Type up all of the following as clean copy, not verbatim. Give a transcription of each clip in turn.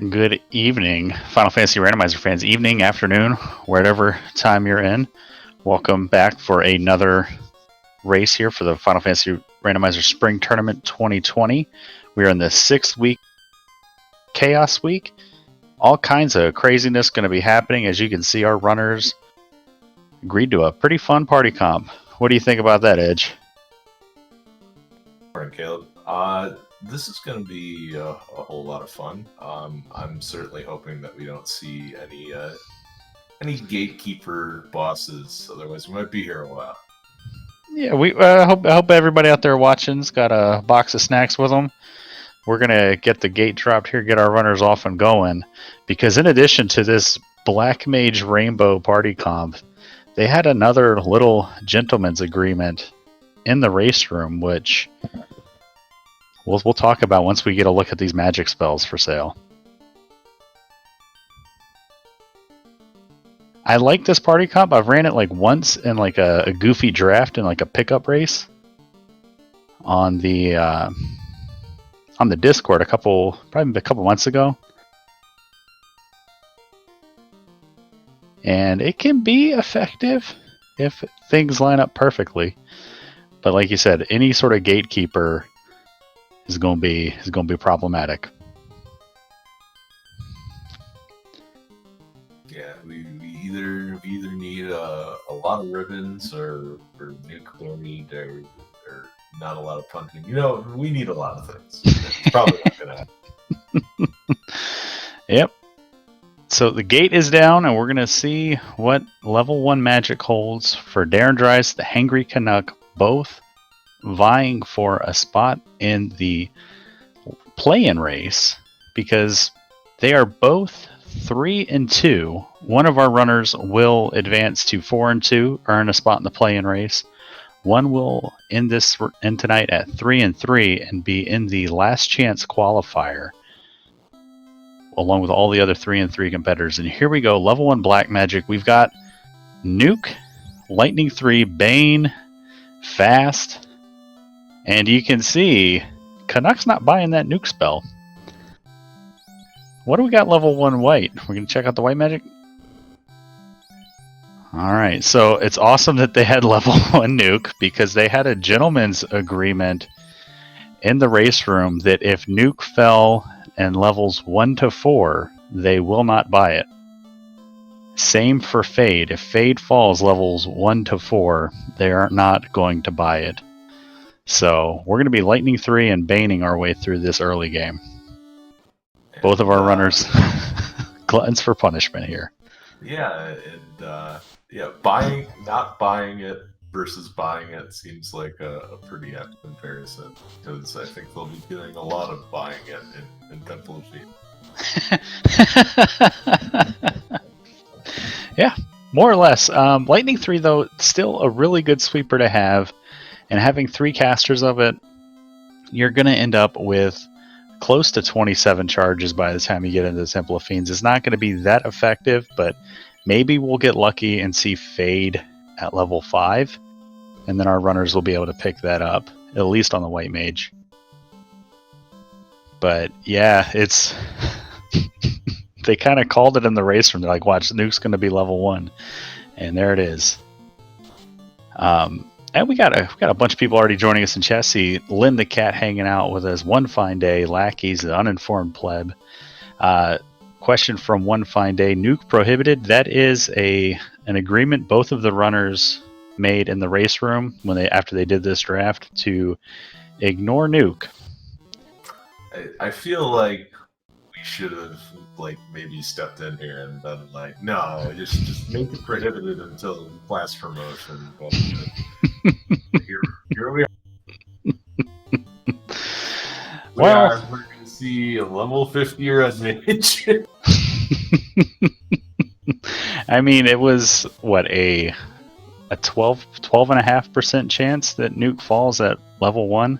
Good evening, Final Fantasy Randomizer fans. Evening, afternoon, whatever time you're in. Welcome back for another race here for the Final Fantasy Randomizer Spring Tournament 2020. We are in the 6th week, Chaos Week. All kinds of craziness going to be happening. As you can see, our runners agreed to a pretty fun party comp. What do you think about that, Edge? All right, Caleb. This is going to be a whole lot of fun. I'm certainly hoping that we don't see any gatekeeper bosses. Otherwise, we might be here a while. Yeah, we hope everybody out there watching's got a box of snacks with them. We're gonna get the gate dropped here, get our runners off and going, because in addition to this Black Mage Rainbow party comp, they had another little gentleman's agreement in the race room, which we'll talk about once we get a look at these magic spells for sale. I like this party comp. I've ran it like once in like a goofy draft in like a pickup race on the Discord probably a couple months ago, and it can be effective if things line up perfectly. But like you said, any sort of gatekeeper is going to be problematic. Yeah, we either need a lot of ribbons or nuke, or need or not a lot of punching. We need a lot of things. It's probably not going to happen. Yep. So the gate is down, and we're going to see what level 1 magic holds for Darindrise, the Hangry Canuck, both vying for a spot in the play-in race, because they are both 3 and 2. One of our runners will advance to 4 and 2, earn a spot in the play-in race. One will end tonight at 3 and 3 and be in the last chance qualifier, along with all the other 3 and 3 competitors. And here we go, level 1 black magic. We've got Nuke, Lightning 3, Bane, Fast, and you can see Canuck's not buying that nuke spell. What do we got level 1 white? We're going to check out the white magic? Alright, so it's awesome that they had level 1 nuke, because they had a gentleman's agreement in the race room that if nuke fell in levels 1 to 4, they will not buy it. Same for Fade. If Fade falls levels 1 to 4, they are not going to buy it. So we're going to be Lightning 3 and Baning our way through this early game. Both of our runners gluttons for punishment here. Yeah, and not buying it versus buying it seems like a pretty apt comparison, because I think they'll be doing a lot of buying it in Temple of Sheep. Yeah, more or less. Lightning 3, though, still a really good sweeper to have, and having 3 casters of it, you're going to end up with close to 27 charges by the time you get into the Temple of Fiends. It's not going to be that effective, but maybe we'll get lucky and see Fade at level 5, and then our runners will be able to pick that up, at least on the white mage. But yeah, it's they kind of called it in the race room. They're like, watch, nuke's going to be level 1, and there it is. And we got a bunch of people already joining us in chat. See Lynn the Cat hanging out with us. One Fine Day, Lackeys, the Uninformed Pleb. Question from One Fine Day: nuke prohibited? That is an agreement both of the runners made in the race room after they did this draft to ignore nuke. I feel like we should have maybe stepped in here and been like, no, just make it prohibited until class promotion. Here we are. We're going to see a level 50 red mage. I mean, it was what, a 12.5% chance that nuke falls at level 1.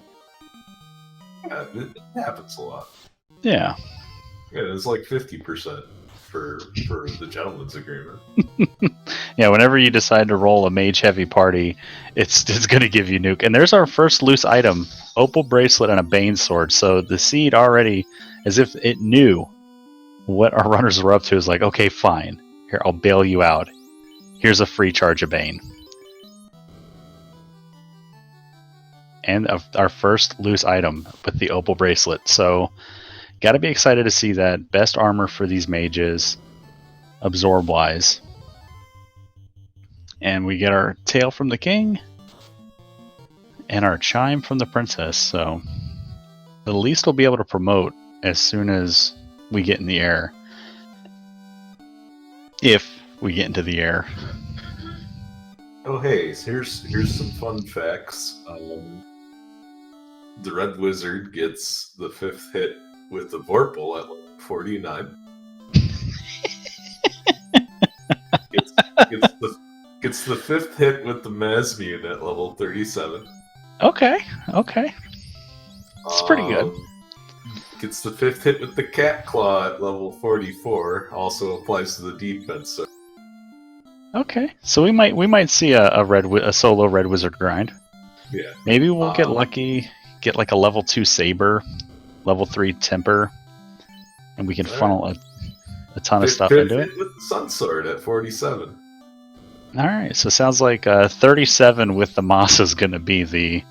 Yeah, it happens a lot. Yeah. It's like 50% for the gentleman's agreement. Yeah, whenever you decide to roll a mage heavy party, it's going to give you nuke. And there's our first loose item, Opal Bracelet and a Bane Sword. So the seed already, as if it knew what our runners were up to is like, okay, fine. Here, I'll bail you out. Here's a free charge of Bane. And our first loose item with the Opal Bracelet. So, gotta be excited to see that. Best armor for these mages, absorb-wise. And we get our tail from the king, and our chime from the princess. So, at least we'll be able to promote as soon as we get in the air. If we get into the air. Oh, hey, here's some fun facts. The Red Wizard gets the 5th hit with the Vorpal at level 49. Gets the 5th hit with the Mazmune at level 37. Okay. It's pretty good. Gets the 5th hit with the Cat Claw at level 44. Also applies to the defense. So. Okay, so we might see a solo Red Wizard grind. Yeah. Maybe we'll get lucky, get like a level 2 Saber, level 3 Temper, and we can funnel a ton of stuff into it. With the Sun Sword at 47. All right, so it sounds like 37 with the Moss is going to be the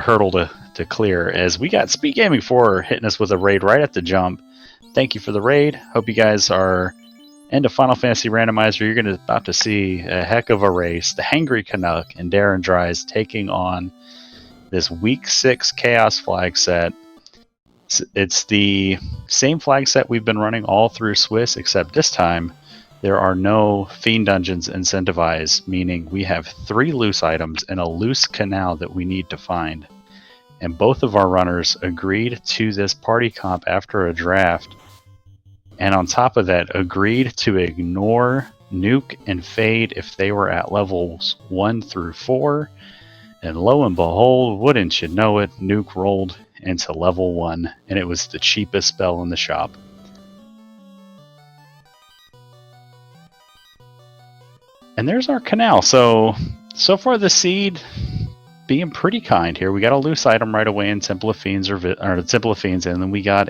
hurdle to clear. As we got Speed Gaming 4 hitting us with a raid right at the jump. Thank you for the raid. Hope you guys are into Final Fantasy Randomizer. You're about to see a heck of a race. The Hangry Canuck and darindrise taking on this Week 6 Chaos flag set. It's the same flag set we've been running all through Swiss, except this time there are no Fiend Dungeons incentivized, meaning we have 3 loose items and a loose canal that we need to find. And both of our runners agreed to this party comp after a draft. And on top of that, agreed to ignore Nuke and Fade if they were at levels 1 through 4. And lo and behold, wouldn't you know it, Nuke rolled into level 1, and it was the cheapest spell in the shop. And there's our canal. So far the seed being pretty kind here. We got a loose item right away in Temple of Fiends, or Temple of Fiends, and then we got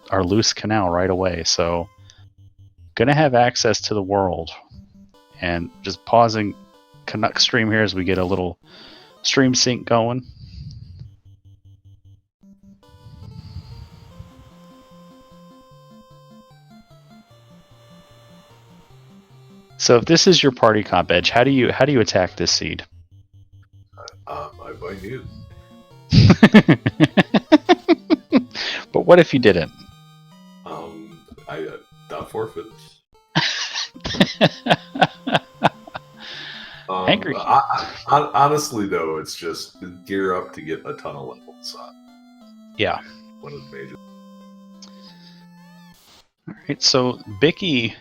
our loose canal right away. So gonna have access to the world. And just pausing Canuck stream here as we get a little stream sync going. So if this is your party comp, Edge, how do you attack this seed? I buy new. But what if you didn't? I forfeit. Angry. Honestly, though, it's just gear up to get a ton of levels. Yeah. One of the major. All right. So Bicky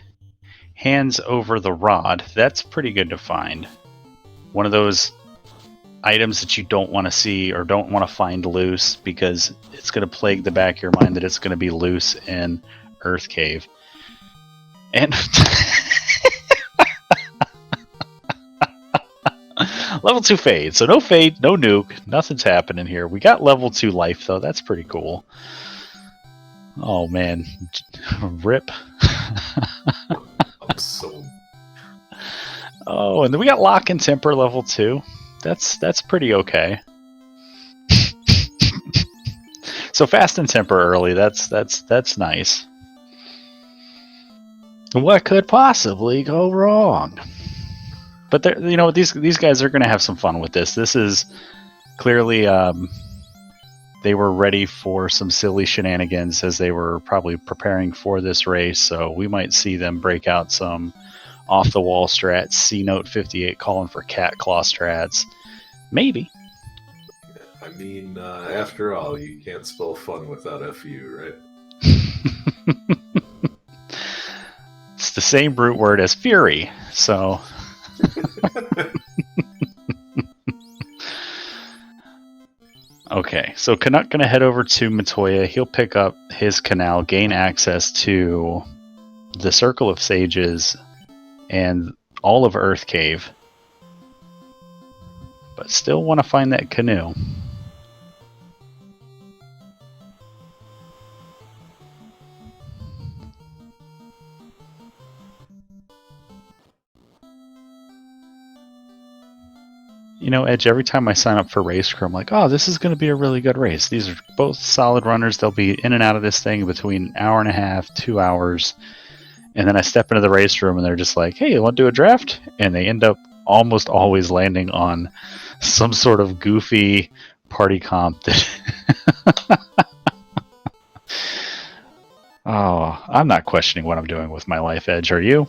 hands over the rod. That's pretty good to find. One of those items that you don't want to see or don't want to find loose, because it's going to plague the back of your mind that it's going to be loose in Earth Cave. And level 2 Fade. So no Fade, no Nuke, nothing's happening here. We got level 2 Life, though. That's pretty cool. Oh, man. Rip. I'm so... Oh, and then we got Lock and Temper level 2. That's pretty okay. So Fast and Temper early. That's nice. What could possibly go wrong? But these guys are going to have some fun with this. This is clearly they were ready for some silly shenanigans as they were probably preparing for this race. So we might see them break out some off the wall strats. C Note 58 calling for Cat Claw strats. Maybe. I mean, after all, you can't spell fun without FU, right? It's the same root word as fury, so... Okay, so Canuck gonna head over to Matoya. He'll pick up his canal, gain access to the Circle of Sages and all of Earth Cave. But still want to find that canoe. Edge, every time I sign up for race crew, I'm like, oh, this is going to be a really good race. These are both solid runners. They'll be in and out of this thing between an hour and a half, 2 hours. And then I step into the race room and they're just like, hey, you want to do a draft? And they end up almost always landing on some sort of goofy party comp that oh, I'm not questioning what I'm doing with my life, Edge. Are you?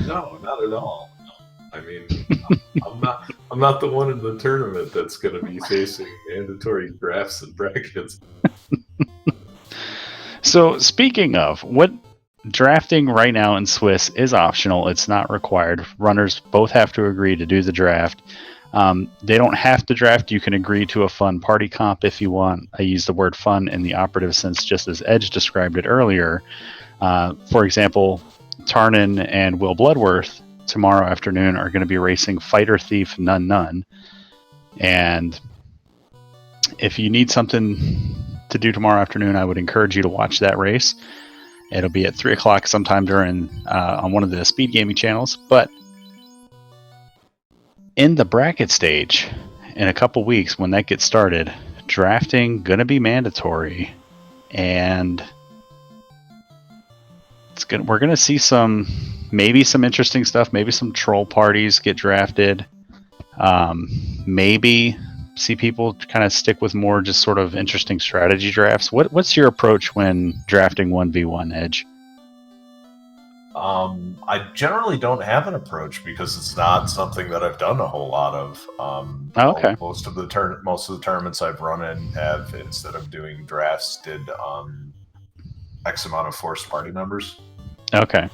No, not at all. I mean, I'm not the one in the tournament that's going to be facing mandatory drafts and brackets. So speaking of, what drafting right now in Swiss is optional. It's not required. Runners both have to agree to do the draft. They don't have to draft. You can agree to a fun party comp if you want. I use the word fun in the operative sense, just as Edge described it earlier. For example, Tarnin and Will Bloodworth tomorrow afternoon are going to be racing Fighter Thief None None. And if you need something to do tomorrow afternoon, I would encourage you to watch that race. It'll be at 3 o'clock sometime during on one of the speed gaming channels. But in the bracket stage, in a couple weeks when that gets started, drafting gonna be mandatory, and we're gonna see maybe some interesting stuff. Maybe some troll parties get drafted. Maybe see people kind of stick with more just sort of interesting strategy drafts. What's your approach when drafting 1v1, Edge? I generally don't have an approach because it's not something that I've done a whole lot of. Okay. Most of the tournaments I've run in have, instead of doing drafts, did X amount of forced party members. Okay.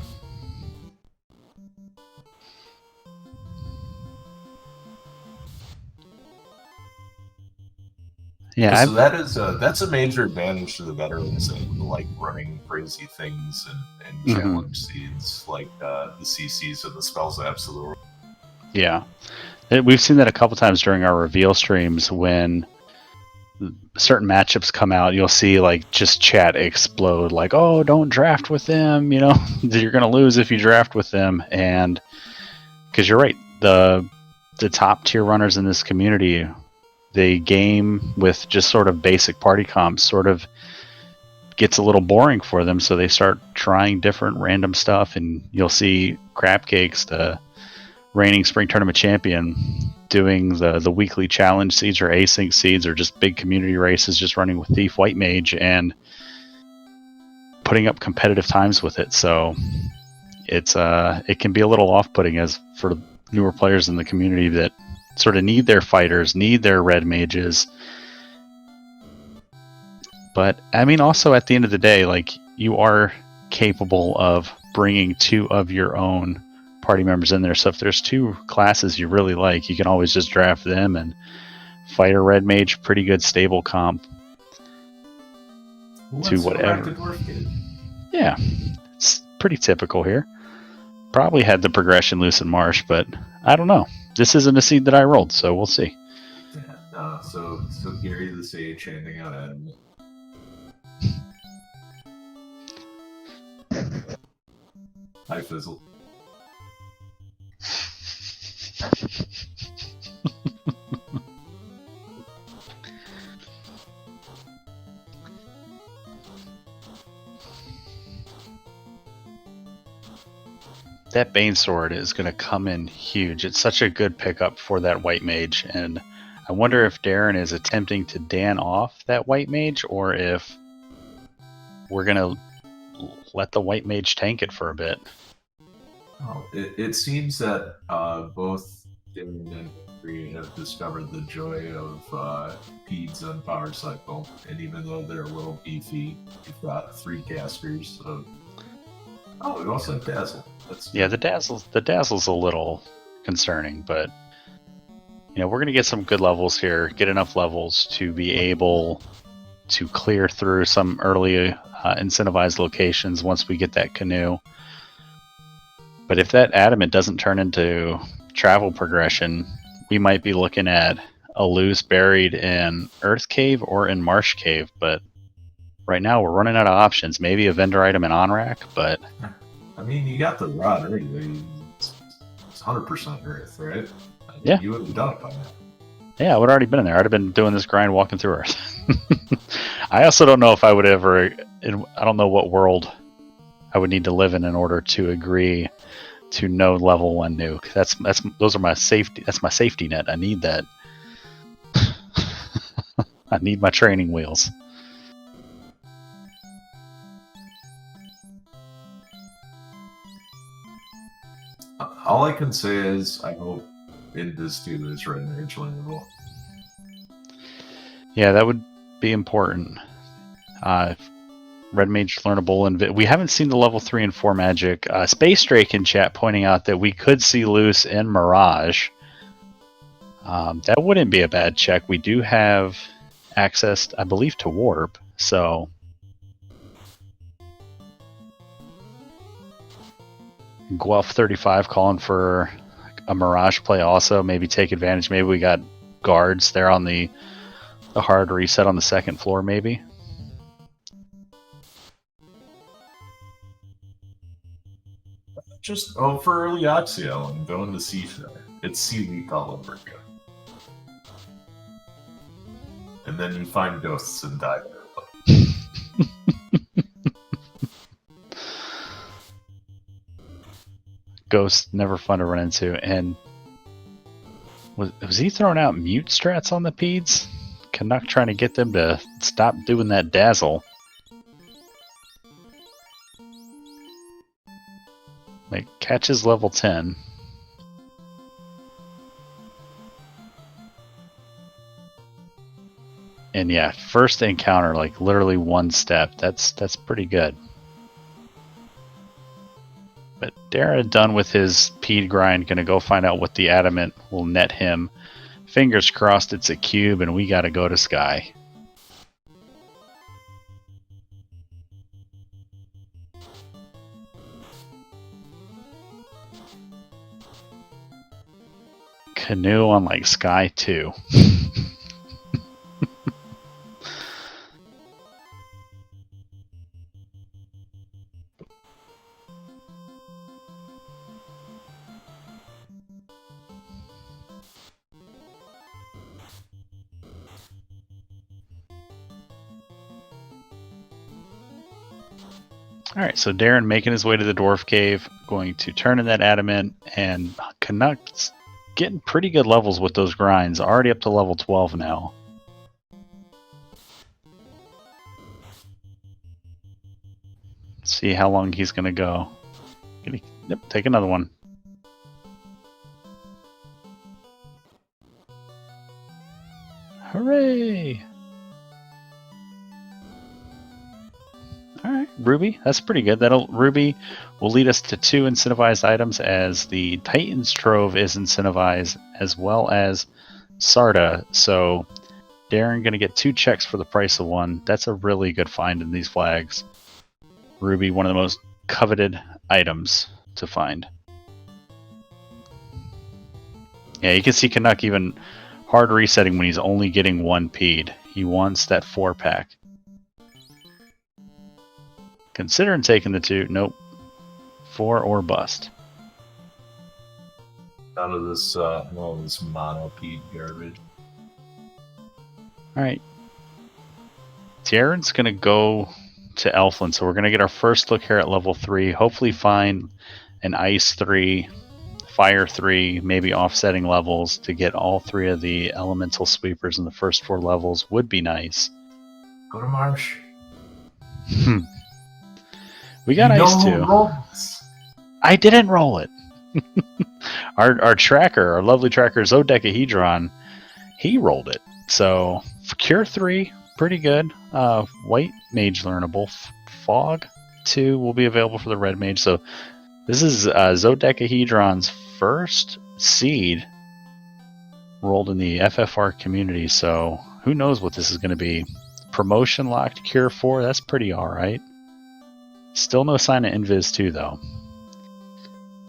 Yeah, so that's a major advantage to the veterans that like running crazy things and challenge seeds like the CCs and the spells absolute. Yeah, we've seen that a couple times during our reveal streams when certain matchups come out. You'll see like just chat explode, like, "Oh, don't draft with them," you're going to lose if you draft with them, and because you're right, the top tier runners in this community, the game with just sort of basic party comps sort of gets a little boring for them, so they start trying different random stuff, and you'll see Crabcakes, the reigning spring tournament champion, doing the weekly challenge seeds or async seeds or just big community races, just running with Thief White Mage and putting up competitive times with it. So it can be a little off-putting as for newer players in the community that sort of need their fighters, need their red mages. But I mean, also at the end of the day, like, you are capable of bringing 2 of your own party members in there. So if there's 2 classes you really like, you can always just draft them and fighter red mage, pretty good stable comp to whatever. Yeah, it's pretty typical here. Probably had the progression Lucid Marsh, but I don't know. This isn't a seed that I rolled, so we'll see. Yeah, so Gary the Sage handing out Adam. Hi, Fizzle. That Bane Sword is going to come in huge. It's such a good pickup for that White Mage, and I wonder if Darren is attempting to Dan off that White Mage, or if we're going to let the White Mage tank it for a bit. Oh, it seems that both Darren and Bree have discovered the joy of Peds on Power Cycle, and even though they're a little beefy, you've got 3 casters of... Oh, we also have Dazzle. Yeah, the Dazzle's a little concerning, but we're going to get some good levels here, get enough levels to be able to clear through some early incentivized locations once we get that canoe. But if that adamant doesn't turn into travel progression, we might be looking at a loose buried in Earth Cave or in Marsh Cave, but right now we're running out of options. Maybe a vendor item in on-rack, but... I mean, you got the rod already. It's 100% Earth, right? Yeah. You would have done it by now. Yeah, I would have already been in there. I'd have been doing this grind walking through Earth. I also don't know if I would ever. I don't know what world I would need to live in order to agree to no level 1 nuke. Those are my safety. That's my safety net. I need that. I need my training wheels. All I can say is I hope Indus 2 is red mage learnable. Yeah, that would be important. Red mage learnable, and we haven't seen the level 3 and 4 magic. Space Drake in chat pointing out that we could see loose in Mirage. That wouldn't be a bad check. We do have access, I believe, to warp, so Guelph 35 calling for a Mirage play also. Maybe take advantage. Maybe we got guards there on the hard reset on the second floor, maybe. Just for early Oxio and going to Sea Center. It's Sea Leap all over again. And then you find ghosts and die there. Ghost, never fun to run into. And was he throwing out mute strats on the Peds? Canuck trying to get them to stop doing that dazzle. Like, catches level 10. And yeah, first encounter, like literally 1 step. That's pretty good. But Dara done with his Pede grind, gonna go find out what the adamant will net him. Fingers crossed it's a cube and we gotta go to Sky. Canoe on like Sky 2. Alright, so Darren making his way to the Dwarf Cave, going to turn in that adamant, and Canuck's getting pretty good levels with those grinds, already up to level 12 now. See how long he's going to go. Yep, take another one. Hooray! Alright, Ruby, that's pretty good. Ruby will lead us to 2 incentivized items, as the Titan's Trove is incentivized, as well as Sarda. So Darren gonna get 2 checks for the price of 1. That's a really good find in these flags. Ruby, one of the most coveted items to find. Yeah, you can see Canuck even hard resetting when he's only getting 1 Pede. He wants that 4-pack. Considering taking the 2. Nope. 4 or bust. Out of this, this mono Pede garbage. Alright. Darren's gonna go to Elfland, so we're gonna get our first look here at level 3. Hopefully find an Ice 3, Fire 3, maybe offsetting levels to get all 3 of the elemental sweepers in the first 4 levels would be nice. Go to Marsh. We got Ice 2. I didn't roll it. Our tracker, our lovely tracker Zodecahedron, he rolled it. So Cure 3, pretty good. White Mage learnable. Fog 2 will be available for the Red Mage. So this is Zodecahedron's first seed rolled in the FFR community. So who knows what this is going to be. Promotion locked Cure 4, that's pretty alright. Still no sign of Invis 2 though.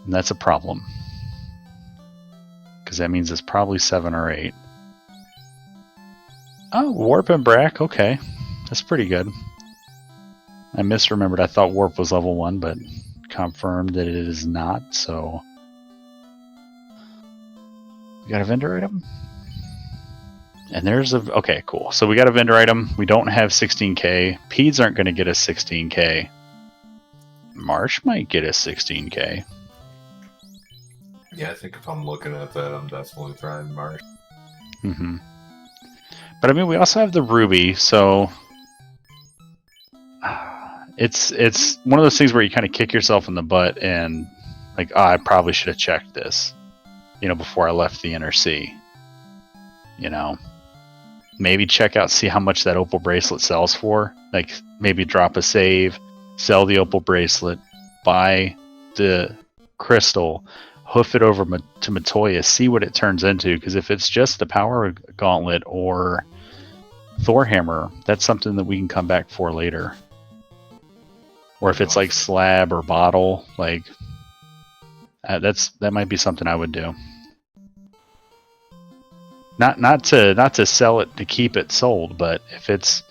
And that's a problem. Because that means it's probably 7 or 8. Oh, Warp and Brack, okay. That's pretty good. I misremembered, I thought Warp was level 1, but confirmed that it is not, so We got a vendor item? And there's a... Okay, cool. So we got a vendor item. We don't have 16k. Peds aren't going to get us 16k. Marsh might get us 16k. Yeah, I think if I'm looking at that, I'm definitely trying Marsh. Mm-hmm. But I mean, we also have the Ruby, so... It's one of those things where you kind of kick yourself in the butt and like, oh, I probably should have checked this, before I left the inner sea. Maybe check out, see how much that opal bracelet sells for. Like, maybe drop a save, sell the opal bracelet, buy the crystal, hoof it over to Matoya, see what it turns into. Because if it's just the power gauntlet or Thor hammer, that's something that we can come back for later. Or if it's like slab or bottle, like that might be something I would do. Not to sell it to keep it sold, but if it's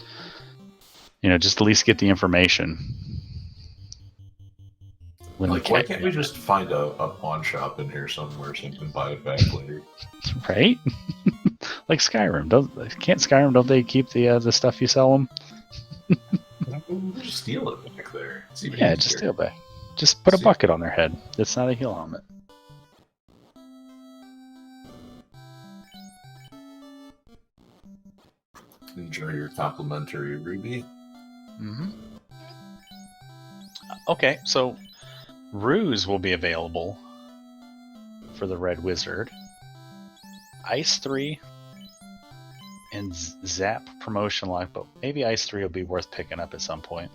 just at least get the information. Why can't we just find a pawn shop in here somewhere so you can buy it back later? Right? Like Skyrim, can't Skyrim? Don't they keep the stuff you sell them? Just steal it back there. Yeah, just steal it back. Just put a bucket on their head. It's not a heal helmet. Enjoy your complimentary ruby. Mm-hmm. Okay, so Ruse will be available for the Red Wizard. Ice 3 and Zap promotion lock, but maybe Ice 3 will be worth picking up at some point.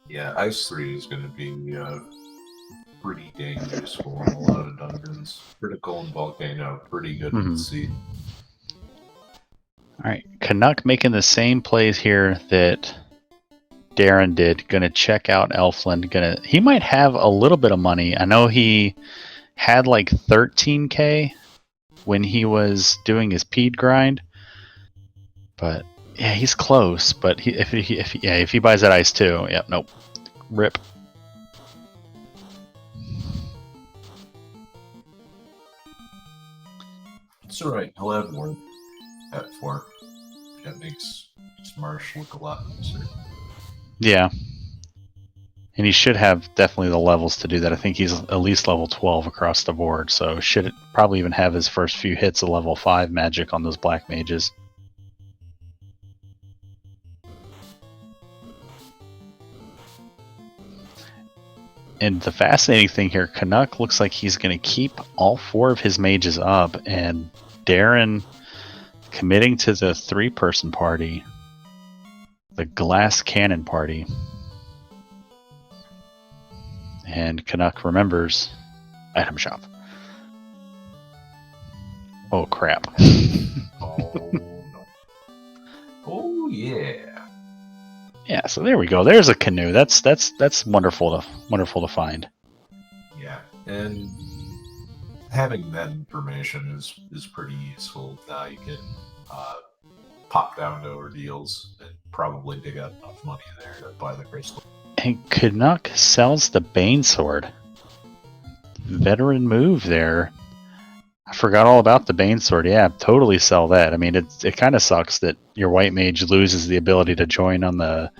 Yeah, Ice 3 is going to be pretty dang useful in a lot of dungeons. Critical and Volcano, pretty good to see. Alright, Canuck making the same plays here that Darren did. Gonna check out Elfland. He might have a little bit of money. I know he had like 13k when he was doing his Pede grind. But yeah, he's close. But if he buys that ice too, yep, nope. Rip. It's alright, he'll have more at 4. That makes Marsh look a lot nicer. Yeah. And he should have definitely the levels to do that. I think he's at least level 12 across the board, so should probably even have his first few hits of level 5 magic on those black mages. And the fascinating thing here, Canuck looks like he's going to keep all 4 of his mages up, and Darren committing to the 3-person party, the glass cannon party. And Canuck remembers item shop. Oh crap. Oh no. Oh yeah. Yeah, so there we go. There's a canoe. That's wonderful to find. Yeah, and having that information is pretty useful. Now you can pop down to ordeals and probably dig out enough money there to buy the crystal. And Canuck sells the Bane Sword. Veteran move there. I forgot all about the Bane Sword. Yeah, totally sell that. I mean, it kind of sucks that your white mage loses the ability to join on the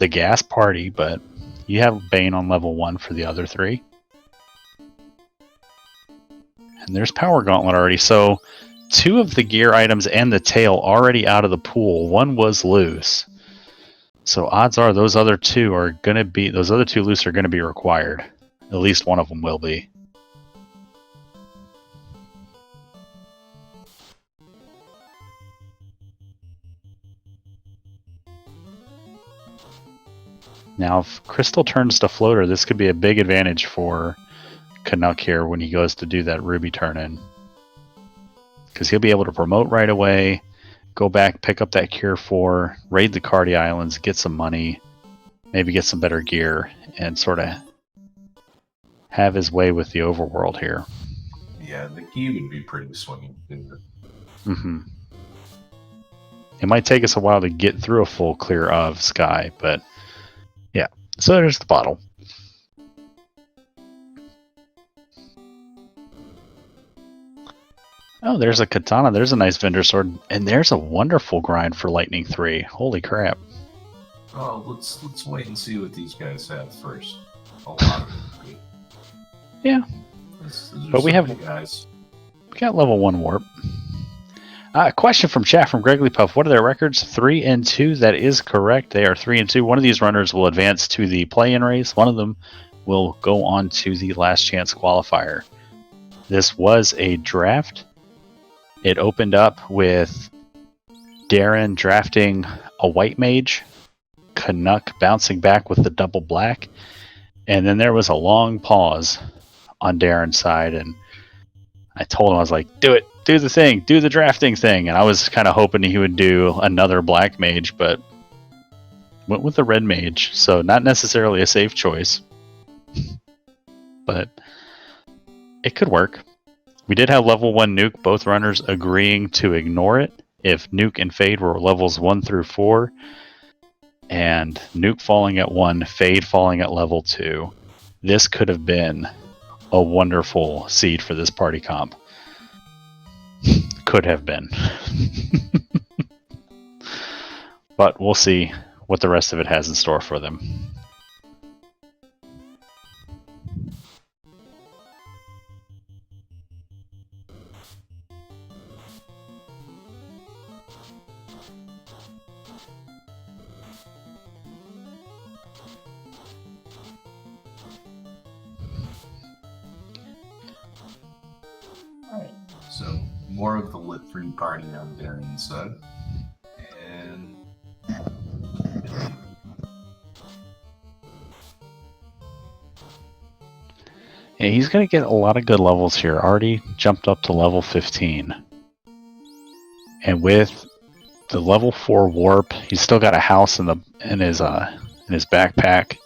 gas party, but you have Bane on level 1 for the other 3. And there's Power Gauntlet already. So 2 of the gear items and the tail already out of the pool. 1 was loose. So odds are those other 2 loose are gonna be required. At least one of them will be. Now, if Crystal turns to Floater, this could be a big advantage for Canuck here when he goes to do that Ruby turn-in. Because he'll be able to promote right away, go back, pick up that Cure 4, raid the Cardi Islands, get some money, maybe get some better gear, and sort of have his way with the overworld here. Yeah, the key would be pretty swinging. Mm-hmm. It might take us a while to get through a full clear of Sky, but yeah. So there's the bottle. Oh, there's a katana. There's a nice vendor sword. And there's a wonderful grind for Lightning 3. Holy crap. Oh, let's wait and see what these guys have first. A lot of them. Yeah. But we have guys. We got level 1 warp. Question from chat from Gregory Puff. What are their records? 3 and 2. That is correct. They are 3 and 2. One of these runners will advance to the play-in race. One of them will go on to the last chance qualifier. This was a draft. It opened up with Darren drafting a white mage, Canuck bouncing back with the double black, and then there was a long pause on Darren's side, and I told him, I was like, do it, do the thing, do the drafting thing, and I was kind of hoping he would do another black mage, but went with the red mage, so not necessarily a safe choice, but it could work. We did have level 1 Nuke, both runners agreeing to ignore it if Nuke and Fade were levels 1 through 4, and Nuke falling at 1, Fade falling at level 2. This could have been a wonderful seed for this party comp. Could have been. But we'll see what the rest of it has in store for them. So more of the lit free party on there inside. And yeah, he's going to get a lot of good levels here. Already jumped up to level 15. And with the level 4 warp, he's still got a house in his backpack.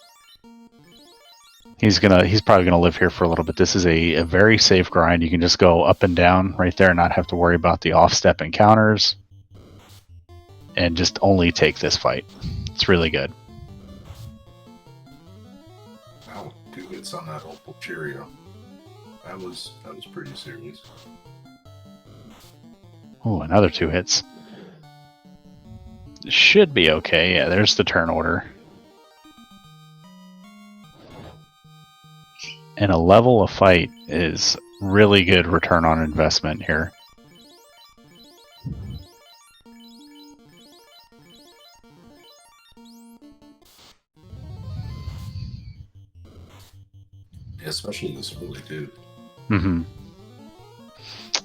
He's probably gonna live here for a little bit. This is a very safe grind. You can just go up and down right there and not have to worry about the off-step encounters. And just only take this fight. It's really good. Wow, 2 hits on that Opal Cheerio. That was pretty serious. Oh, another 2 hits. Should be okay. Yeah, there's the turn order. And a level of fight is really good return on investment here. Yeah, especially this early, too. Mm-hmm.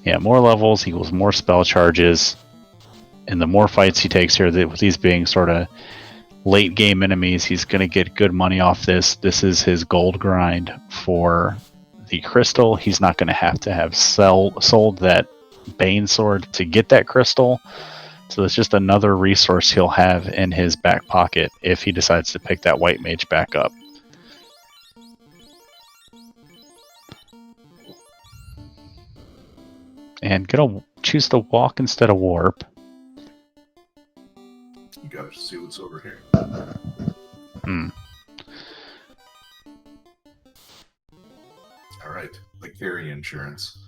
Yeah, more levels equals more spell charges. And the more fights he takes here, with these being sort of late game enemies, he's going to get good money off this. This is his gold grind for the crystal. He's not going to have sold that Bane sword to get that crystal. So it's just another resource he'll have in his back pocket if he decides to pick that white mage back up. And gonna choose to walk instead of warp. You gotta see what's over here. Alright, like carry insurance.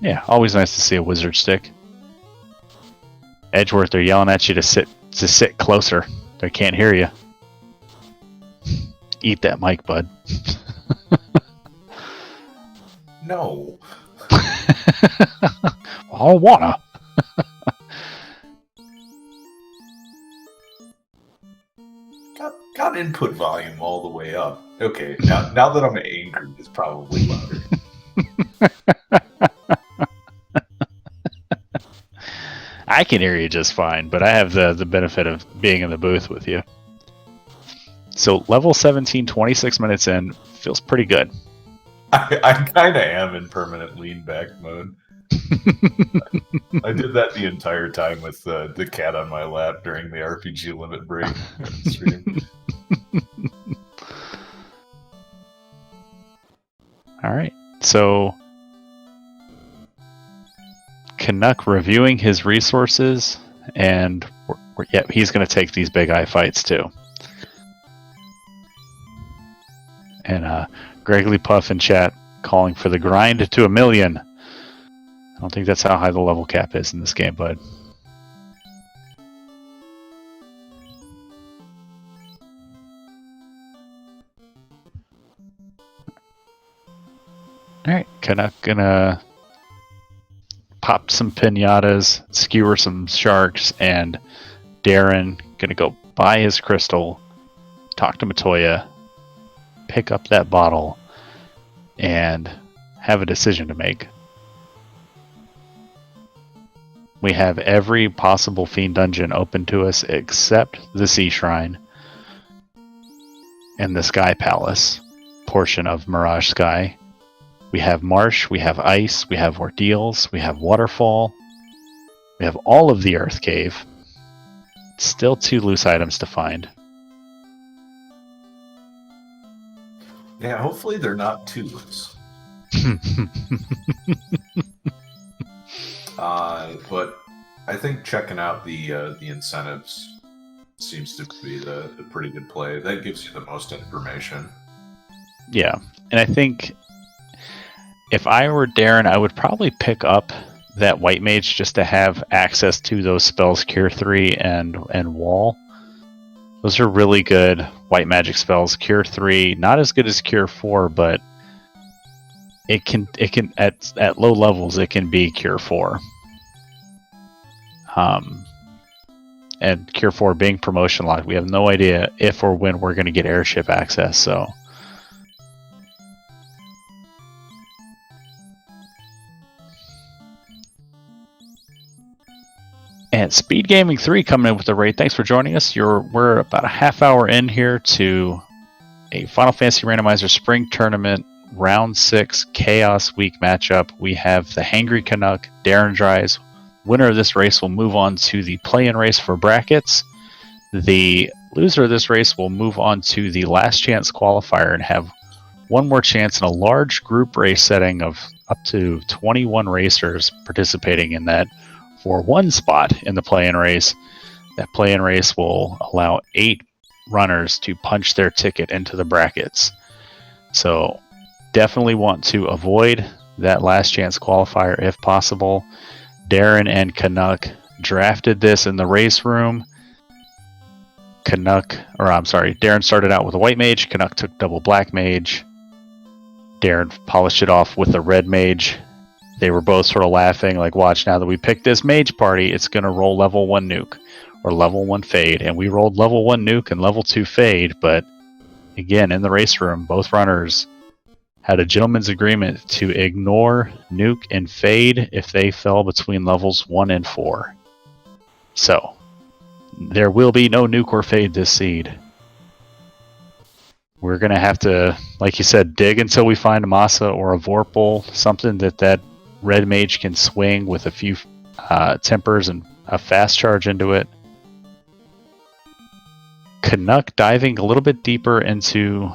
Yeah, always nice to see a wizard stick. Edgeworth, they're yelling at you to sit closer. They can't hear you. Eat that mic, bud. No. I don't wanna. Got input volume all the way up. Okay, now that I'm angry, it's probably louder. I can hear you just fine, but I have the benefit of being in the booth with you. So level 17, 26 minutes in, feels pretty good. I kind of am in permanent lean back mode. I did that the entire time with the cat on my lap during the RPG limit break stream. All right, so Canuck reviewing his resources, and he's going to take these big eye fights too. And Gregory Puff in chat calling for the grind to 1,000,000. I don't think that's how high the level cap is in this game, bud. Alright, Canuck gonna pop some pinatas, skewer some sharks, and Darren gonna go buy his crystal, talk to Matoya, pick up that bottle, and have a decision to make. We have every possible Fiend dungeon open to us except the Sea Shrine and the Sky Palace portion of Mirage Sky. We have Marsh, we have Ice, we have Ordeals, we have Waterfall, we have all of the Earth Cave. Still 2 loose items to find. Yeah, hopefully they're not too loose. But I think checking out the incentives seems to be the pretty good play. That gives you the most information. Yeah, and I think if I were Darren, I would probably pick up that White Mage just to have access to those spells, Cure 3 and Wall. Those are really good white magic spells. Cure 3, not as good as Cure 4, but it can at low levels it can be Cure 4. And Cure 4 being promotion locked, we have no idea if or when we're going to get airship access, so and Speed Gaming 3 coming in with the raid. Thanks for joining us. We're about a half hour in here to a Final Fantasy Randomizer Spring Tournament Round 6 Chaos Week matchup. We have the Hangry Canuck, darindrise. Winner of this race will move on to the play-in race for brackets. The loser of this race will move on to the last chance qualifier and have one more chance in a large group race setting of up to 21 racers participating in that for one spot in the play-in race. That play-in race will allow 8 runners to punch their ticket into the brackets. So definitely want to avoid that last chance qualifier if possible. Darren and Canuck drafted this in the race room. Darren started out with a white mage. Canuck took double black mage. Darren polished it off with a red mage. They were both sort of laughing, like, watch, now that we picked this mage party, it's going to roll level 1 nuke or level 1 fade. And we rolled level 1 nuke and level 2 fade, but again, in the race room, both runners had a gentleman's agreement to ignore nuke and fade if they fell between levels 1 and 4. So, there will be no nuke or fade this seed. We're going to have to, like you said, dig until we find a Masa or a Vorpal, something that red mage can swing with a few tempers and a fast charge into it. Canuck diving a little bit deeper into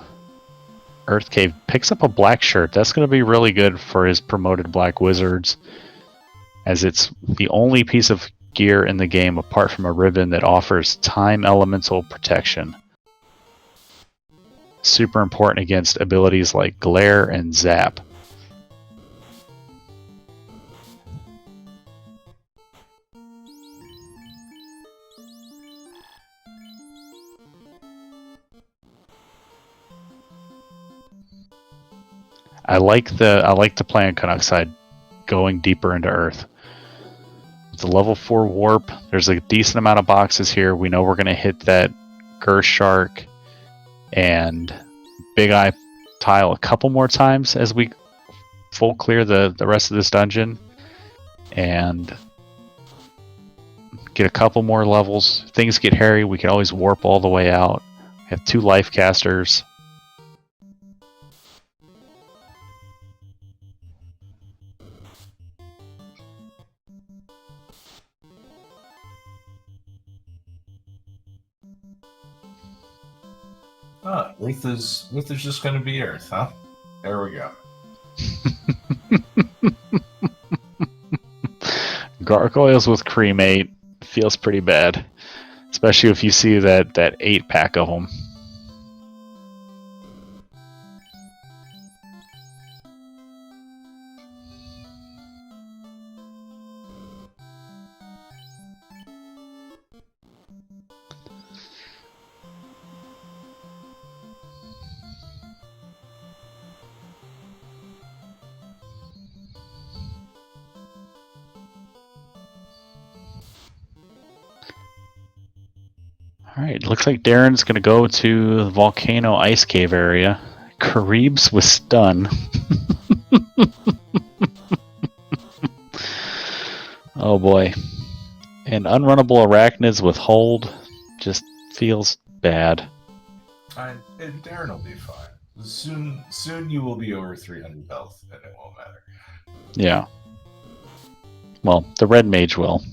Earth Cave picks up a black shirt. That's going to be really good for his promoted Black Wizards, as it's the only piece of gear in the game apart from a ribbon that offers time elemental protection. Super important against abilities like Glare and Zap. I like the play on Canuck side, going deeper into Earth. It's a level 4 warp. There's a decent amount of boxes here. We know we're going to hit that Gersh Shark and Big Eye tile a couple more times as we full clear the rest of this dungeon and get a couple more levels. If things get hairy, we can always warp all the way out. We have 2 life casters. Luther's just going to be Earth, huh? There we go. Gargoyles with cremate feels pretty bad, especially if you see that 8-pack of them. Alright, looks like Darren's going to go to the Volcano Ice Cave area. Karib's with stun. Oh boy. And unrunnable arachnids with hold just feels bad. And Darren will be fine. Soon you will be over 300 health, and it won't matter. Yeah. Well, the red mage will.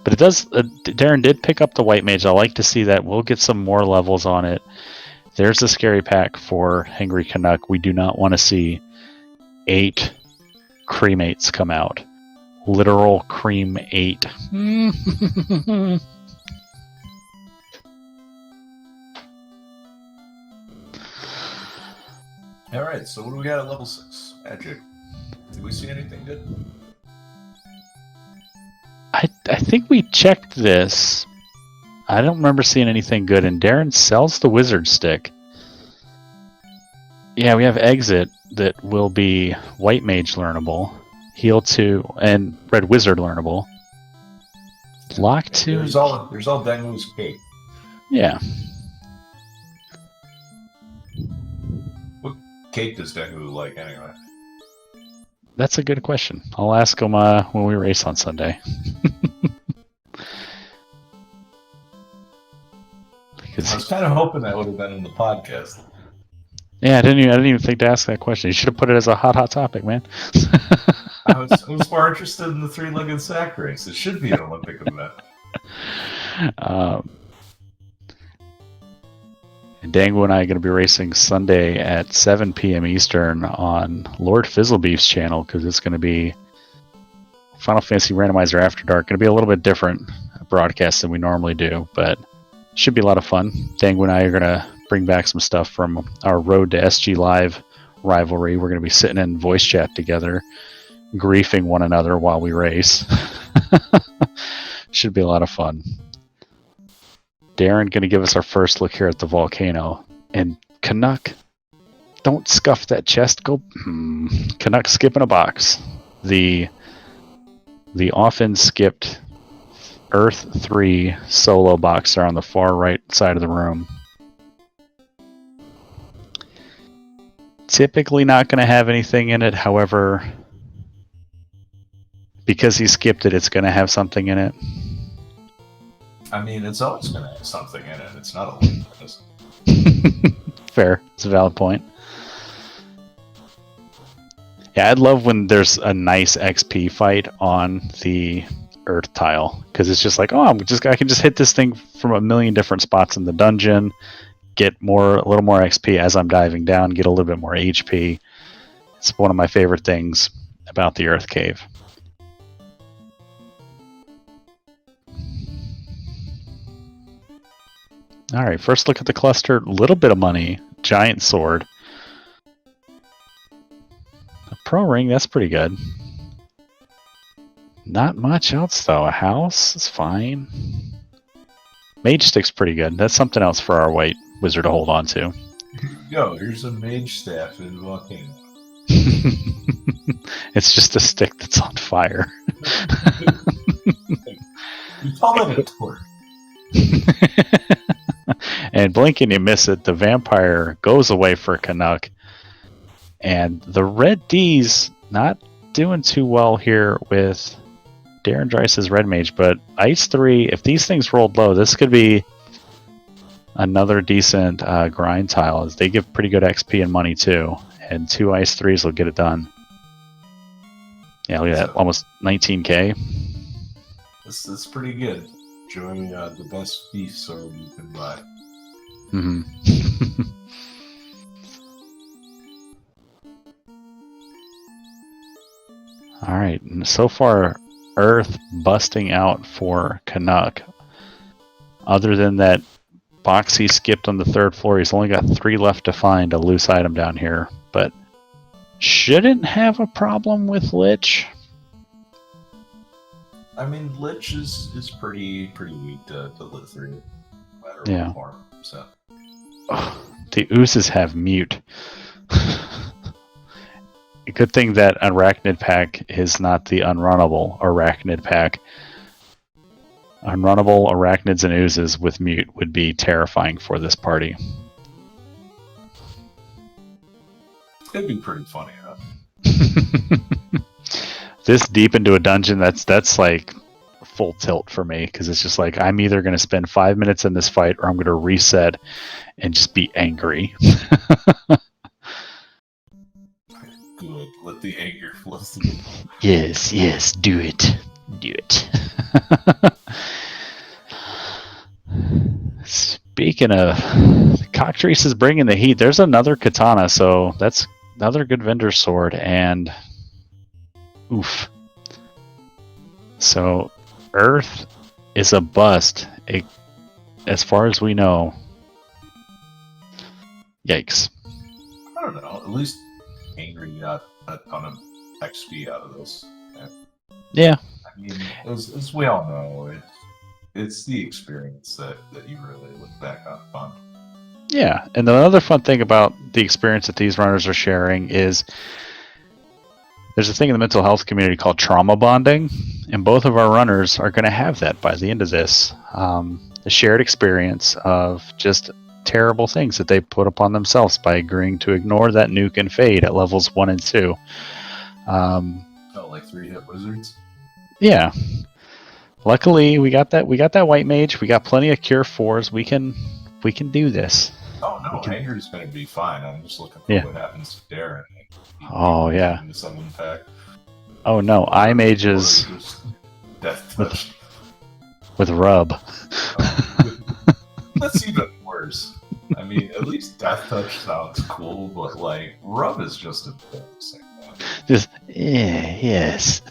But it does. Darren did pick up the white mage. I like to see that. We'll get some more levels on it. There's the scary pack for Hangry Canuck. We do not want to see 8 cremates come out. Literal cream 8. Alright, so what do we got at level 6? Magic. Did we see anything good? I think we checked this. I don't remember seeing anything good. And Darren sells the wizard stick. Yeah, we have exit that will be white mage learnable, heal 2, and red wizard learnable. Lock 2. There's all Dengu's cake. Yeah. What cake does Dengu like anyway? That's a good question. I'll ask him when we race on Sunday. I was kind of hoping that would have been in the podcast. Yeah, I didn't even think to ask that question. You should have put it as a hot topic, man. I was more interested in the 3-legged sack race. It should be an Olympic event. And Dango and I are going to be racing Sunday at 7 p.m. Eastern on Lord Fizzlebeef's channel because it's going to be Final Fantasy Randomizer After Dark. Going to be a little bit different broadcast than we normally do, but should be a lot of fun. Dango and I are going to bring back some stuff from our Road to SG Live rivalry. We're going to be sitting in voice chat together, griefing one another while we race. Should be a lot of fun. Darren going to give us our first look here at the volcano. And Canuck, don't scuff that chest. Go. Canuck skipping a box. The often skipped Earth 3 solo box there on the far right side of the room. Typically not going to have anything in it. However, because he skipped it, it's going to have something in it. I mean, it's always going to have something in it. It's not a weakness. Fair. It's a valid point. Yeah, I'd love when there's a nice XP fight on the Earth tile, because it's just like, oh, I can just hit this thing from a million different spots in the dungeon, get a little more XP as I'm diving down, get a little bit more HP. It's one of my favorite things about the Earth Cave. All right, first look at the cluster. Little bit of money. Giant sword. A pro ring, that's pretty good. Not much else, though. A house is fine. Mage stick's pretty good. That's something else for our white wizard to hold on to. Yo, here's a mage staff in Volcano. It's just a stick that's on fire. You call that a torch. And blink and you miss it, the vampire goes away for Canuck. And the red D's not doing too well here with Darren Drice's red mage, but Ice 3, if these things rolled low, this could be another decent grind tile, as they give pretty good XP and money too. And 2 Ice 3s will get it done. Yeah, look at that, almost 19k. This is pretty good. Enjoying the best beef sword you can buy. Mm-hmm. All right, so far, Earth busting out for Canuck. Other than that box he skipped on the 3rd floor, he's only got 3 left to find a loose item down here, but shouldn't have a problem with Lich. I mean, Lich is pretty weak to live through, no matter what form. So. The oozes have mute. A good thing that Arachnid Pack is not the unrunnable Arachnid Pack. Unrunnable arachnids and oozes with mute would be terrifying for this party. It'd be pretty funny, huh? This deep into a dungeon, that's like full tilt for me, because it's just like I'm either going to spend 5 minutes in this fight or I'm going to reset and just be angry. Good. Let the anger flow through. Yes, do it. Speaking of, Cockatrice is bringing the heat. There's another katana, so that's another good vendor sword, and oof. So Earth is a bust, as far as we know. Yikes. I don't know. At least Angry got a ton of XP out of this. Yeah. I mean, as we all know, it's the experience that you really look back on. Yeah, and the other fun thing about the experience that these runners are sharing is there's a thing in the mental health community called trauma bonding, and both of our runners are going to have that by the end of this. The shared experience of just terrible things that they put upon themselves by agreeing to ignore that nuke and fade at levels 1 and 2. Like 3-hit wizards? Yeah. Luckily, we got that white mage. We got plenty of cure 4s. We can do this. Oh no, Anger's going to be fine. I'm just looking for what happens to Darren. Oh yeah. Someone pack. Oh no, eye mages death touch with rub. That's even worse. I mean, at least death touch sounds cool, but like rub is just embarrassing. Just yes.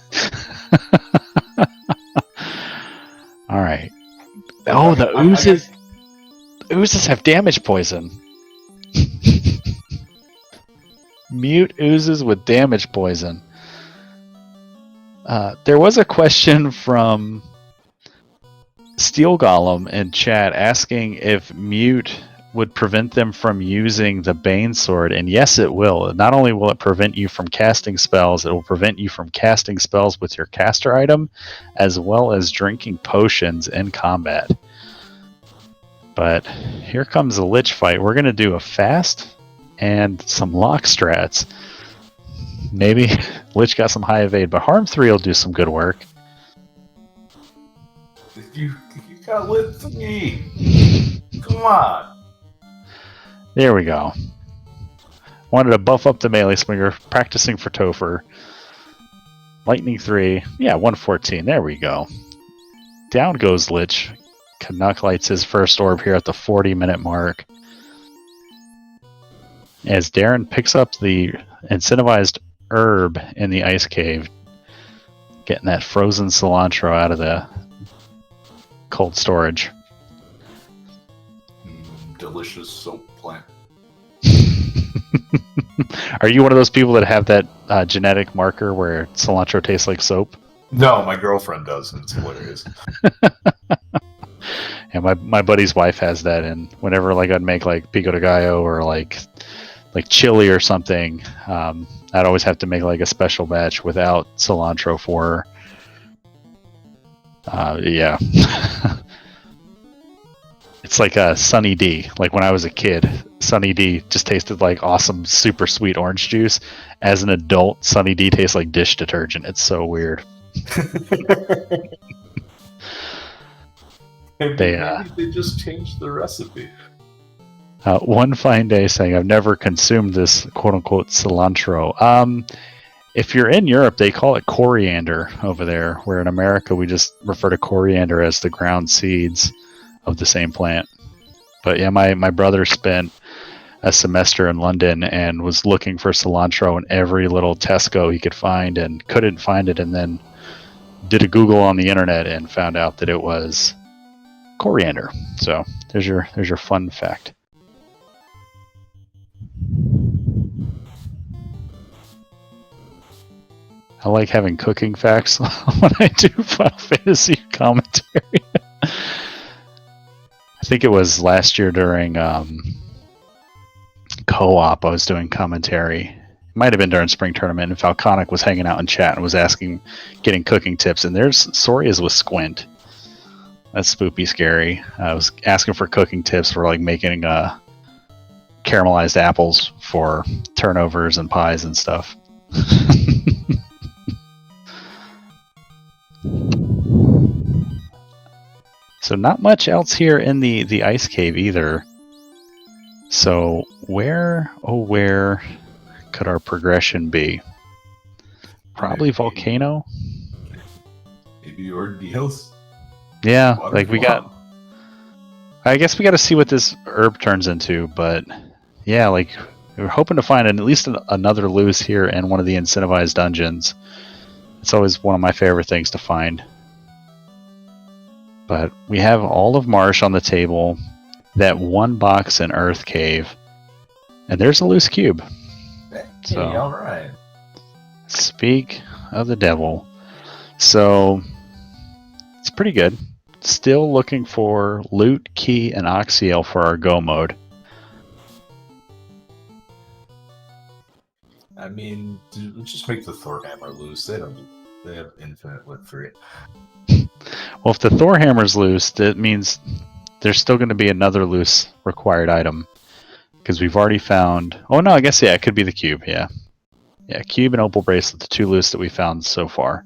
All right. Oh, the oozes. Oozes have damage poison. Mute oozes with damage poison. There was a question from Steel Golem in chat asking if mute would prevent them from using the Bane Sword, and yes, it will. Not only will it prevent you from casting spells, it will prevent you from casting spells with your caster item, as well as drinking potions in combat. But here comes a Lich fight. We're going to do a fast and some lock strats. Maybe Lich got some high evade, but Harm 3 will do some good work. You got lit 3. Come on. There we go. Wanted to buff up the melee swinger, practicing for Topher. Lightning 3. Yeah, 114. There we go. Down goes Lich. Canuck lights his first orb here at the 40-minute mark. As Darren picks up the incentivized herb in the ice cave, getting that frozen cilantro out of the cold storage. Delicious soap plant. Are you one of those people that have that genetic marker where cilantro tastes like soap? No, my girlfriend does, and it's hilarious. And my buddy's wife has that, and whenever like I'd make like pico de gallo or like chili or something, I'd always have to make like a special batch without cilantro for her. Yeah. It's like a Sunny D. Like when I was a kid, Sunny D just tasted like awesome, super sweet orange juice. As an adult, Sunny D tastes like dish detergent. It's so weird. Maybe they just changed the recipe. One fine day saying, I've never consumed this quote-unquote cilantro. If you're in Europe, they call it coriander over there, where in America we just refer to coriander as the ground seeds of the same plant. But yeah, my brother spent a semester in London and was looking for cilantro in every little Tesco he could find and couldn't find it, and then did a Google on the internet and found out that it was coriander. So there's your fun fact. I like having cooking facts when I do Final Fantasy commentary. I think it was last year during co-op I was doing commentary. It might have been during Spring Tournament, and Falconic was hanging out in chat and was getting cooking tips, and there's Soria's with Squint. That's spoopy scary. I was asking for cooking tips for like making caramelized apples for turnovers and pies and stuff. So not much else here in the ice cave either. So where, oh where could our progression be? Probably volcano. Maybe ordeals. Yeah, like we got. I guess we got to see what this herb turns into, but yeah, like we were hoping to find at least another loose here in one of the incentivized dungeons. It's always one of my favorite things to find. But we have all of Marsh on the table, that one box in Earth Cave, and there's a loose cube. Hey, So, all right. Speak of the devil. So it's pretty good. Still looking for loot, key, and oxyel for our go mode. I mean, let's just make the Thor hammer loose. They have infinite with 3. Well, if the Thor hammer's loose, that means there's still going to be another loose required item. Because we've already found... Oh, no, I guess, yeah, it could be the cube, yeah. Yeah, cube and opal bracelet, the 2 loose that we found so far.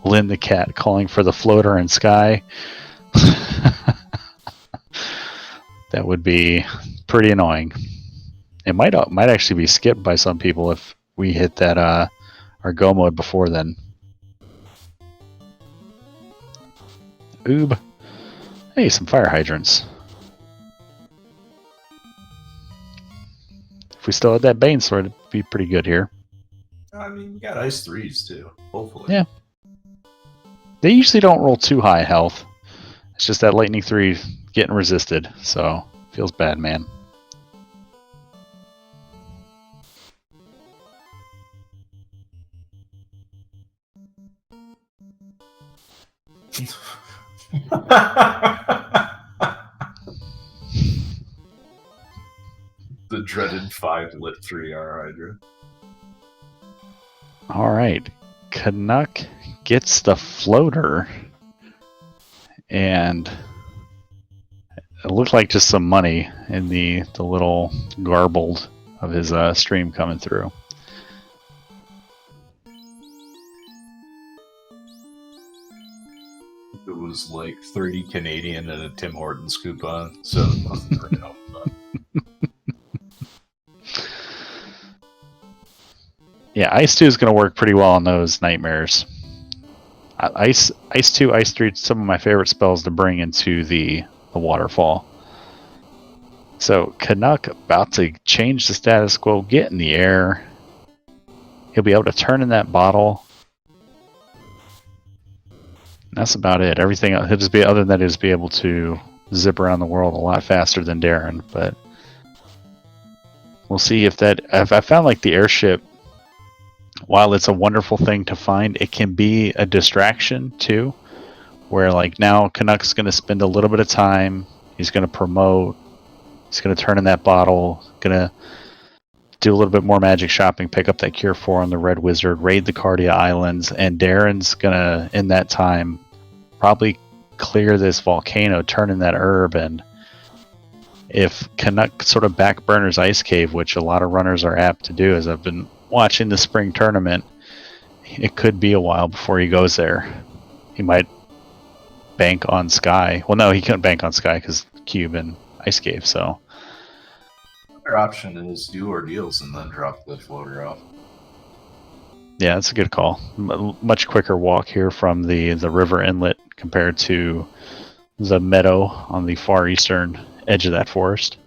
Lynn the cat calling for the floater in sky. That would be pretty annoying. It might actually be skipped by some people if we hit that our go mode before then. Oob. Hey, some fire hydrants. If we still had that Bane sword, it'd be pretty good here. I mean, we got ice 3s too, hopefully. Yeah. They usually don't roll too high health. It's just that lightning 3 getting resisted, so feels bad, man. The dreaded 5 lit 3R Hydra. Alright. Canuck gets the floater. And it looked like just some money in the little garbled of his stream coming through. It was like 30 Canadian and a Tim Hortons coupon, so it wasn't very helpful. Yeah, Ice 2 is going to work pretty well on those nightmares. Ice 2, Ice 3, some of my favorite spells to bring into the waterfall. So Canuck about to change the status quo, get in the air. He'll be able to turn in that bottle. That's about it. Everything else, he'll just be, other than that, he'll just be able to zip around the world a lot faster than Darren. But we'll see if that. If I found like the airship, while it's a wonderful thing to find, it can be a distraction too. Where like now Canuck's going to spend a little bit of time. He's going to promote. He's going to turn in that bottle. Going to do a little bit more magic shopping, pick up that Cure 4 on the Red Wizard, raid the Cardia Islands, and Darren's going to, in that time, probably clear this volcano, turn in that herb, and if Canuck sort of backburners Ice Cave, which a lot of runners are apt to do, as I've been watching the spring tournament, it could be a while before he goes there. He might bank on Sky. Well, no, he couldn't bank on Sky because Cube and Ice Cave, so... Other option is do ordeals and then drop the floater off. Yeah, that's a good call. Much quicker walk here from the river inlet compared to the meadow on the far eastern edge of that forest.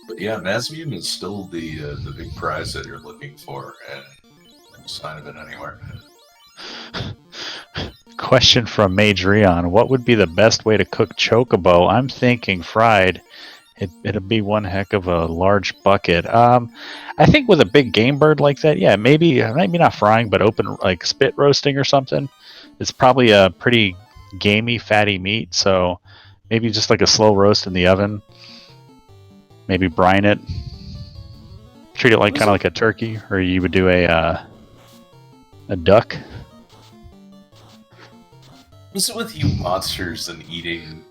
But yeah, Masmium is still the big prize that you're looking for, and no sign of it anywhere. Question from Mage Rion. What would be the best way to cook chocobo? I'm thinking fried. It'd be one heck of a large bucket. I think with a big game bird like that, yeah, maybe not frying, but open like spit roasting or something. It's probably a pretty gamey, fatty meat, so maybe just like a slow roast in the oven. Maybe brine it. Treat it like kind of like a turkey, or you would do a A duck? What's it with you monsters and eating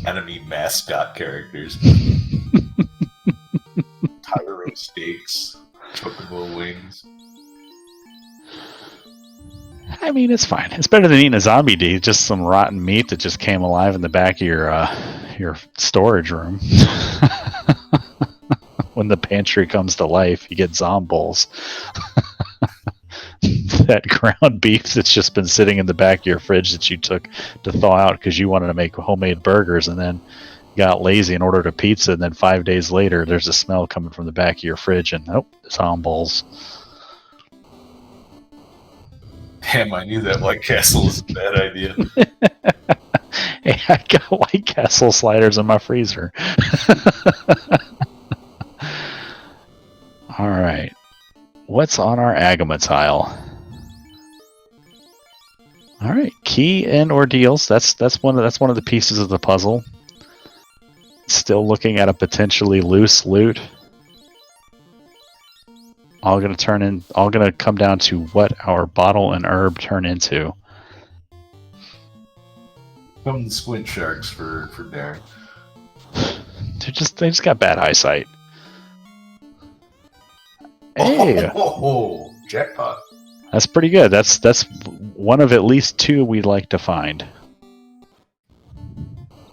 enemy mascot characters? Tyro steaks, chocobo wings. I mean, it's fine. It's better than eating a zombie D, just some rotten meat that just came alive in the back of your storage room. When the pantry comes to life, you get zomballs. That ground beef that's just been sitting in the back of your fridge that you took to thaw out because you wanted to make homemade burgers and then got lazy and ordered a pizza, and then 5 days later there's a smell coming from the back of your fridge and zomballs. Damn, I knew that White Castle was a bad idea. Hey, I got White Castle sliders in my freezer. All right, what's on our Agama tile? All right, key and ordeals. That's one of the pieces of the puzzle. Still looking at a potentially loose loot. All gonna come down to what our bottle and herb turn into. Come the squint sharks for Darren. They just got bad eyesight. Hey, oh, jackpot! that's pretty good. That's one of at least two we'd like to find.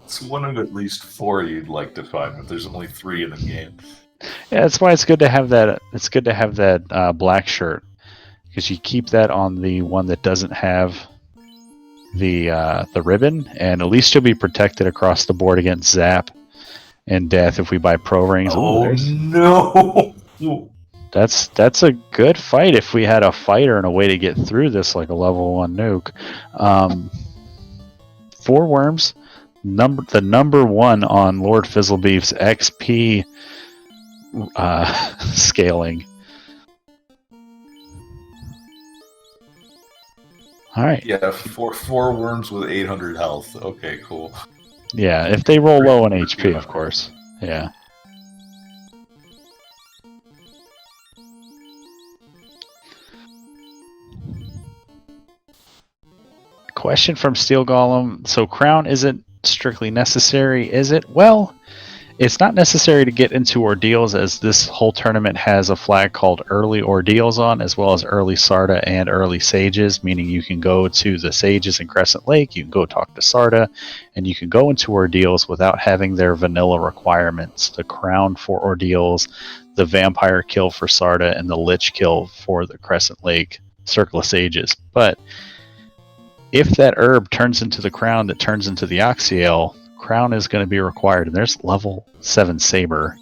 It's one of at least 4 you'd like to find, but there's only 3 in the game. Yeah, that's why it's good to have that. It's good to have that black shirt, because you keep that on the one that doesn't have the ribbon, and at least you'll be protected across the board against zap and death if we buy pro rings. Oh no! That's a good fight if we had a fighter and a way to get through this like a level 1 nuke. 4 worms. The number 1 on Lord Fizzlebeef's XP scaling. All right. Yeah, four worms with 800 health. Okay, cool. Yeah, if they roll low on HP, of course. Yeah. Question from Steel Golem. So crown isn't strictly necessary, is it? Well, it's not necessary to get into ordeals, as this whole tournament has a flag called early ordeals on, as well as early Sarda and early sages, meaning you can go to the sages in Crescent Lake, you can go talk to Sarda, and you can go into ordeals without having their vanilla requirements. The crown for ordeals, the vampire kill for Sarda, and the lich kill for the Crescent Lake Circle of Sages. But if that herb turns into the crown that turns into the Oxyale, crown is going to be required. And there's level 7 Saber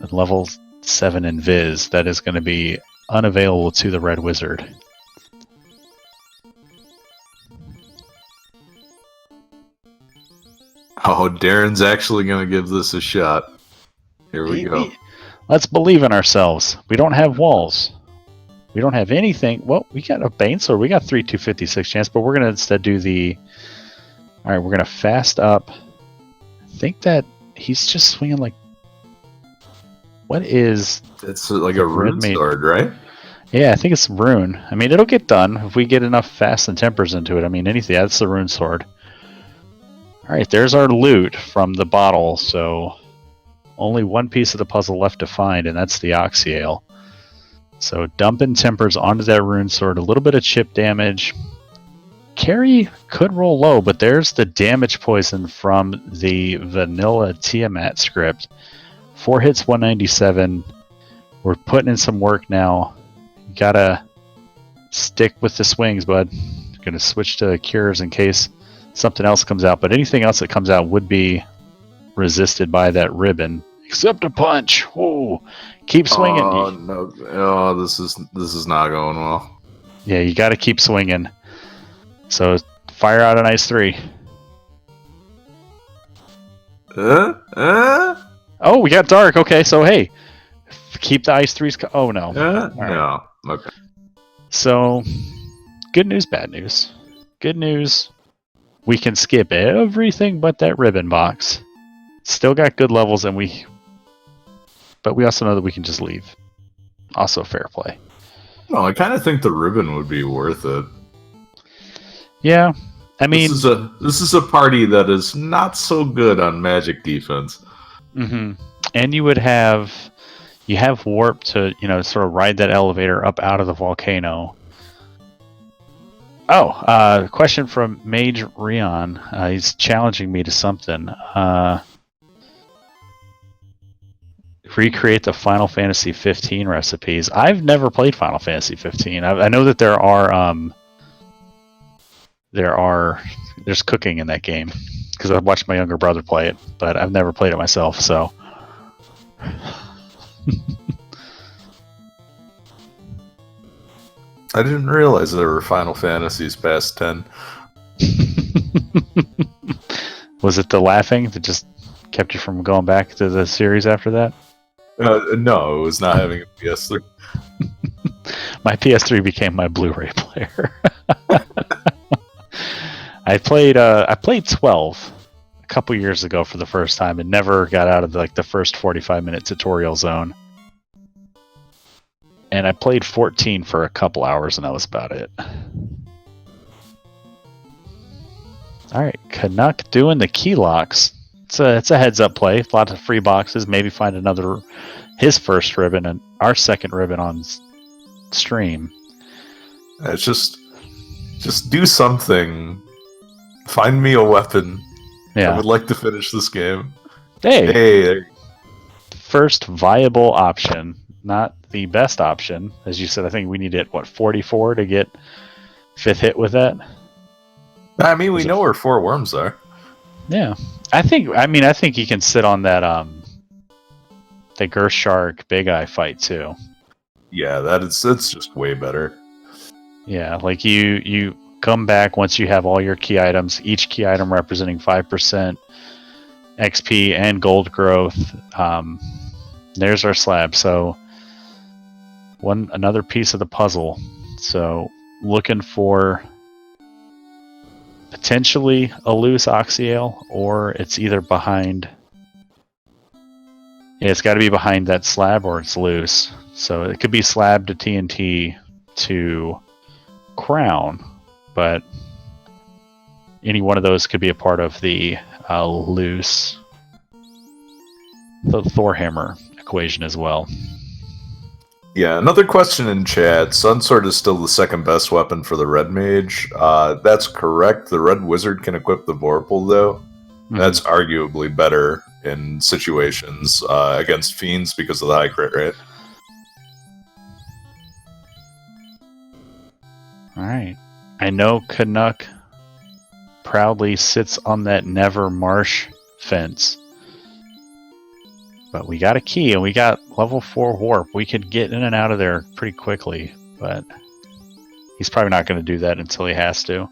and level 7 Invis that is going to be unavailable to the Red Wizard. Oh, Darren's actually going to give this a shot. Here we go. Let's believe in ourselves. We don't have walls. We don't have anything. Well, we got a Baneslayer. We got 3 256 chance, but we're going to instead do the... Alright, we're going to fast up. I think that he's just swinging like... What is... It's like a rune sword, right? Yeah, I think it's rune. I mean, it'll get done if we get enough fast and tempers into it. I mean, anything. That's the rune sword. Alright, there's our loot from the bottle, so... Only one piece of the puzzle left to find, and that's the Oxyale. So dumping tempers onto that rune sword, a little bit of chip damage. Carry could roll low, but there's the damage poison from the vanilla Tiamat script. 4 hits, 197. We're putting in some work now. You gotta stick with the swings, bud. Gonna switch to cures in case something else comes out, but anything else that comes out would be resisted by that ribbon. Except a punch. Whoa. Keep swinging. Oh, no. Oh, this is not going well. Yeah, you got to keep swinging. So fire out an ice 3. Oh, we got dark. Okay, so hey, keep the ice 3s. Oh no. No. Right. Okay. So good news, bad news. Good news. We can skip everything but that ribbon box. Still got good levels, but we also know that we can just leave. Also fair play. No, I kind of think the ribbon would be worth it. Yeah, I mean, this is a party that is not so good on magic defense. And you have warp to sort of ride that elevator up out of the volcano. Oh, question from Mage Rion. He's challenging me to something. Recreate the Final Fantasy 15 recipes. I've never played Final Fantasy 15. I know that there's cooking in that game because I've watched my younger brother play it, but I've never played it myself. So, I didn't realize there were Final Fantasies past 10. Was it the laughing that just kept you from going back to the series after that? No, it was not having a PS3. My PS3 became my Blu-ray player. I played 12 a couple years ago for the first time and never got out of the first 45-minute tutorial zone. And I played 14 for a couple hours, and that was about it. All right, Canuck doing the key locks. It's a heads-up play. Lots of free boxes. Maybe find his first ribbon and our second ribbon on stream. It's just do something. Find me a weapon. Yeah. I would like to finish this game. Hey. First viable option. Not the best option. As you said, I think we need it, 44 to get fifth hit with that? I mean, we know where 4 worms are. Yeah. I think he can sit on that the Girth Shark Big Eye fight too. Yeah, that's just way better. Yeah, like you come back once you have all your key items, each key item representing 5% XP and gold growth. There's our slab. So another piece of the puzzle. So looking for potentially a loose Oxyale, or it's either behind. Yeah, it's got to be behind that slab, or it's loose. So it could be slab to TNT to crown, but any one of those could be a part of the loose the Thor hammer equation as well. Yeah, another question in chat. Sunsword is still the second best weapon for the red mage. That's correct. The red wizard can equip the Vorpal, though. Mm-hmm. That's arguably better in situations against fiends because of the high crit rate. Alright. I know Canuck proudly sits on that Never Marsh fence. But we got a key, and we got level 4 warp. We could get in and out of there pretty quickly, but he's probably not going to do that until he has to.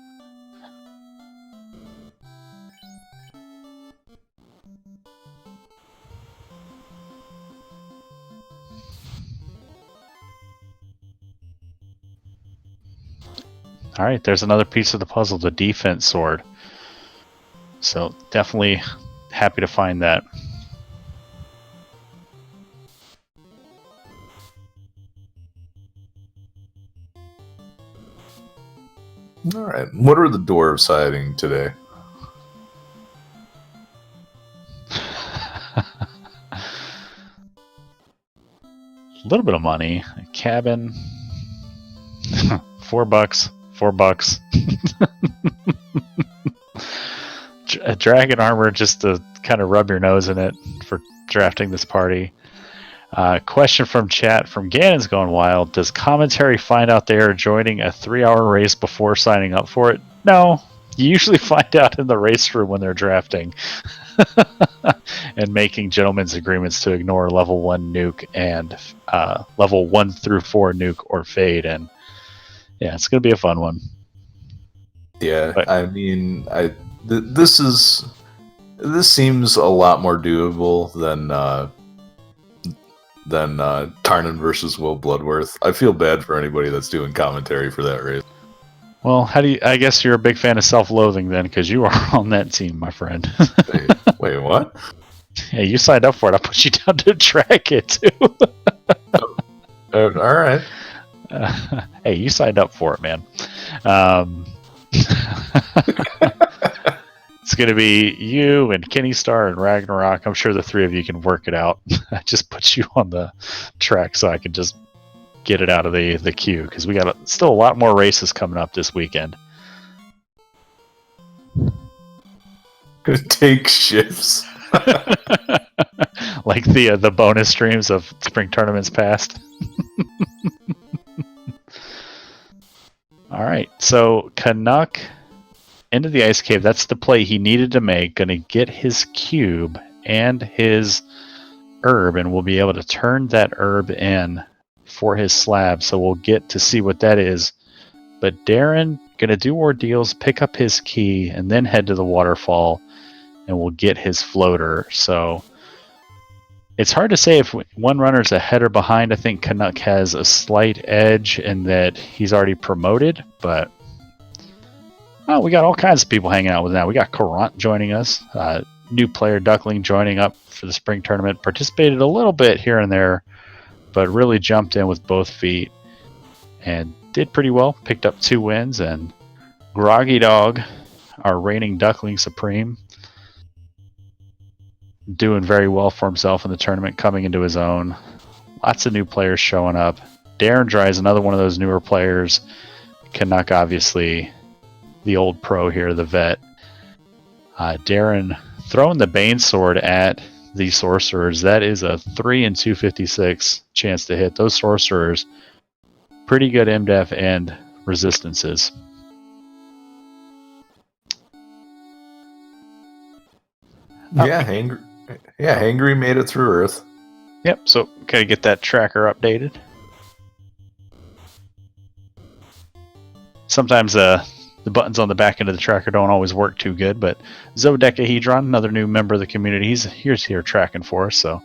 Alright, there's another piece of the puzzle, the defense sword. So definitely happy to find that. Alright, what are the dwarves hiding today? A little bit of money. A cabin. $4. $4. A dragon armor just to kind of rub your nose in it for drafting this party. Question from chat from Ganon's Going Wild. Does commentary find out they are joining a 3-hour race before signing up for it? No. You usually find out in the race room when they're drafting and making gentlemen's agreements to ignore level 1 nuke and level 1 through 4 nuke or fade. And yeah, it's going to be a fun one. Yeah, but, I mean, this seems a lot more doable than Tarnan versus Will Bloodworth. I feel bad for anybody that's doing commentary for that race. Well, I guess you're a big fan of self-loathing then, because you are on that team, my friend. Wait, what? Yeah, you signed up for it. I'll put you down to track it, too. All right. Hey, you signed up for it, man. It's going to be you and Kenny Star and Ragnarok. I'm sure the three of you can work it out. I just put you on the track so I can just get it out of the queue because we got still a lot more races coming up this weekend. Take shifts. Like the bonus streams of spring tournaments past. All right, so Canuck into the ice cave. That's the play he needed to make. Going to get his cube and his herb, and we'll be able to turn that herb in for his slab. So we'll get to see what that is. But Darren going to do ordeals, pick up his key, and then head to the waterfall, and we'll get his floater. So it's hard to say if one runner's ahead or behind. I think Canuck has a slight edge in that he's already promoted, but we got all kinds of people hanging out with now. We got Courant joining us, new player Duckling joining up for the spring tournament, participated a little bit here and there, but really jumped in with both feet and did pretty well, picked up 2 wins, and Groggy Dog, our reigning Duckling Supreme, doing very well for himself in the tournament, coming into his own. Lots of new players showing up. Darindrise, another one of those newer players. Canuck, obviously, the old pro here, the vet. Darren throwing the Bane Sword at the Sorcerers. That is a 3 in 256 chance to hit. Those Sorcerers, pretty good MDEF and resistances. Hangry made it through Earth. Yep, so gotta get that tracker updated. Sometimes the buttons on the back end of the tracker don't always work too good, but Zodecahedron, another new member of the community, he's here tracking for us, so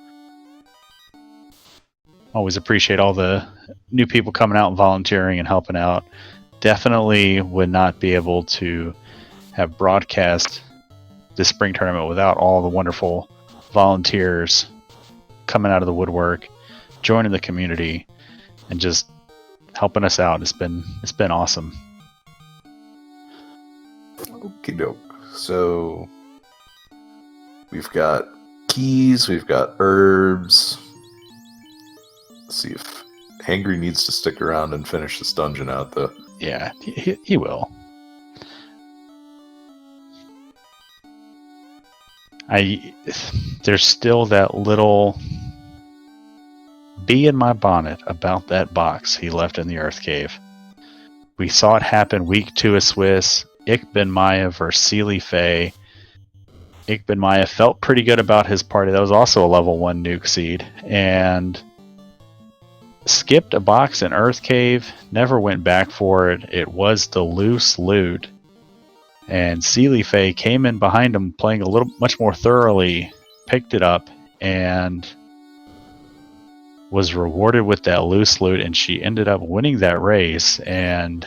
always appreciate all the new people coming out and volunteering and helping out. Definitely would not be able to have broadcast this spring tournament without all the wonderful volunteers coming out of the woodwork, joining the community, and just helping us out. It's been awesome. Okie doke. So we've got keys, we've got herbs. Let's see if Hangry needs to stick around and finish this dungeon out, though. Yeah, he will. There's still that little bee in my bonnet about that box he left in the Earth Cave. We saw it happen week 2 of Swiss. Ik Ben Maya versus Sealy Faye. Ik Ben Maya felt pretty good about his party. That was also a level 1 nuke seed. And skipped a box in Earth Cave. Never went back for it. It was the loose loot. And Sealy Faye came in behind him playing much more thoroughly, picked it up, and was rewarded with that loose loot, and she ended up winning that race. And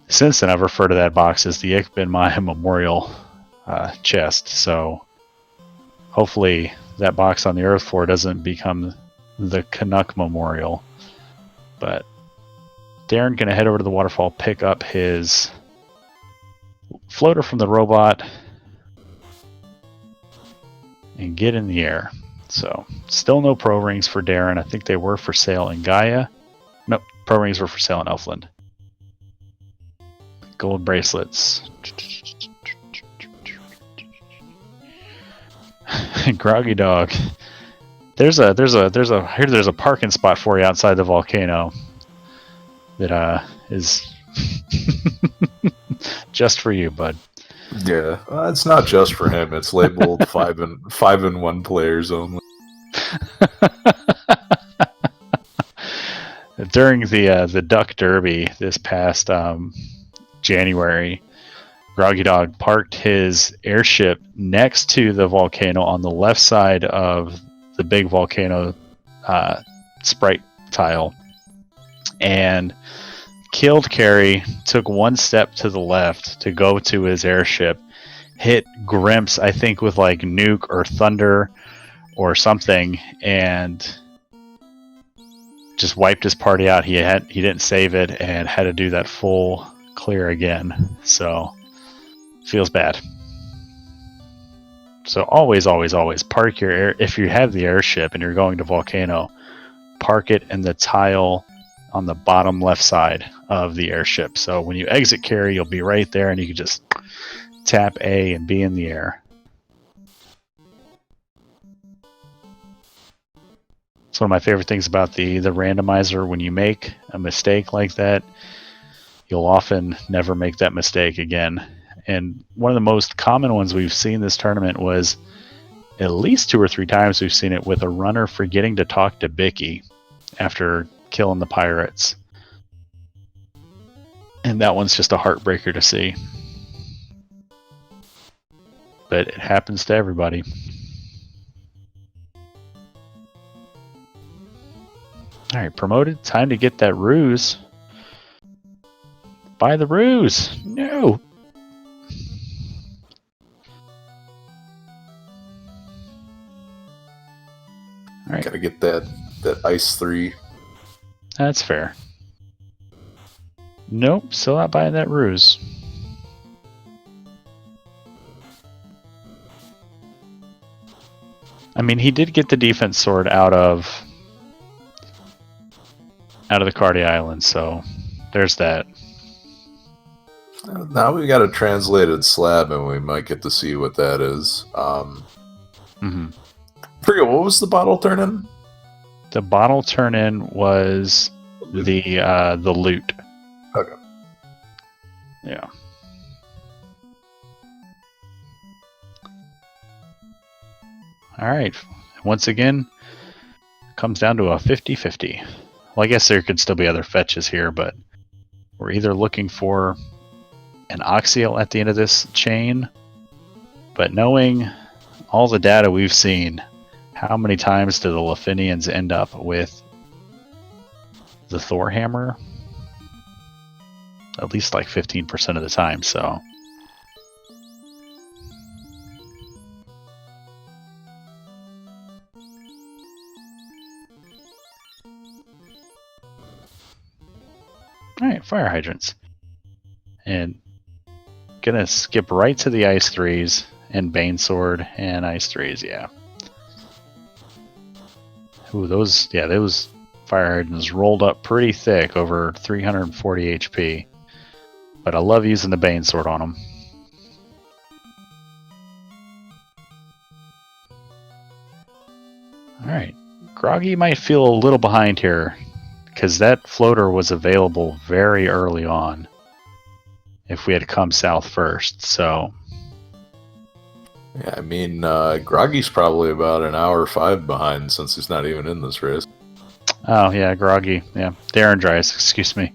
since then, I've referred to that box as the Ik Ben Maya Memorial chest. So hopefully that box on the earth floor doesn't become the Canuck Memorial. But Darren going to head over to the waterfall, pick up his floater from the robot, and get in the air. So still no pro rings for Darren. I think they were for sale in Gaia. Nope, pro rings were for sale in Elfland. Gold bracelets. Groggy Dog. There's a parking spot for you outside the volcano that is just for you, bud. Yeah, it's not just for him. It's labeled 5 and 1 players only. During the Duck Derby this past January, Groggy Dog parked his airship next to the volcano on the left side of the big volcano sprite tile, and killed Carrie, took one step to the left to go to his airship, hit Grimps, I think with like nuke or thunder or something, and just wiped his party out. He didn't save it and had to do that full clear again. So feels bad. So always park your air. If you have the airship and you're going to Volcano, park it in the tile on the bottom left side of the airship. So when you exit carry, you'll be right there, and you can just tap A and be in the air. It's one of my favorite things about the randomizer. When you make a mistake like that, you'll often never make that mistake again. And one of the most common ones we've seen this tournament was at least 2 or 3 times we've seen it with a runner forgetting to talk to Bicky after killing the pirates. And that one's just a heartbreaker to see. But it happens to everybody. Alright, promoted. Time to get that ruse. Buy the ruse! No! Alright. Gotta get that ice 3. That's fair. Nope, still not buying that ruse. I mean, he did get the defense sword out of the Cardi Island, so there's that. Now we got a translated slab, and we might get to see what that is. Forget, what was the bottle turn-in? The bottle turn-in was the loot. Okay. Yeah. All right. Once again, comes down to a 50-50. Well, I guess there could still be other fetches here, but we're either looking for an Oxial at the end of this chain, but knowing all the data we've seen, how many times do the Lefinians end up with the Thor hammer? At least like 15% of the time, so. Alright, fire hydrants. And gonna skip right to the ice 3s and Bane Sword and ice 3s, yeah. Ooh, those fire hydrants rolled up pretty thick, over 340 HP. But I love using the Bane Sword on them. Alright, Groggy might feel a little behind here, because that floater was available very early on if we had come south first, so. Yeah, I mean, Groggy's probably about an hour or 5 behind since he's not even in this race. Oh, yeah, Groggy. Yeah, darindrise, excuse me.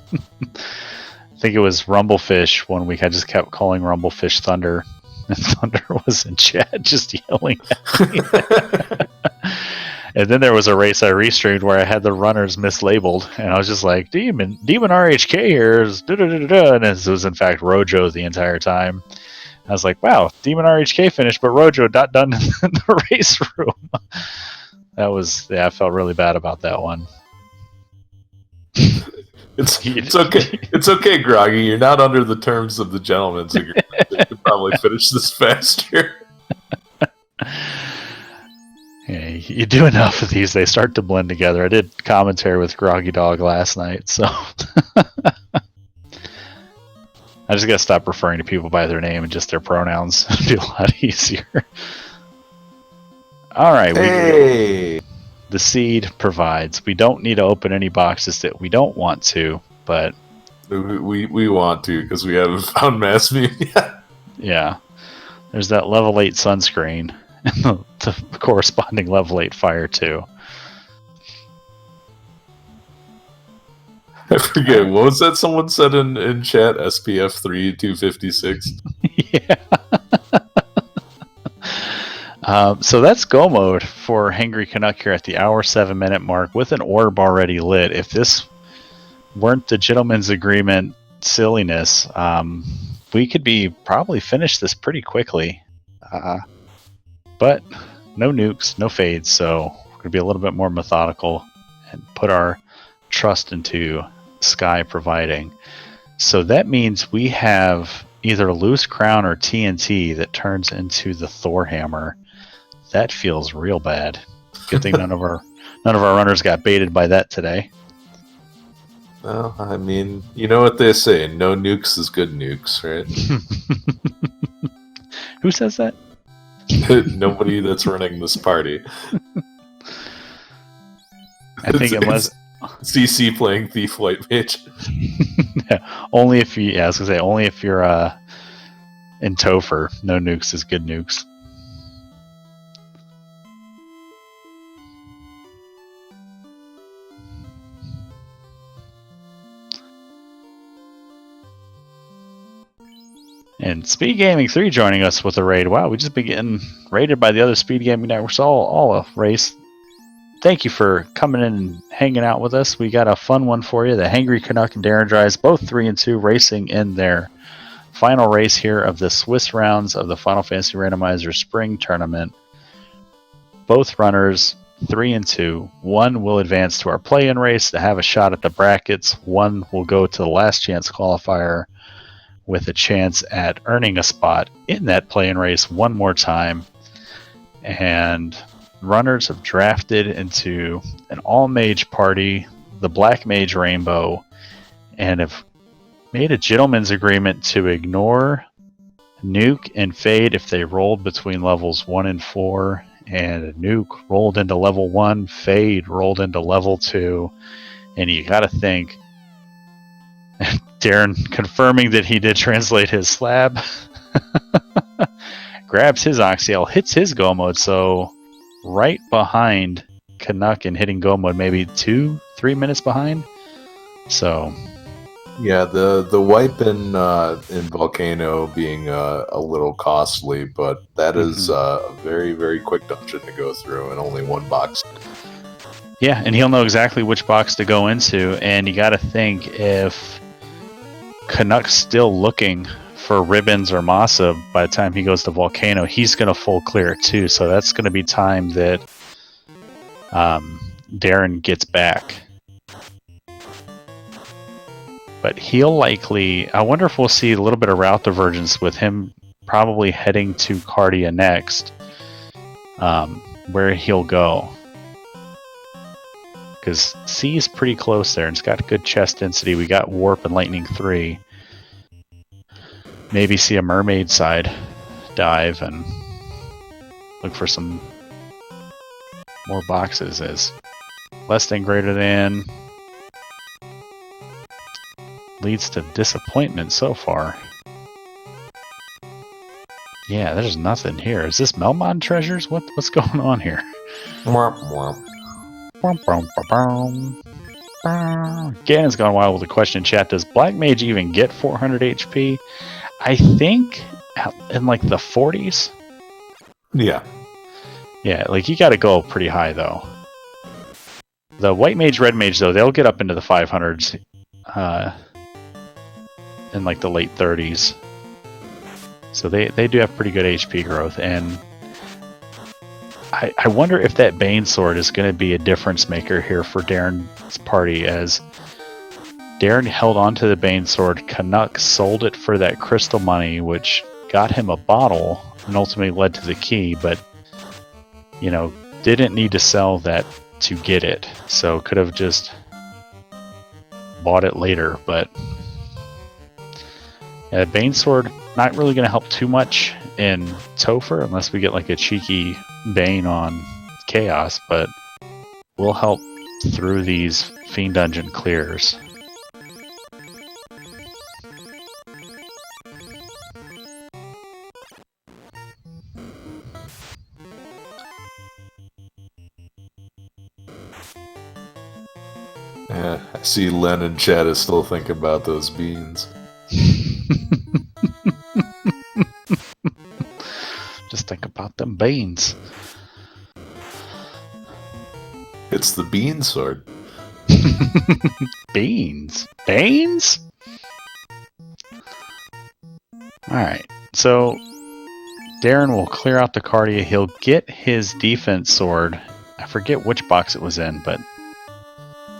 I think it was Rumblefish one week. I just kept calling Rumblefish Thunder, and Thunder was in chat just yelling at me. And then there was a race I restreamed where I had the runners mislabeled, and I was just like, Demon RHK here is da-da-da-da-da, and it was in fact Rojo the entire time. I was like, wow, Demon RHK finished, but Rojo not done in the race room. That was, yeah, I felt really bad about that one. It's okay. It's okay, Groggy. You're not under the terms of the gentleman's agreement. You could probably finish this faster. Yeah, you do enough of these, they start to blend together. I did commentary with Groggy Dog last night, so I just gotta stop referring to people by their name and just their pronouns. It'd be a lot easier. Alright, Hey! The seed provides. We don't need to open any boxes that we don't want to, but We want to, because we haven't found Mass Mutant yet. yeah. There's that level 8 sunscreen and the corresponding level 8 fire too. I forget, what was that someone said in chat? SPF 3 256? Yeah. So that's go mode for Hangry Canuck here at the hour 7-minute mark with an orb already lit. If this weren't the gentleman's agreement silliness, we could be probably finish this pretty quickly. But no nukes, no fades, so we're going to be a little bit more methodical and put our trust into Sky providing. So that means we have either a loose crown or TNT that turns into the Thor hammer. That feels real bad. Good thing none of our runners got baited by that today. Well, I mean, you know what they say, no nukes is good nukes, right? Who says that? Nobody that's running this party. I think unless CC playing Thief White Mage. only if you, I was gonna say only if you're in Topher, no nukes is good nukes. And Speed Gaming 3 joining us with a raid. Wow, we just been getting raided by the other Speed Gaming networks all a race. Thank you for coming in and hanging out with us. We got a fun one for you. The Hangry Canuck and darindrise, both 3-2, racing in their final race here of the Swiss rounds of the Final Fantasy Randomizer Spring Tournament. Both runners 3-2. One will advance to our play-in race to have a shot at the brackets. One will go to the last chance qualifier with a chance at earning a spot in that play-in race one more time. And runners have drafted into an all-mage party, the Black Mage Rainbow, and have made a gentleman's agreement to ignore Nuke and Fade if they rolled between levels 1 and 4, and Nuke rolled into level 1, Fade rolled into level 2, and you gotta think, Darren confirming that he did translate his slab, grabs his Oxyel, hits his go mode, so right behind Canuck and hitting go mode, maybe 2-3 minutes behind. So yeah, the wipe in Volcano being a little costly, but that is a very, very quick dungeon to go through and only one box. Yeah, and he'll know exactly which box to go into, and you got to think if Canuck's still looking for ribbons or masa by the time he goes to Volcano, he's going to full clear it too, so that's going to be time that Darren gets back. But he'll likely, I wonder if we'll see a little bit of route divergence with him probably heading to Cardia next, where he'll go. Because C is pretty close there, and it's got good chest density. We got Warp and Lightning 3. Maybe see a Mermaid side dive and look for some more boxes as less than greater than leads to disappointment so far. Yeah, there's nothing here. Is this Melmond treasures? What's going on here? Gannon's gone wild with a question in chat. Does Black Mage even get 400 HP? I think in like the 40s. Yeah. Yeah, like you got to go pretty high though. The White Mage, Red Mage though, they'll get up into the 500s in like the late 30s. So they do have pretty good HP growth, and I wonder if that Bane Sword is going to be a difference maker here for Darren's party, as Darren held on to the Bane Sword. Canuck sold it for that crystal money, which got him a bottle and ultimately led to the key, but, you know, didn't need to sell that to get it. So could have just bought it later, but Bane Sword not really going to help too much in Topher unless we get like a cheeky Bane on Chaos, but will help through these Fiend Dungeon clears. Yeah, I see Len and Chad is still thinking about those beans. Just think about them beans. It's the Bean Sword. Beans? Banes? Alright, so Darren will clear out the Cardia. He'll get his defense sword I forget which box it was in, but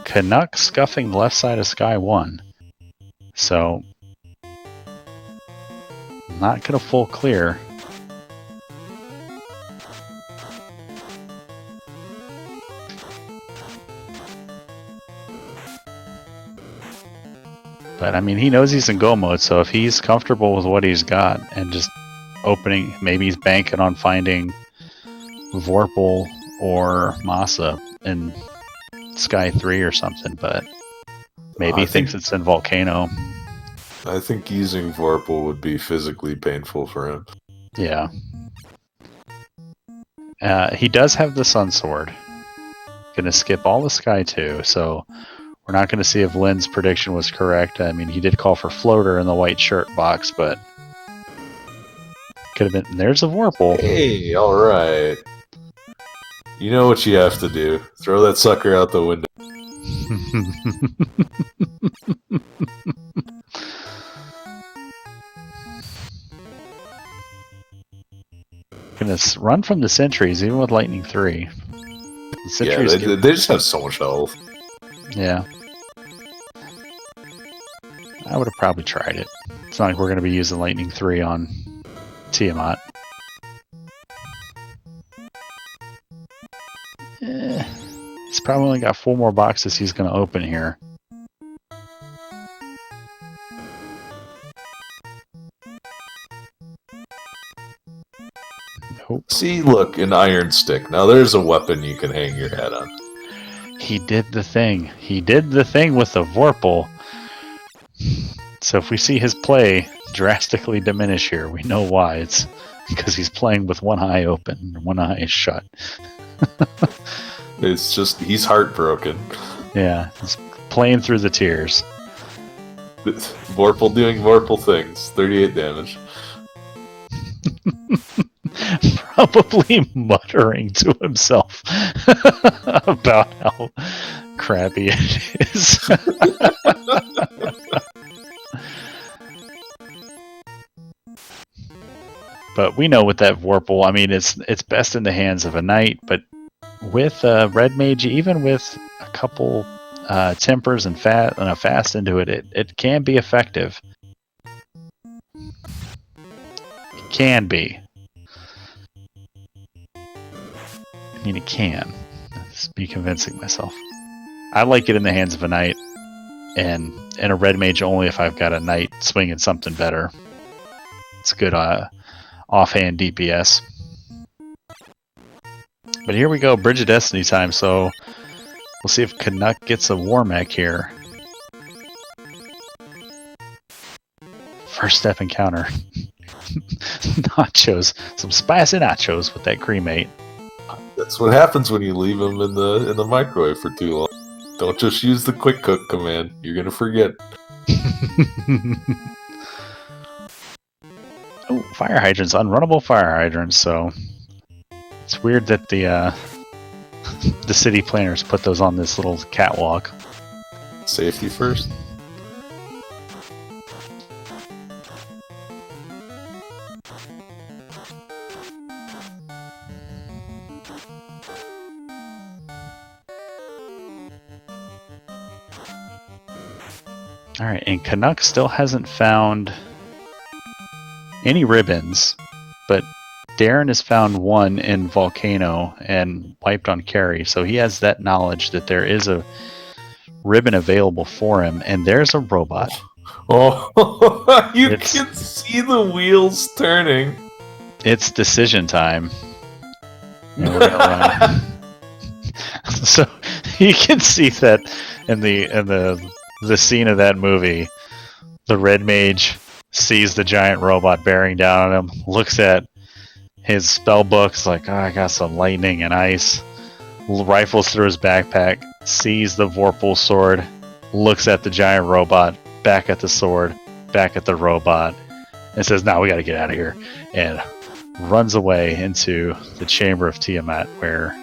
Canuck scuffing the left side of Sky 1. So, not going to full clear. But, I mean, he knows he's in go mode, so if he's comfortable with what he's got and just opening, maybe he's banking on finding Vorpal or Masa in Sky 3 or something, but maybe he thinks it's in Volcano. I think using Vorpal would be physically painful for him. Yeah. He does have the Sun Sword. Gonna skip all the Sky 2, so we're not gonna see if Lynn's prediction was correct. I mean, he did call for Floater in the white shirt box, but could have been. There's a Vorpal. Hey, alright. You know what you have to do. Throw that sucker out the window. Gonna run from the sentries, even with Lightning 3. The sentries they just have so much health. Yeah. I would have probably tried it. It's not like we're going to be using Lightning 3 on Tiamat. He's probably only got 4 more boxes he's going to open here. Nope. See, look, an iron stick. Now there's a weapon you can hang your hat on. He did the thing. He did the thing with the Vorpal. So if we see his play drastically diminish here, we know why. It's because he's playing with one eye open, one eye shut. It's just, he's heartbroken. Yeah, he's playing through the tears. Vorpal doing Vorpal things. 38 damage. Probably muttering to himself about how crappy it is. But we know with that Vorpal, I mean, it's best in the hands of a knight, but with Red Mage, even with a couple tempers and a fast into it, it can be effective. It can be. I mean, it can. Just be convincing myself. I like it in the hands of a knight, and a Red Mage only if I've got a knight swinging something better. It's good offhand DPS. But here we go, Bridge of Destiny time, so we'll see if Canuck gets a War Mech here. First step encounter. Nachos. Some spicy nachos with that cremate. That's what happens when you leave them in the microwave for too long. Don't just use the quick cook command. You're gonna forget. Oh, fire hydrants, unrunnable fire hydrants. So it's weird that the city planners put those on this little catwalk. Safety first. Alright, and Canuck still hasn't found any ribbons, but Darren has found one in Volcano and wiped on Carry, so he has that knowledge that there is a ribbon available for him, and there's a robot. Oh, you can see the wheels turning. It's decision time. And we're gonna so you can see that in the scene of that movie, the Red Mage sees the giant robot bearing down on him, looks at his spell books like, oh, I got some lightning and ice, rifles through his backpack, sees the Vorpal sword, looks at the giant robot, back at the sword, back at the robot, and says, "Now we got to get out of here," and runs away into the chamber of Tiamat, where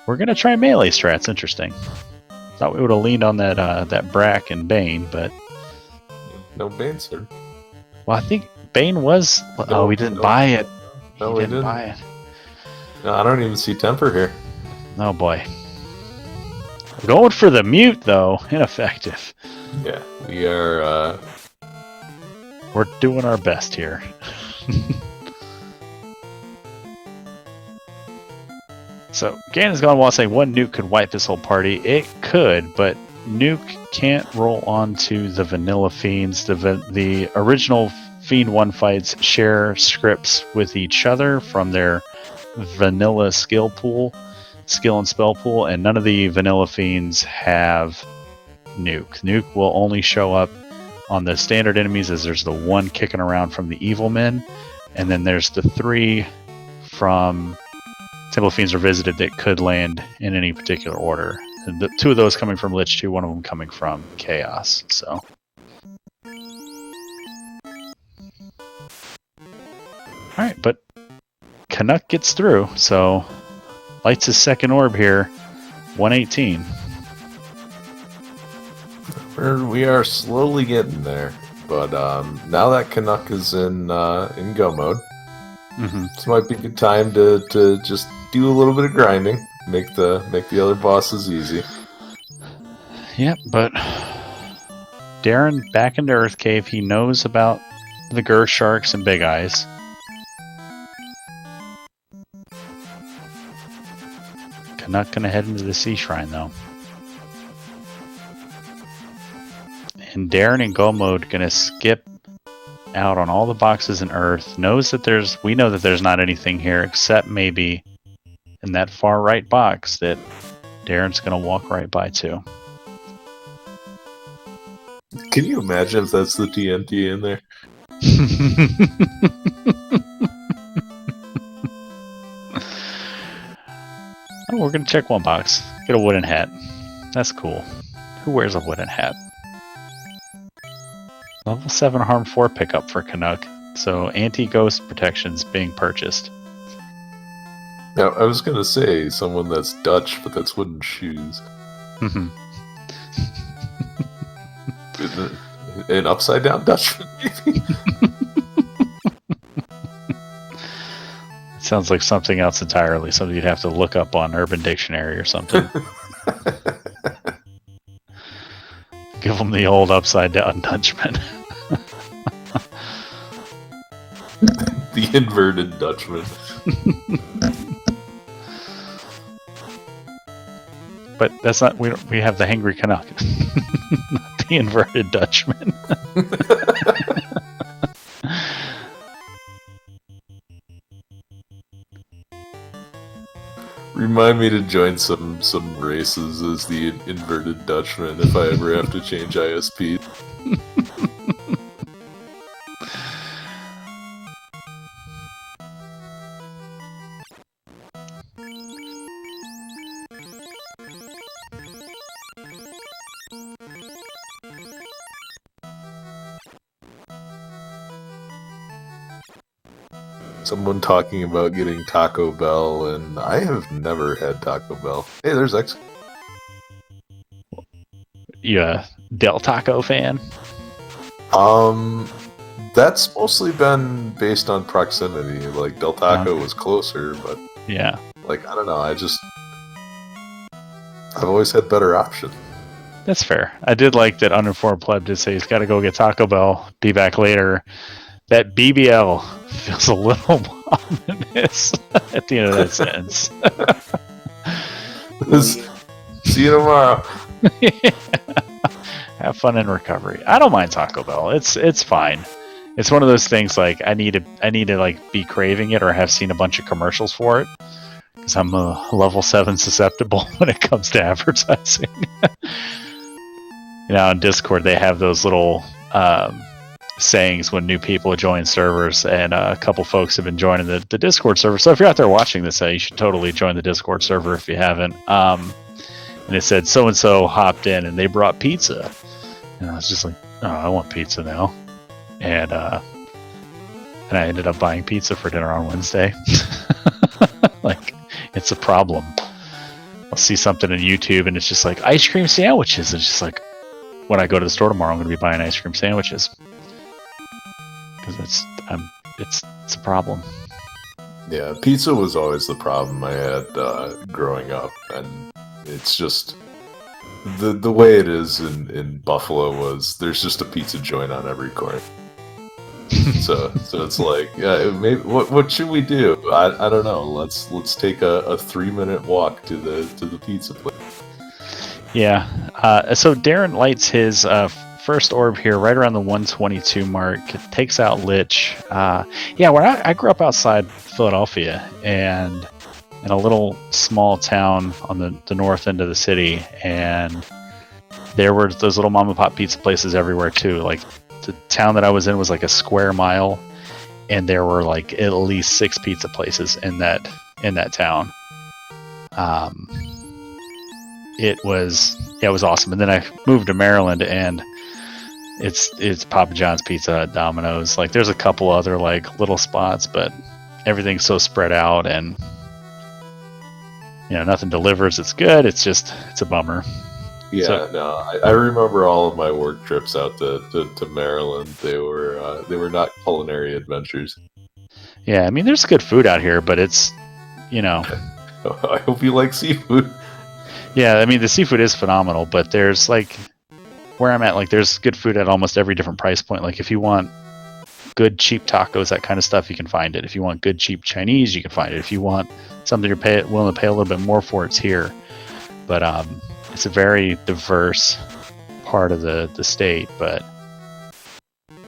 we're gonna try melee strats. Interesting. Thought we would have leaned on that Brack and Bane, but no Bane, sir. Well, I think Bane was. We didn't buy it. No, we didn't buy it. No, I don't even see temper here. Oh boy. Going for the mute though, ineffective. Yeah, we are. We're doing our best here. So, Ganon's gone while saying one nuke could wipe this whole party. It could, but nuke can't roll onto the vanilla fiends. The original Fiend 1 fights share scripts with each other from their vanilla skill and spell pool, and none of the vanilla fiends have nuke. Nuke will only show up on the standard enemies, as there's the one kicking around from the evil men, and then there's the 3 from Temple of Fiends Revisited that could land in any particular order. And the 2 of those coming from Lich 2, one of them coming from Chaos. So, alright, but Canuck gets through, so lights his second orb here, 118. We are slowly getting there, but now that Canuck is in go mode, this might be a good time to just do a little bit of grinding, make the other bosses easy. Yep, but Darren back into Earth Cave. He knows about the Gur Sharks and Big Eyes. Canuck gonna head into the Sea Shrine though. And Darren in Go mode gonna skip out on all the boxes in Earth. We know that there's not anything here except maybe in that far right box that Darren's gonna walk right by too. Can you imagine if that's the TNT in there? Oh, we're gonna check one box. Get a wooden hat. That's cool. Who wears a wooden hat? Level 7 Harm 4 pickup for Canuck. So anti-ghost protection's being purchased. Now, I was gonna say someone that's Dutch, but that's wooden shoes. An upside down Dutchman, maybe? Sounds like something else entirely. Something you'd have to look up on Urban Dictionary or something. Give them the old upside down Dutchman. The inverted Dutchman. But that's not. We have the Hangry Canuck, not the inverted Dutchman. Remind me to join some races as the inverted Dutchman if I ever have to change ISP. Someone talking about getting Taco Bell, and I have never had Taco Bell. Hey, there's X. You a Del Taco fan? That's mostly been based on proximity. Like, Del Taco was closer, but Yeah. like, I don't know, I've always had better options. That's fair. I did like that Uninformed Pleb did say he's got to go get Taco Bell, be back later. That BBL feels a little ominous at the end of that sentence. See you tomorrow. Have fun in recovery. I don't mind Taco Bell. It's fine. It's one of those things like I need to like be craving it or have seen a bunch of commercials for it because I'm a level 7 susceptible when it comes to advertising. On Discord they have those little sayings when new people join servers, and a couple folks have been joining the Discord server. So if you're out there watching this, you should totally join the Discord server if you haven't. And it said so and so hopped in and they brought pizza, and I was just like, oh, I want pizza now, and I ended up buying pizza for dinner on Wednesday. Like, it's a problem. I'll see something on YouTube and it's just like ice cream sandwiches. It's just like, when I go to the store tomorrow, I'm going to be buying ice cream sandwiches. Because it's a problem. Yeah, pizza was always the problem I had growing up, and it's just the way it is in Buffalo was there's just a pizza joint on every corner. So it's like, yeah, maybe, what should we do? I don't know. Let's take a 3-minute walk to the pizza place. Yeah. So Darren lights his first orb here right around the 122 mark. Takes out Lich. Yeah, where I grew up outside Philadelphia and in a little small town on the north end of the city, and there were those little mom and pop pizza places everywhere too. Like the town that I was in was like a square mile, and there were like at least 6 pizza places in that town. It was awesome. And then I moved to Maryland, and it's Papa John's Pizza Hut, Domino's. Like there's a couple other like little spots, but everything's so spread out, and nothing delivers. It's good. It's a bummer. Yeah, So- no, I remember all of my work trips out to Maryland. They were not culinary adventures. Yeah, I mean there's good food out here, but it's I hope you like seafood. yeah, I mean the seafood is phenomenal, but there's like where I'm at, like there's good food at almost every different price point. Like if you want good cheap tacos, that kind of stuff, you can find it. If you want good cheap Chinese, you can find it. If you want something you're willing to pay a little bit more for, it's here. But it's a very diverse part of the state, but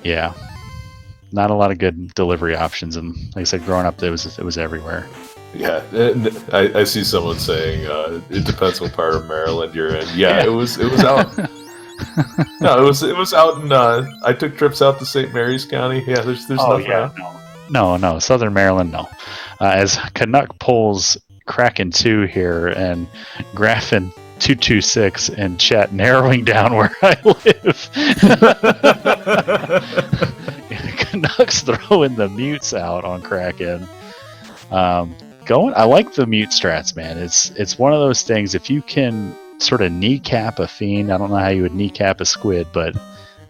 yeah, not a lot of good delivery options. And like I said, growing up, it was everywhere. Yeah, I see someone saying it depends what part of Maryland you're in. Yeah, it was out. No, it was out in. I took trips out to St. Mary's County. Yeah, there's nothing. Yeah, no, Southern Maryland, no. As Canuck pulls Kraken 2 here and Graffin 226 and chat narrowing down where I live. Canucks throwing the mutes out on Kraken. I like the mute strats, man. It's one of those things. If you can sort of kneecap a fiend, I don't know how you would kneecap a squid, but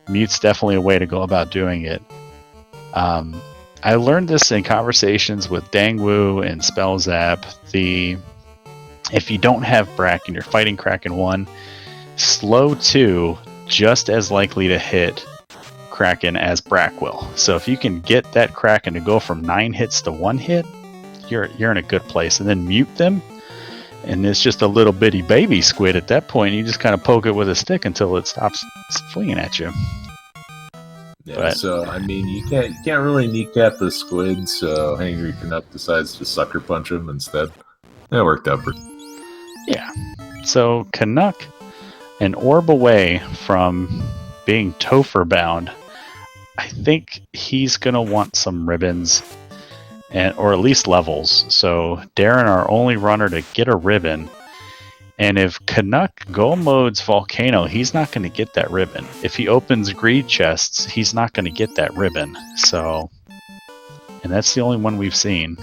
mute's definitely a way to go about doing it. I learned this in conversations with Dangwoo and Spellzap. If you don't have Brack and you're fighting Kraken 1, slow 2 just as likely to hit Kraken as Brack will. So if you can get that Kraken to go from 9 hits to 1 hit, you're in a good place. And then mute them, and it's just a little bitty baby squid at that point. You just kind of poke it with a stick until it stops flinging at you. Yeah, But- so I mean, you can't really kneecap the squid. So Hangry Canuck decides to sucker punch him instead. That worked out pretty. Yeah. So Canuck, an orb away from being Topher bound. I think he's gonna want some ribbons, or at least levels. So Darren, our only runner to get a ribbon. And if Canuck go modes Volcano, he's not going to get that ribbon. If he opens greed chests, he's not going to get that ribbon. So, and that's the only one we've seen.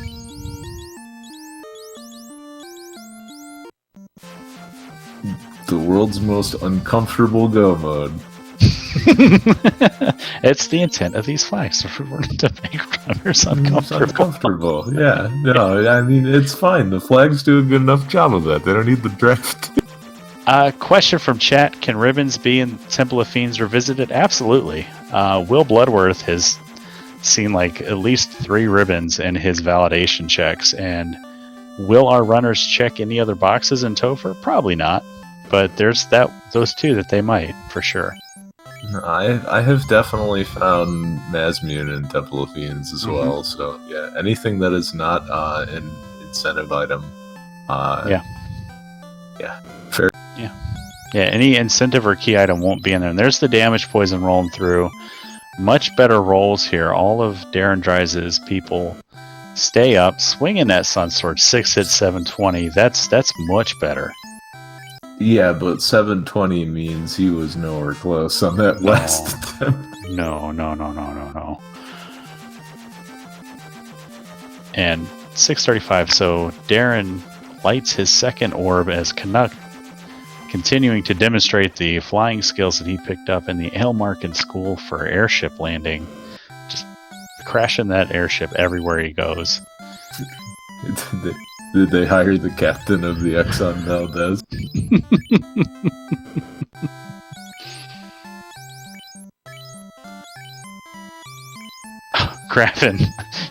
The world's most uncomfortable go mode. It's the intent of these flags to make runners It's uncomfortable. uncomfortable. Yeah, no, I mean it's fine. The flags do a good enough job of that. They don't need the draft. Question from chat: can ribbons be in Temple of Fiends Revisited? Absolutely. Will Bloodworth has seen like at least 3 ribbons in his validation checks. And will our runners check any other boxes in Topher? Probably not. But there's those 2 that they might for sure. I have definitely found Mazmune in Temple of Fiends as well. So yeah, anything that is not an incentive item. Fair. Yeah, any incentive or key item won't be in there. And there's the damage poison rolling through. Much better rolls here. All of Darindrise's people stay up, swinging that Sun Sword. 6 hits, 720. That's much better. Yeah, but 720 means he was nowhere close on that last attempt. No. And 635. So Darren lights his second orb as Canuck, continuing to demonstrate the flying skills that he picked up in the Aylmarkin School for airship landing. Just crashing that airship everywhere he goes. Did they hire the captain of the Exxon Valdez? Graffin,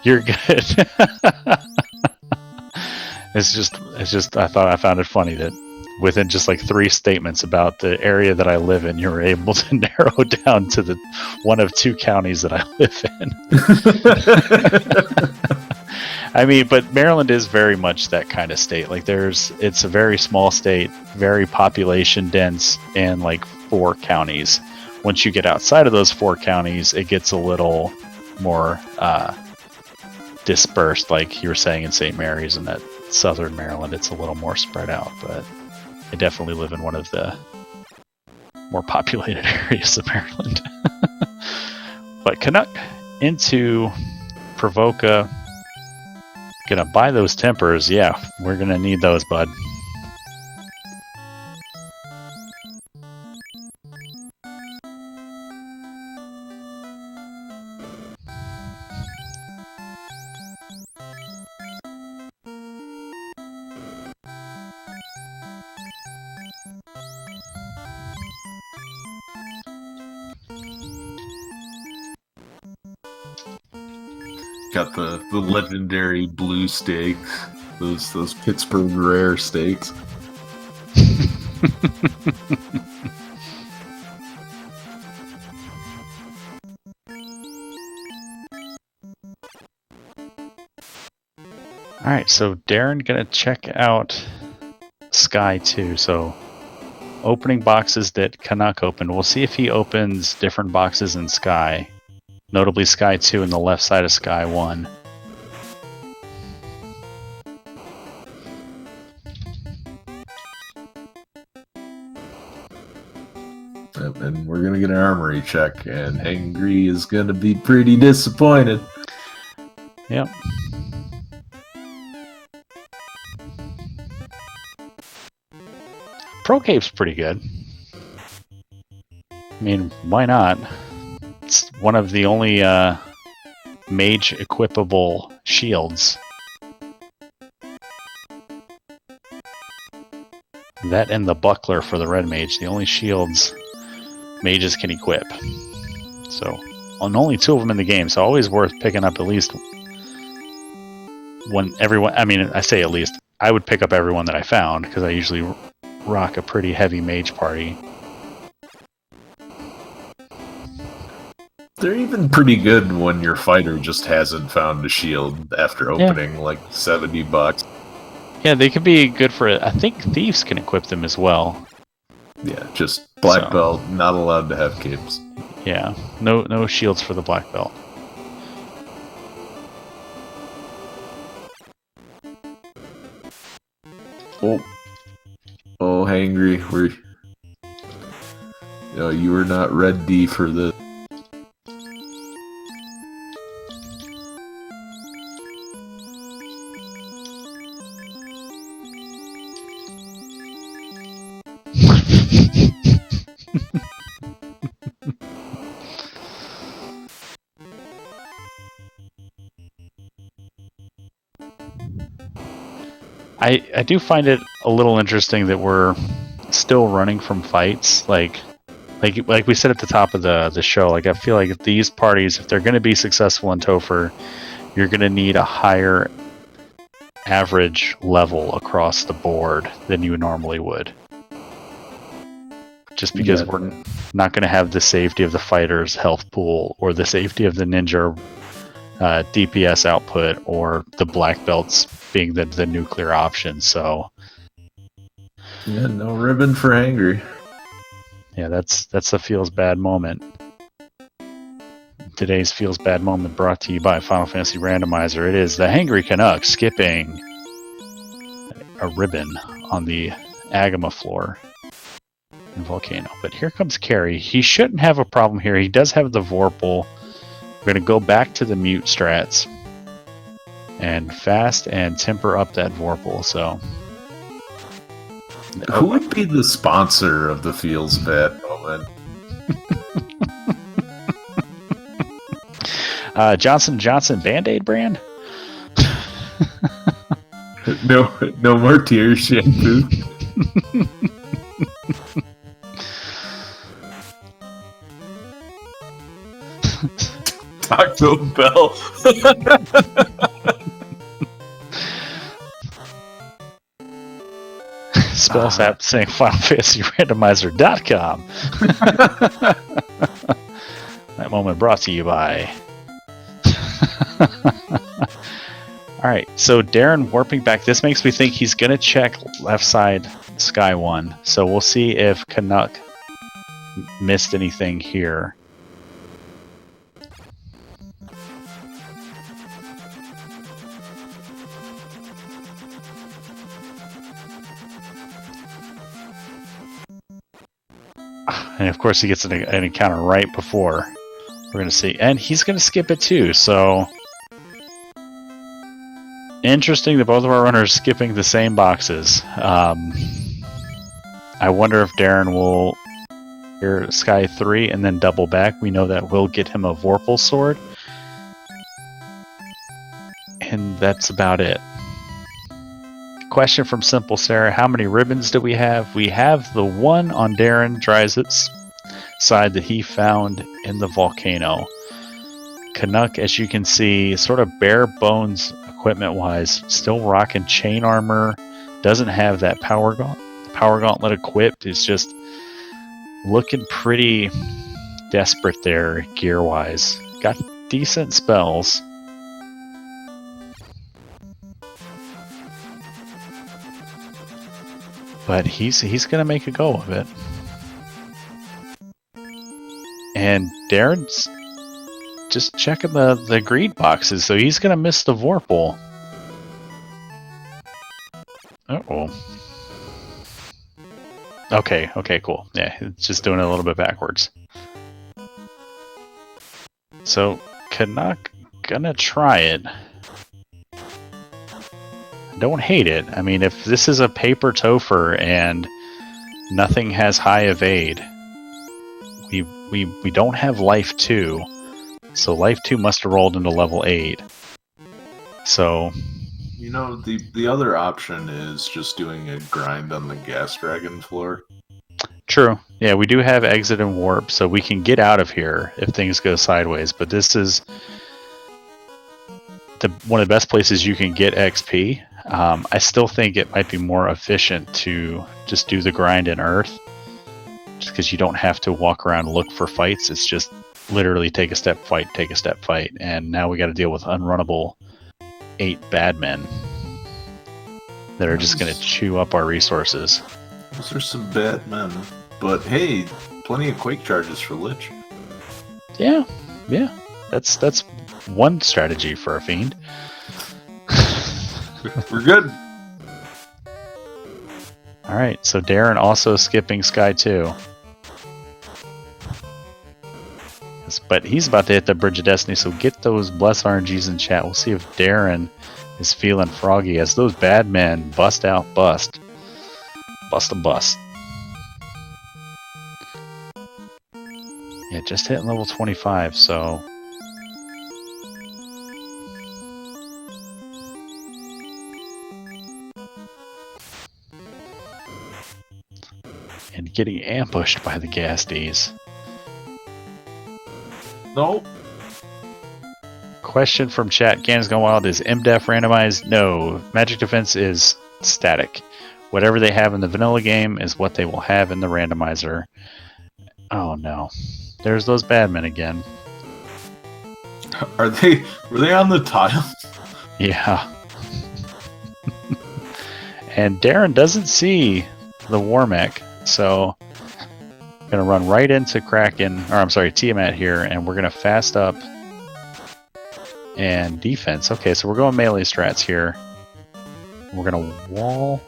you're good. It's just I thought I found it funny that within just like 3 statements about the area that I live in, you were able to narrow down to the one of 2 counties that I live in. I mean, but Maryland is very much that kind of state. Like it's a very small state, very population dense, and like 4 counties. Once you get outside of those 4 counties, it gets a little more dispersed, like you were saying in St. Mary's and that southern Maryland, it's a little more spread out, but I definitely live in one of the more populated areas of Maryland. But Canuck into Provoca. Gonna buy those tempers. Yeah, we're gonna need those, bud. Got the legendary blue steaks, those Pittsburgh rare steaks. All right, so Darren gonna check out Sky 2. So opening boxes that Canuck opened. We'll see if he opens different boxes in Sky. Notably Sky 2 and the left side of Sky 1. And we're gonna get an armory check, and Hangry is gonna be pretty disappointed. Yep. Pro Cape's pretty good. I mean, why not? It's one of the only mage equipable shields. That and the buckler for the red mage, the only shields mages can equip. So, and only 2 of them in the game, so always worth picking up at least one. Everyone, I mean, I say at least, I would pick up everyone that I found because I usually rock a pretty heavy mage party. They're even pretty good when your fighter just hasn't found a shield after opening like $70. Yeah, they could be good for it. I think thieves can equip them as well. Yeah, just black belt, not allowed to have capes. Yeah, no shields for the black belt. Oh, Hangry, you were not ready for this. I do find it a little interesting that we're still running from fights. Like we said at the top of the show, like I feel like these parties, if they're going to be successful in Topher, you're going to need a higher average level across the board than you normally would. Just because we're not going to have the safety of the fighter's health pool or the safety of the ninja DPS output or the black belts being the nuclear option. So yeah, no ribbon for Hangry. Yeah, that's the feels bad moment. Today's feels bad moment brought to you by Final Fantasy Randomizer. It is the Hangry Canuck skipping a ribbon on the Agama floor in Volcano. But here comes Carrie. He shouldn't have a problem here. He does have the Vorpal. We're going to go back to the mute strats and fast and temper up that Vorpal. So, who would be the sponsor of the feels bad moment? Johnson & Johnson Band-Aid brand? No more tears, shampoo. Taco Bell. Spells app saying FinalFantasyRandomizer.com. That moment brought to you by. Alright, so Darren warping back. This makes me think he's going to check left side Sky 1. So we'll see if Canuck missed anything here. And of course he gets an encounter right before. We're going to see. And he's going to skip it too, so... Interesting that both of our runners skipping the same boxes. I wonder if Darren will hear Sky 3 and then double back. We know that will get him a Vorpal sword. And that's about it. Question from Simple Sarah. How many ribbons do we have? We have the one on Darren Dry's side that he found in the volcano. Canuck, as you can see, sort of bare bones equipment-wise, still rocking chain armor, doesn't have that power gauntlet equipped. It's just looking pretty desperate there gear-wise. Got decent spells. But he's gonna make a go of it. And Darren's just checking the greed boxes, so he's gonna miss the Vorpal. Uh-oh. Okay, cool. Yeah, it's just doing it a little bit backwards. So, Canuck gonna try it. Don't hate it. I mean, if this is a paper Topher and nothing has high evade, we don't have life 2. So life 2 must have rolled into level 8. So... You know, the other option is just doing a grind on the gas dragon floor. True. Yeah, we do have exit and warp, so we can get out of here if things go sideways. But this is one of the best places you can get XP. I still think it might be more efficient to just do the grind in Earth. Just because you don't have to walk around and look for fights. It's just literally take a step, fight, take a step, fight. And now we got to deal with unrunnable 8 bad men that are just going to chew up our resources. Those are some bad men. But hey, plenty of quake charges for Lich. Yeah. That's one strategy for a fiend. We're good. Alright, so Darren also skipping Sky 2. But he's about to hit the Bridge of Destiny, so get those bless RNGs in chat. We'll see if Darren is feeling froggy as those bad men bust out bust. Bust a bust. Yeah, just hitting level 25, so... And getting ambushed by the Gasties. Nope. Question from chat. Ganon's Gone Wild. Is MDEF randomized? No. Magic Defense is static. Whatever they have in the vanilla game is what they will have in the randomizer. Oh no. There's those bad men again. Were they on the tile? Yeah. And Darren doesn't see the war mech, so gonna run right into Kraken, or I'm sorry, Tiamat here, and we're gonna fast up and defense. Okay, so we're going melee strats here. We're gonna wall.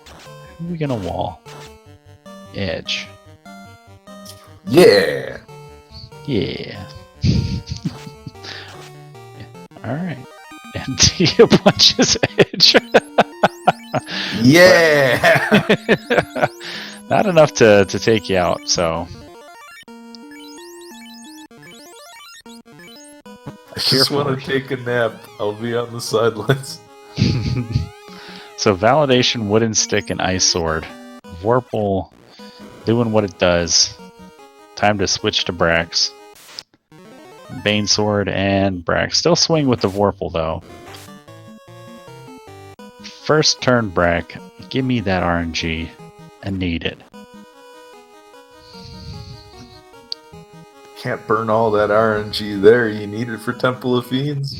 Who are we gonna wall? Edge. Yeah. Yeah. Alright. And Tia punches Edge. Yeah. Not enough to take you out, so. I just want to take a nap. I'll be on the sidelines. So Validation, Wooden Stick, and Ice Sword. Vorpal doing what it does. Time to switch to Brax. Bane Sword and Brax. Still swing with the Vorpal though. First turn Brack. Give me that RNG. I need it. Can't burn all that RNG there. You need it for Temple of Fiends.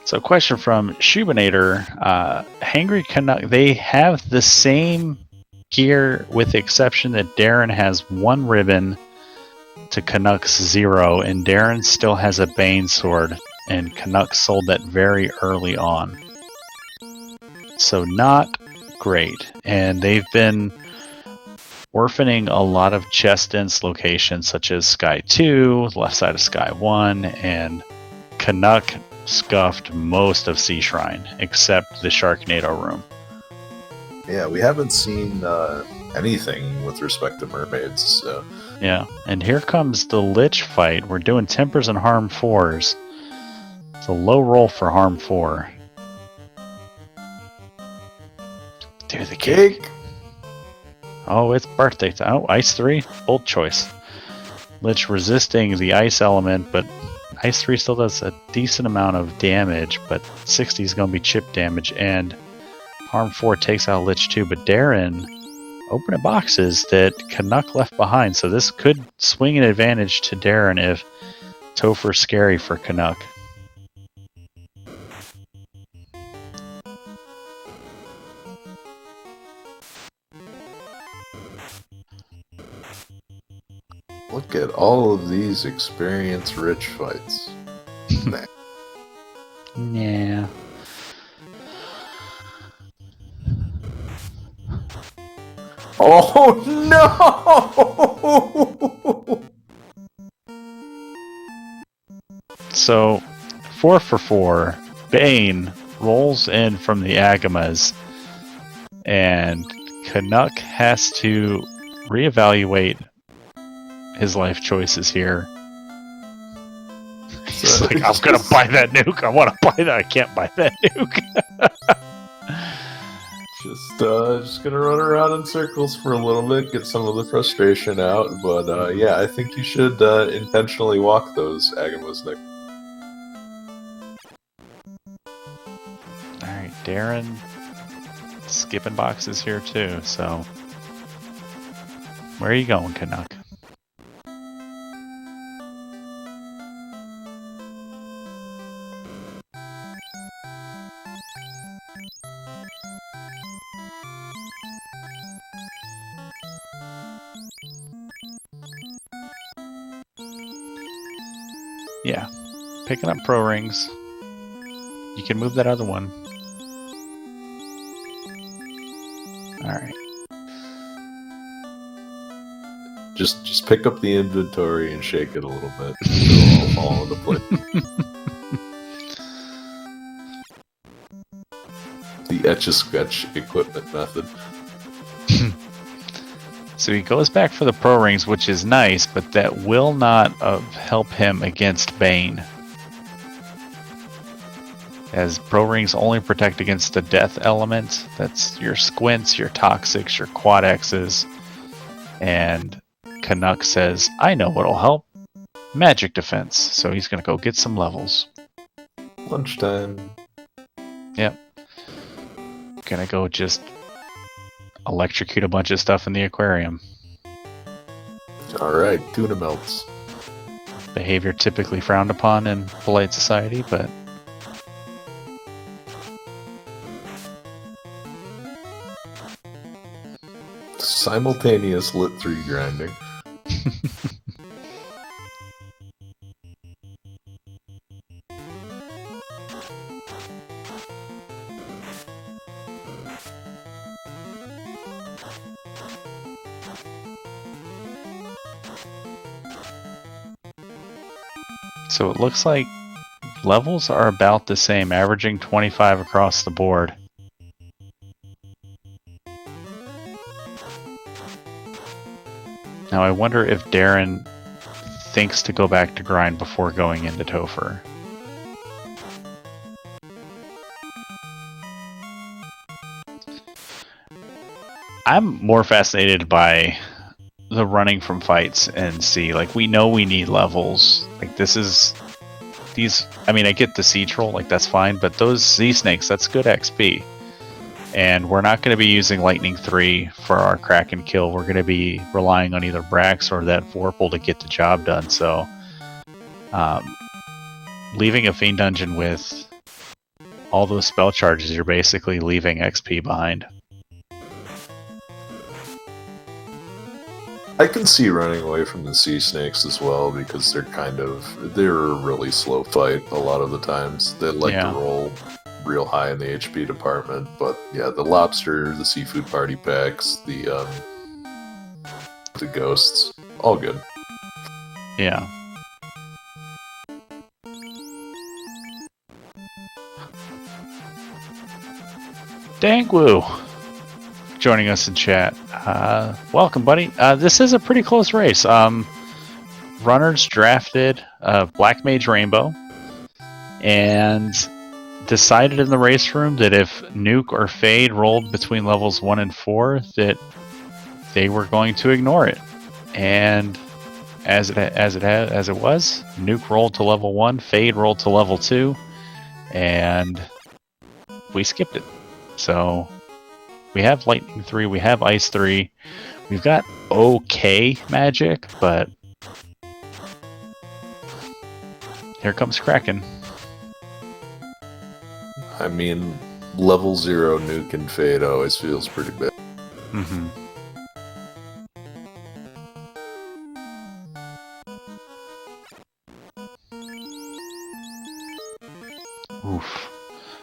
So, question from Shubinator. Hangry Canuck, they have the same gear with the exception that Darren has one ribbon to Canuck's 0, and Darren still has a Bane Sword, and Canuck sold that very early on. So, not great. And they've been orphaning a lot of chest dense locations such as Sky 2, left side of Sky 1, and Canuck scuffed most of Sea Shrine except the Sharknado room. Yeah, we haven't seen anything with respect to mermaids. So. Yeah, and here comes the Lich fight. We're doing Tempers and Harm 4s. It's a low roll for Harm 4. Do the cake. Oh, it's birthday time. Oh, Ice 3? Bold choice. Lich resisting the Ice element, but Ice 3 still does a decent amount of damage, but 60 is going to be chip damage, and Harm 4 takes out Lich 2, but Darren opening boxes that Canuck left behind, so this could swing an advantage to Darren if Topher's scary for Canuck. Look at all of these experience-rich fights. Yeah. Oh no! So, 4 for 4. Bane rolls in from the Agamas, and Canuck has to reevaluate his life choices here. He's like, I'm gonna buy that nuke. I want to buy that. I can't buy that nuke. Just gonna run around in circles for a little bit, get some of the frustration out. But yeah, I think you should intentionally walk those Agamas next. All right, Darren skipping boxes here too. So, where are you going, Canuck? Yeah, picking up pro rings. You can move that other one. Alright. Just pick up the inventory and shake it a little bit. It'll all fall into place. The Etch-a-Sketch equipment method. So he goes back for the pro rings, which is nice, but that will not help him against Bane. As pro rings only protect against the death element. That's your squints, your toxics, your quad X's. And Canuck says, I know what'll help. Magic defense. So he's going to go get some levels. Lunchtime. Yep. Gonna go just electrocute a bunch of stuff in the aquarium. Alright, tuna melts. Behavior typically frowned upon in polite society, but Simultaneous lit 3 grinding. So it looks like levels are about the same, averaging 25 across the board. Now I wonder if Darren thinks to go back to grind before going into Topher. I'm more fascinated by the running from fights and see, like, we know we need levels. Like, I mean, I get the sea troll, like, that's fine, but those sea snakes, that's good XP. And we're not going to be using Lightning 3 for our Kraken kill. We're going to be relying on either Brax or that Vorpal to get the job done. So, leaving a Fiend Dungeon with all those spell charges, you're basically leaving XP behind. I can see running away from the sea snakes as well because they're a really slow fight a lot of the times. They like to roll real high in the HP department, but yeah, the lobster, the seafood party packs, the ghosts, all good. Yeah. Dangwoo joining us in chat. Welcome, buddy. This is a pretty close race. Runners drafted Black Mage Rainbow and decided in the race room that if Nuke or Fade rolled between levels 1 and 4, that they were going to ignore it. And as it was, Nuke rolled to level 1, Fade rolled to level 2, and we skipped it. So we have Lightning 3, we have Ice 3, we've got okay magic, but here comes Kraken. I mean, level 0 Nuke and Fade always feels pretty bad. Mm-hmm. Oof.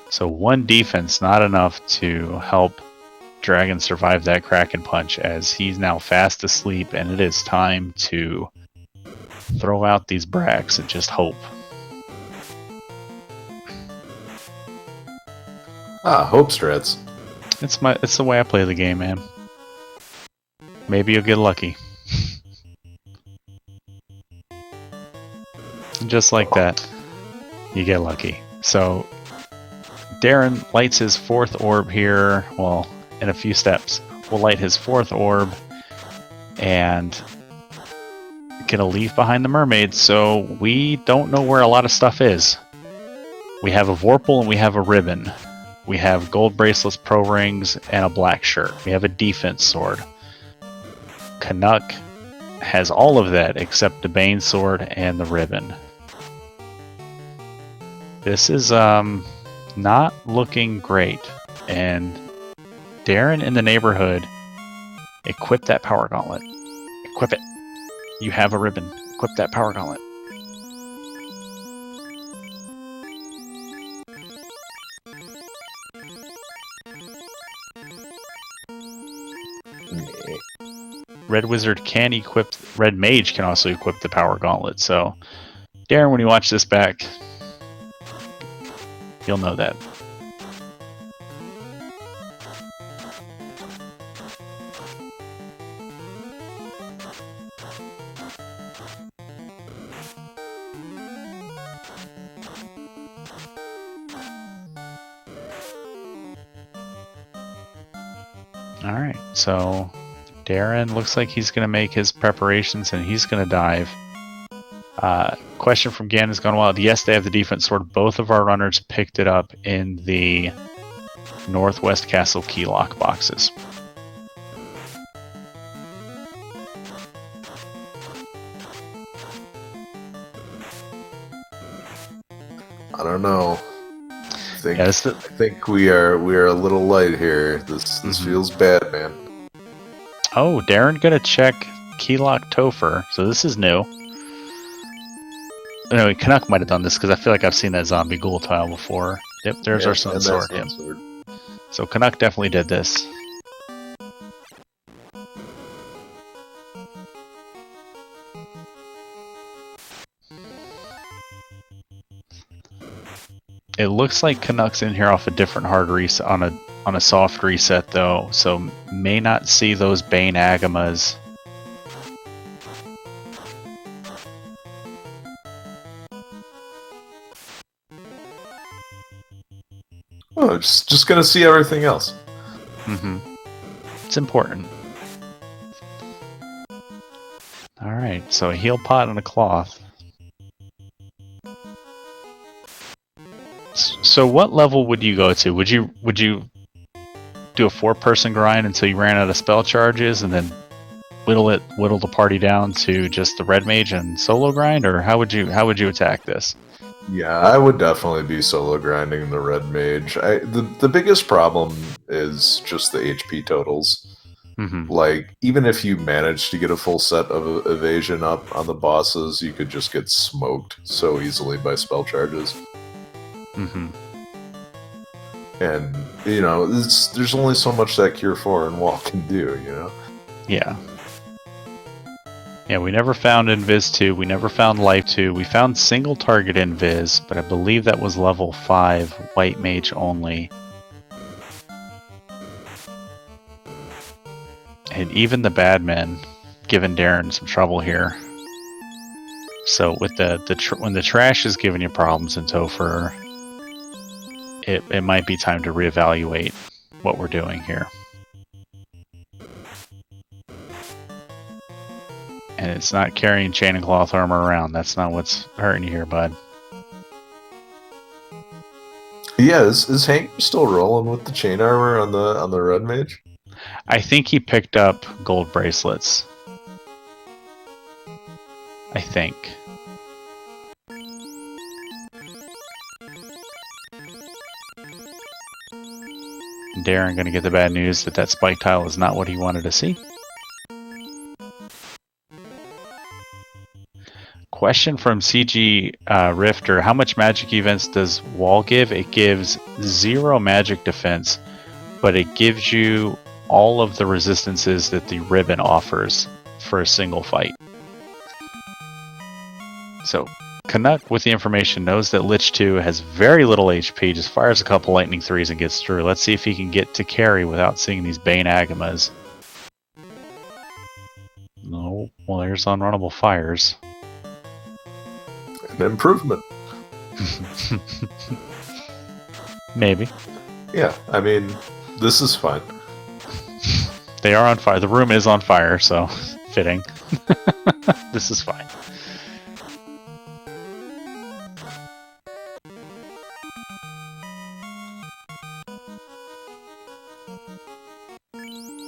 So 1 defense, not enough to help Dragon survive that Kraken punch, as he's now fast asleep, and it is time to throw out these Brax and just hope. Hope strats. It's the way I play the game, man. Maybe you'll get lucky. Just like that, you get lucky. So Darren lights his 4th orb here. Well, in a few steps, we'll light his 4th orb and gonna leave behind the mermaid. So we don't know where a lot of stuff is. We have a Vorpal and we have a ribbon. We have gold bracelets, pro rings, and a black shirt. We have a defense sword. Canuck has all of that except the Bane sword and the ribbon. This is not looking great. And Darren in the neighborhood, equip that power gauntlet. Equip it. You have a ribbon. Equip that power gauntlet. Red Mage can also equip the power gauntlet. So, Darren, when you watch this back, you'll know that. Alright, so Darren looks like he's going to make his preparations and he's going to dive. Question from Gan has gone wild. Yes, they have the defense sword. Both of our runners picked it up in the Northwest Castle key lock boxes. I don't know. I think we are a little light here. This feels bad, man. Oh, Darren gonna check Keylock Topher. So this is new. No, Canuck might have done this because I feel like I've seen that zombie ghoul tile before. Yep, there's our sun sword. Yep. So Canuck definitely did this. It looks like Canuck's in here off a different hard reset on a soft reset though, so may not see those Bane Agamas. Oh, just gonna see everything else. It's important. Alright, so a heal pot and a cloth. So what level would you go to? Would you do a 4-person grind until you ran out of spell charges and then whittle the party down to just the red mage and solo grind, or how would you attack this? Yeah, I would definitely be solo grinding the red mage. The biggest problem is just the HP totals. Like, even if you manage to get a full set of evasion up on the bosses, you could just get smoked so easily by spell charges. And, you know, there's only so much that Cure 4 and Wall can do, you know? Yeah. Yeah, we never found Invis 2, we never found Life 2, we found single target Invis, but I believe that was level 5, White Mage only. And even the bad men giving Darren some trouble here. So with when the trash is giving you problems in Topher, it might be time to reevaluate what we're doing here. And it's not carrying chain and cloth armor around. That's not what's hurting you here, bud. Yeah, is Hank still rolling with the chain armor on the red mage? I think he picked up gold bracelets. I think. Darren gonna get the bad news that spike tile is not what he wanted to see. Question from CG Rifter: how much magic events does Wall give? It gives 0 magic defense, but it gives you all of the resistances that the ribbon offers for a single fight. So Canuck, with the information, knows that Lich 2 has very little HP, just fires a couple lightning 3s and gets through. Let's see if he can get to carry without seeing these Bane Agamas. No, well, there's unrunnable fires. An improvement. Maybe. Yeah, I mean, this is fine. They are on fire. The room is on fire, so fitting. This is fine.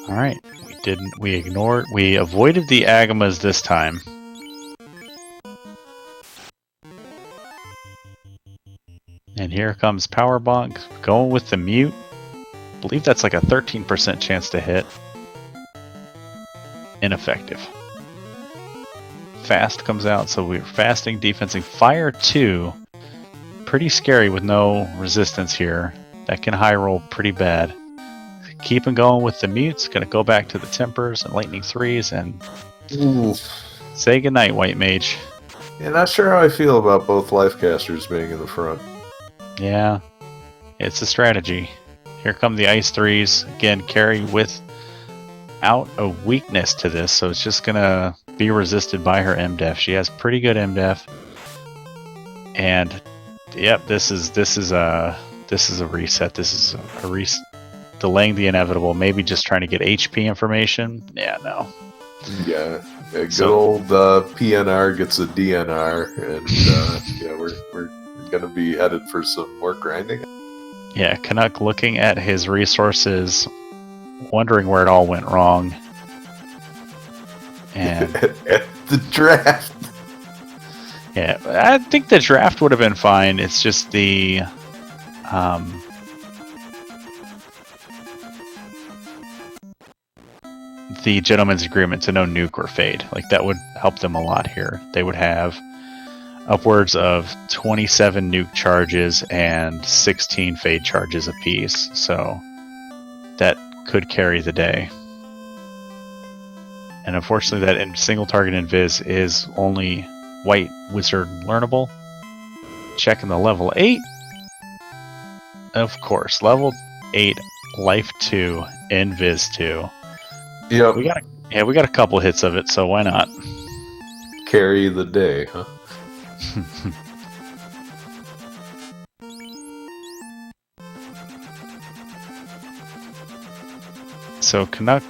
Alright, we avoided the Agamas this time. And here comes Power Bonk, going with the mute. I believe that's like a 13% chance to hit. Ineffective. Fast comes out, so we're fasting, defensing. Fire 2. Pretty scary with no resistance here. That can high roll pretty bad. Keeping going with the mutes. Gonna go back to the tempers and lightning 3s and say goodnight, White Mage. Yeah, not sure how I feel about both life casters being in the front. Yeah, it's a strategy. Here come the ice 3s. Again, carry without a weakness to this, so it's just gonna be resisted by her MDef. She has pretty good MDef. And yep, this is a reset. This is a reset. Delaying the inevitable, maybe just trying to get HP information. Yeah, no. Yeah, good old PNR gets a DNR, and yeah, we're gonna be headed for some more grinding. Yeah, Canuck looking at his resources, wondering where it all went wrong. And at the draft. Yeah, I think the draft would have been fine. It's just the gentleman's agreement to no nuke or fade. Like, that would help them a lot here. They would have upwards of 27 nuke charges and 16 fade charges apiece. So that could carry the day. And unfortunately, that single target invis is only White Wizard learnable. Checking the level 8. Of course, level 8, life 2, invis 2. Yep. We got a couple hits of it, so why not? Carry the day, huh? So Canuck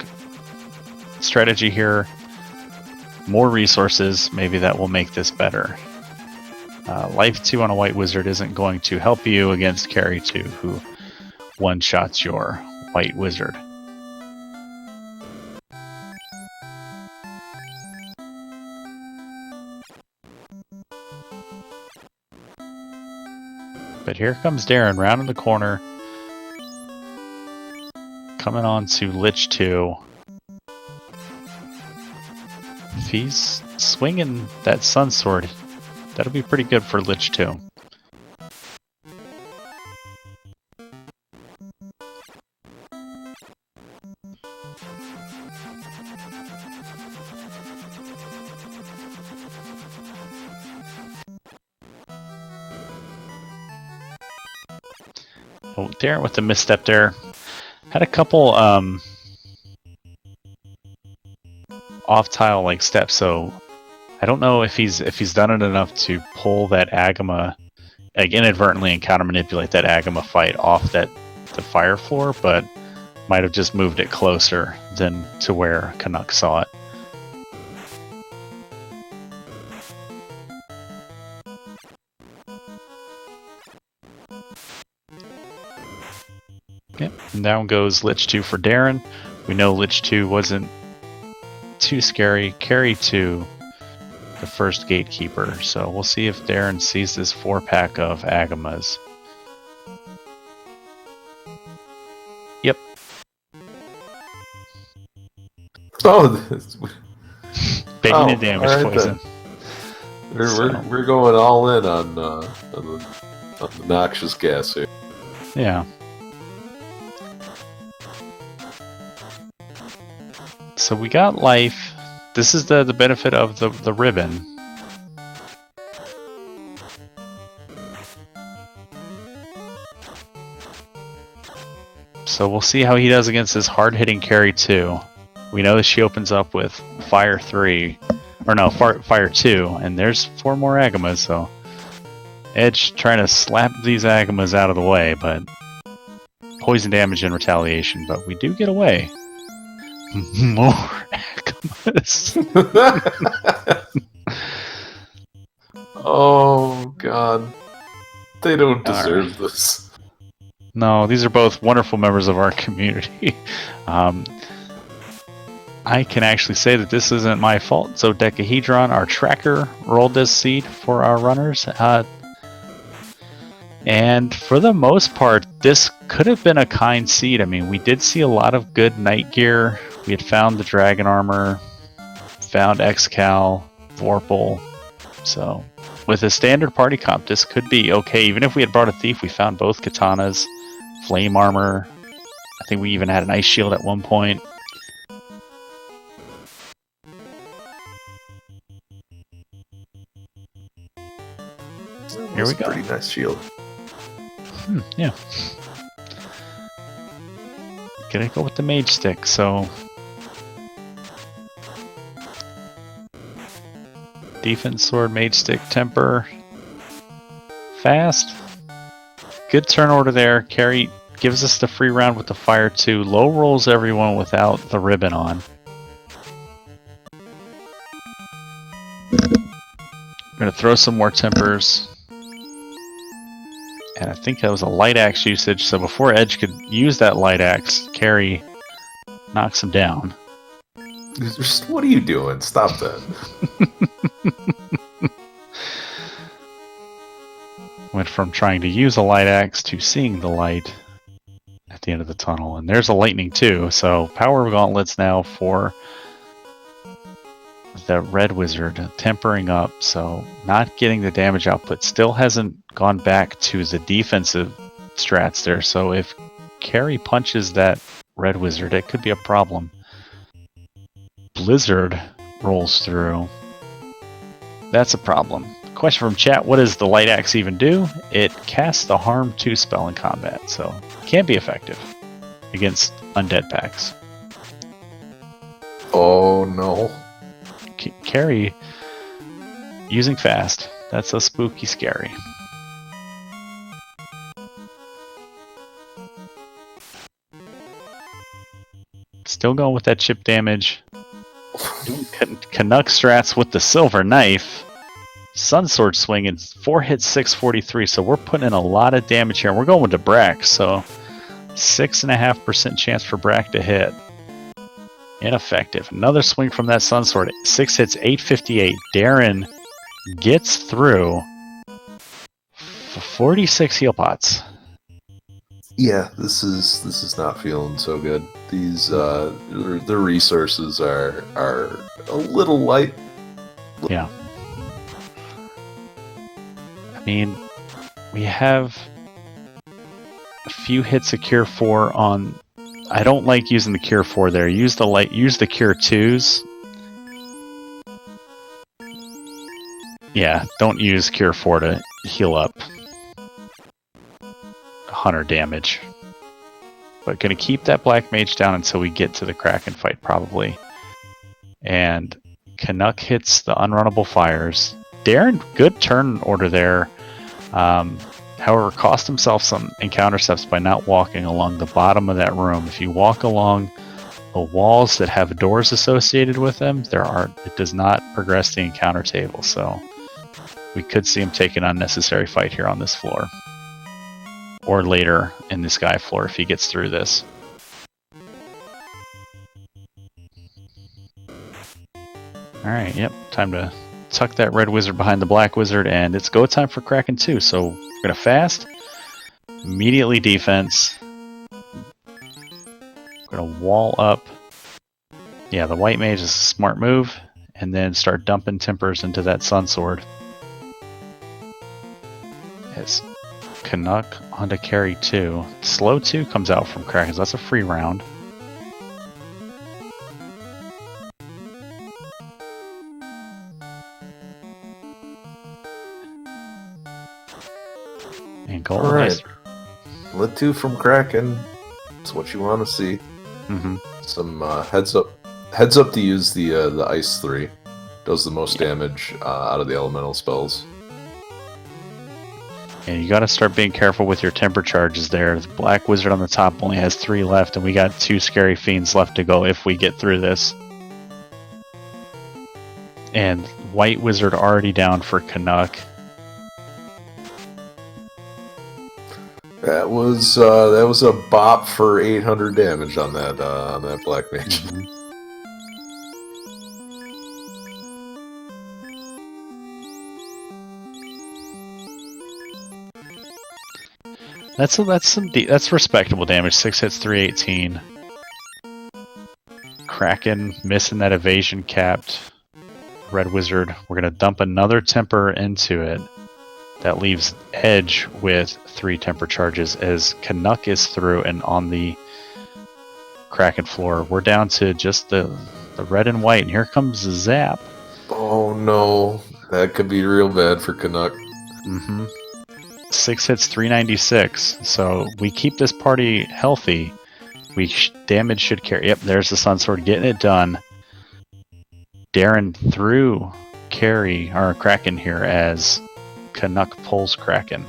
strategy here, more resources, maybe that will make this better. Life 2 on a white wizard isn't going to help you against carry 2, who one-shots your white wizard. But here comes Darren, round in the corner, coming on to Lich 2. If he's swinging that Sun Sword, that'll be pretty good for Lich 2. Oh, Darren with the misstep there. Had a couple off-tile like steps, so I don't know if he's done it enough to pull that Agama, like inadvertently and counter manipulate that Agama fight off the fire floor, but might have just moved it closer than to where Canuck saw it. Yep, and down goes Lich 2 for Darren. We know Lich 2 wasn't too scary. Carry 2, the first gatekeeper. So we'll see if Darren sees this 4-pack of Agamas. Yep. Oh, Baking and damage right poison. we're going all in on the noxious gas here. Yeah. So we got life. This is the benefit of the ribbon. So we'll see how he does against this hard-hitting carry 2. We know that she opens up with fire 3, or no, fire 2, and there's 4 more Agamas, so Edge trying to slap these Agamas out of the way, but poison damage and retaliation, but we do get away. More Agamas. Oh god, they don't deserve this. No, these are both wonderful members of our community. I can actually say that this isn't my fault. So Decahedron, our tracker, rolled this seed for our runners. And for the most part, this could have been a kind seed. I mean, we did see a lot of good night gear. We had found the dragon armor, found Excal, Vorpal. So with a standard party comp, this could be okay. Even if we had brought a thief, we found both katanas, flame armor. I think we even had an ice shield at one point. Here we go. Pretty nice shield. Yeah. Gonna go with the mage stick, so defense sword, mage stick, temper. Fast. Good turn order there. Carry gives us the free round with the fire 2. Low rolls everyone without the ribbon on. I'm gonna throw some more tempers. And I think that was a light axe usage, so before Edge could use that light axe, Carry knocks him down. What are you doing? Stop that. Went from trying to use a light axe to seeing the light at the end of the tunnel. And there's a lightning too, so power gauntlets now for the red wizard, tempering up, so not getting the damage output. Still hasn't gone back to the defensive strats there, so if Carry punches that red wizard, it could be a problem. Blizzard rolls through. That's a problem. Question from chat, what does the Light Axe even do? It casts the Harm 2 spell in combat, so it can be effective against undead packs. Oh no. Carry using fast. That's a spooky scary. Still going with that chip damage. Canuck strats with the silver knife. Sun Sword swinging 4 hits 643, so we're putting in a lot of damage here. And we're going with the Brack, so 6.5% chance for Brack to hit. Ineffective. Another swing from that Sun Sword. 6 hits 858. Darren gets through 46 heal pots. Yeah, this is not feeling so good. These the resources are a little light. Yeah. I mean, we have a few hits of Cure 4 on. I don't like using the Cure 4 there. Use the Cure 2s. Yeah, don't use Cure 4 to heal up Hunter damage. But gonna keep that Black Mage down until we get to the Kraken fight, probably. And Canuck hits the Unrunnable Fires. Darren, good turn order there. However, cost himself some encounter steps by not walking along the bottom of that room. If you walk along the walls that have doors associated with them, it does not progress the encounter table. So we could see him take an unnecessary fight here on this floor. Or later in the sky floor if he gets through this. Alright, yep. Time to tuck that red wizard behind the black wizard, and it's go time for Kraken 2. So we're going to fast. Immediately defense. We're going to wall up. Yeah, the white mage is a smart move. And then start dumping tempers into that sun sword. It's Canuck onto carry 2. Slow 2 comes out from Kraken, so that's a free round. And gold. All right. Lit 2 from Kraken. That's what you want to see. Mm-hmm. Some heads up to use the ice 3. Does the most damage out of the elemental spells. And you got to start being careful with your temper charges there. The black wizard on the top only has 3 left, and we got 2 scary fiends left to go if we get through this. And white wizard already down for Canuck. That was a bop for 800 damage on that black mage. Mm-hmm. That's respectable damage. 6 hits, 318. Kraken missing that evasion capped red wizard. We're gonna dump another temper into it. That leaves Edge with 3 temper charges as Canuck is through and on the Kraken floor. We're down to just the red and white, and here comes the zap. Oh no, that could be real bad for Canuck. Mm-hmm. 6 hits, 396. So we keep this party healthy. Damage should carry. Yep, there's the Sun Sword getting it done. Darren through carry or Kraken here as Canuck pulls Kraken.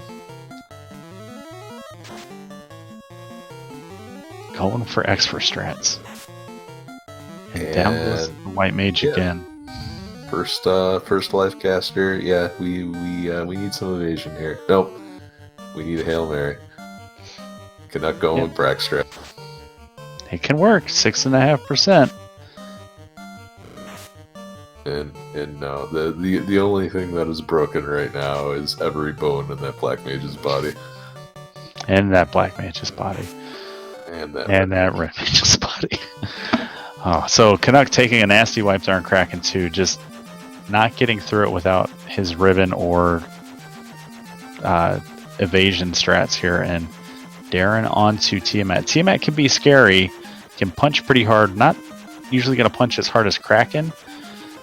Going for extra strats. And down goes the white mage again. First life caster. Yeah, we need some evasion here. Nope. We need a Hail Mary. Canuck going with Brack strat. It can work. 6.5%. And no, the only thing that is broken right now is every bone in that black mage's body. And that black mage's body. And that red mage's body. Oh, so Canuck taking a nasty wipe there on Kraken 2, just not getting through it without his ribbon or evasion strats here, and Darren onto Tiamat. Tiamat can be scary, can punch pretty hard, not usually going to punch as hard as Kraken,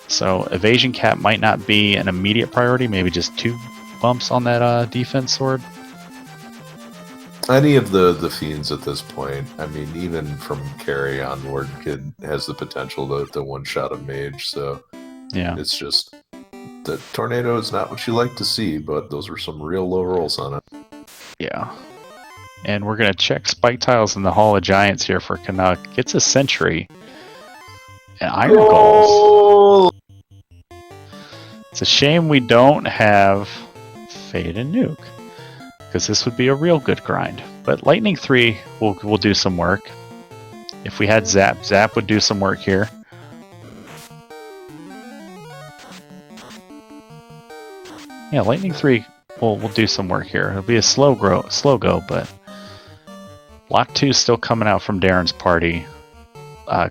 So evasion cap might not be an immediate priority. Maybe just 2 bumps on that defense sword. Any of the fiends at this point, I mean, even from carry onward, has the potential to one-shot a mage. So Yeah, it's just the tornado is not what you like to see, but those were some real low rolls on it. yeah. And we're gonna check spike tiles in the Hall of Giants here for Canuck. Gets a sentry and iron goals. It's a shame we don't have Fade and Nuke, because this would be a real good grind. But Lightning 3 will do some work. If we had Zap, Zap would do some work here. Yeah, Lightning 3 will do some work here. It'll be a slow go, but Lock 2 is still coming out from Darren's party.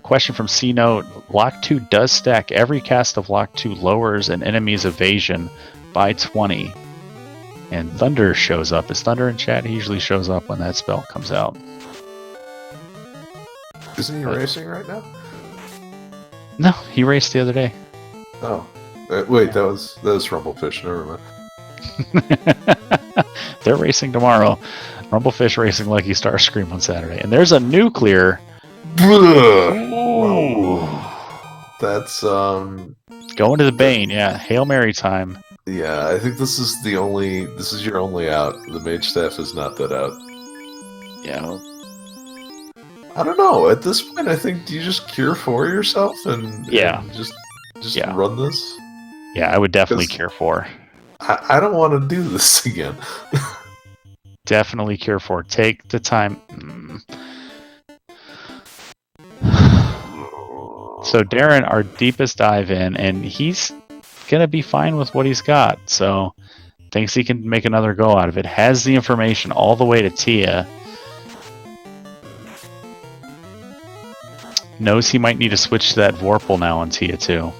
Question from C-Note. Lock 2 does stack. Every cast of Lock 2 lowers an enemy's evasion by 20. And Thunder shows up. Is Thunder in chat? He usually shows up when that spell comes out. Isn't he racing right now? No, he raced the other day. Oh. Wait, that was Rumblefish. Never mind. They're racing tomorrow. Rumblefish racing Lucky Starscream on Saturday. And there's a nuclear. Ooh. That's Going to the Bane, yeah. Hail Mary time. Yeah, I think this is your only out. The mage staff is not that out. Yeah. I don't know. At this point, I think, do you just cure for yourself and just run this? Yeah, I would definitely cure 4. I don't want to do this again. Definitely cure 4. Take the time. So Darren, our deepest dive in, and he's gonna be fine with what he's got. So thinks he can make another go out of it. Has the information all the way to Tia. Knows he might need to switch to that Vorpal now on Tia too.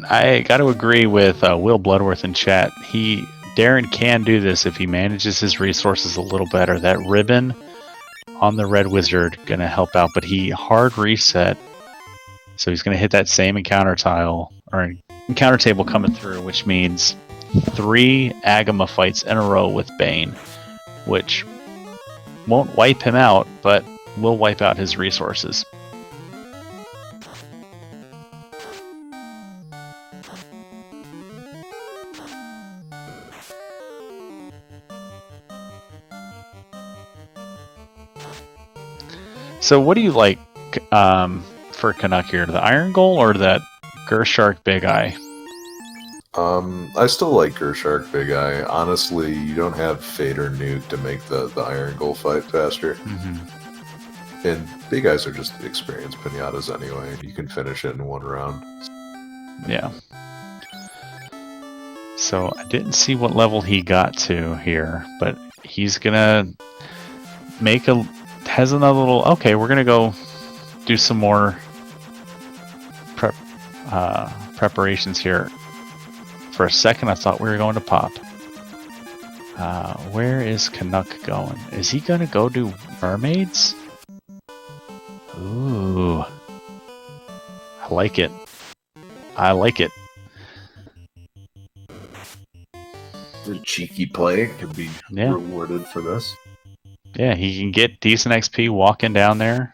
I got to agree with Will Bloodworth in chat. Darren can do this if he manages his resources a little better. That ribbon on the Red Wizard going to help out, but he hard reset. So he's going to hit that same encounter tile, or encounter table coming through, which means 3 Agama fights in a row with Bane, which won't wipe him out, but will wipe out his resources. So what do you like for Canuck here? The Iron Goal or that Gershark Big Eye? I still like Gershark Big Eye. Honestly, you don't have Fade or Nuke to make the Iron Goal fight faster. Mm-hmm. And Big Eyes are just experienced pinatas anyway. You can finish it in 1 round. Yeah. So I didn't see what level he got to here, but he's gonna has another little. Okay, we're gonna go do some more preparations here. For a second, I thought we were going to pop. Where is Canuck going? Is he gonna go do mermaids? Ooh, I like it. I like it. The cheeky play can be rewarded for this. Yeah, he can get decent XP walking down there.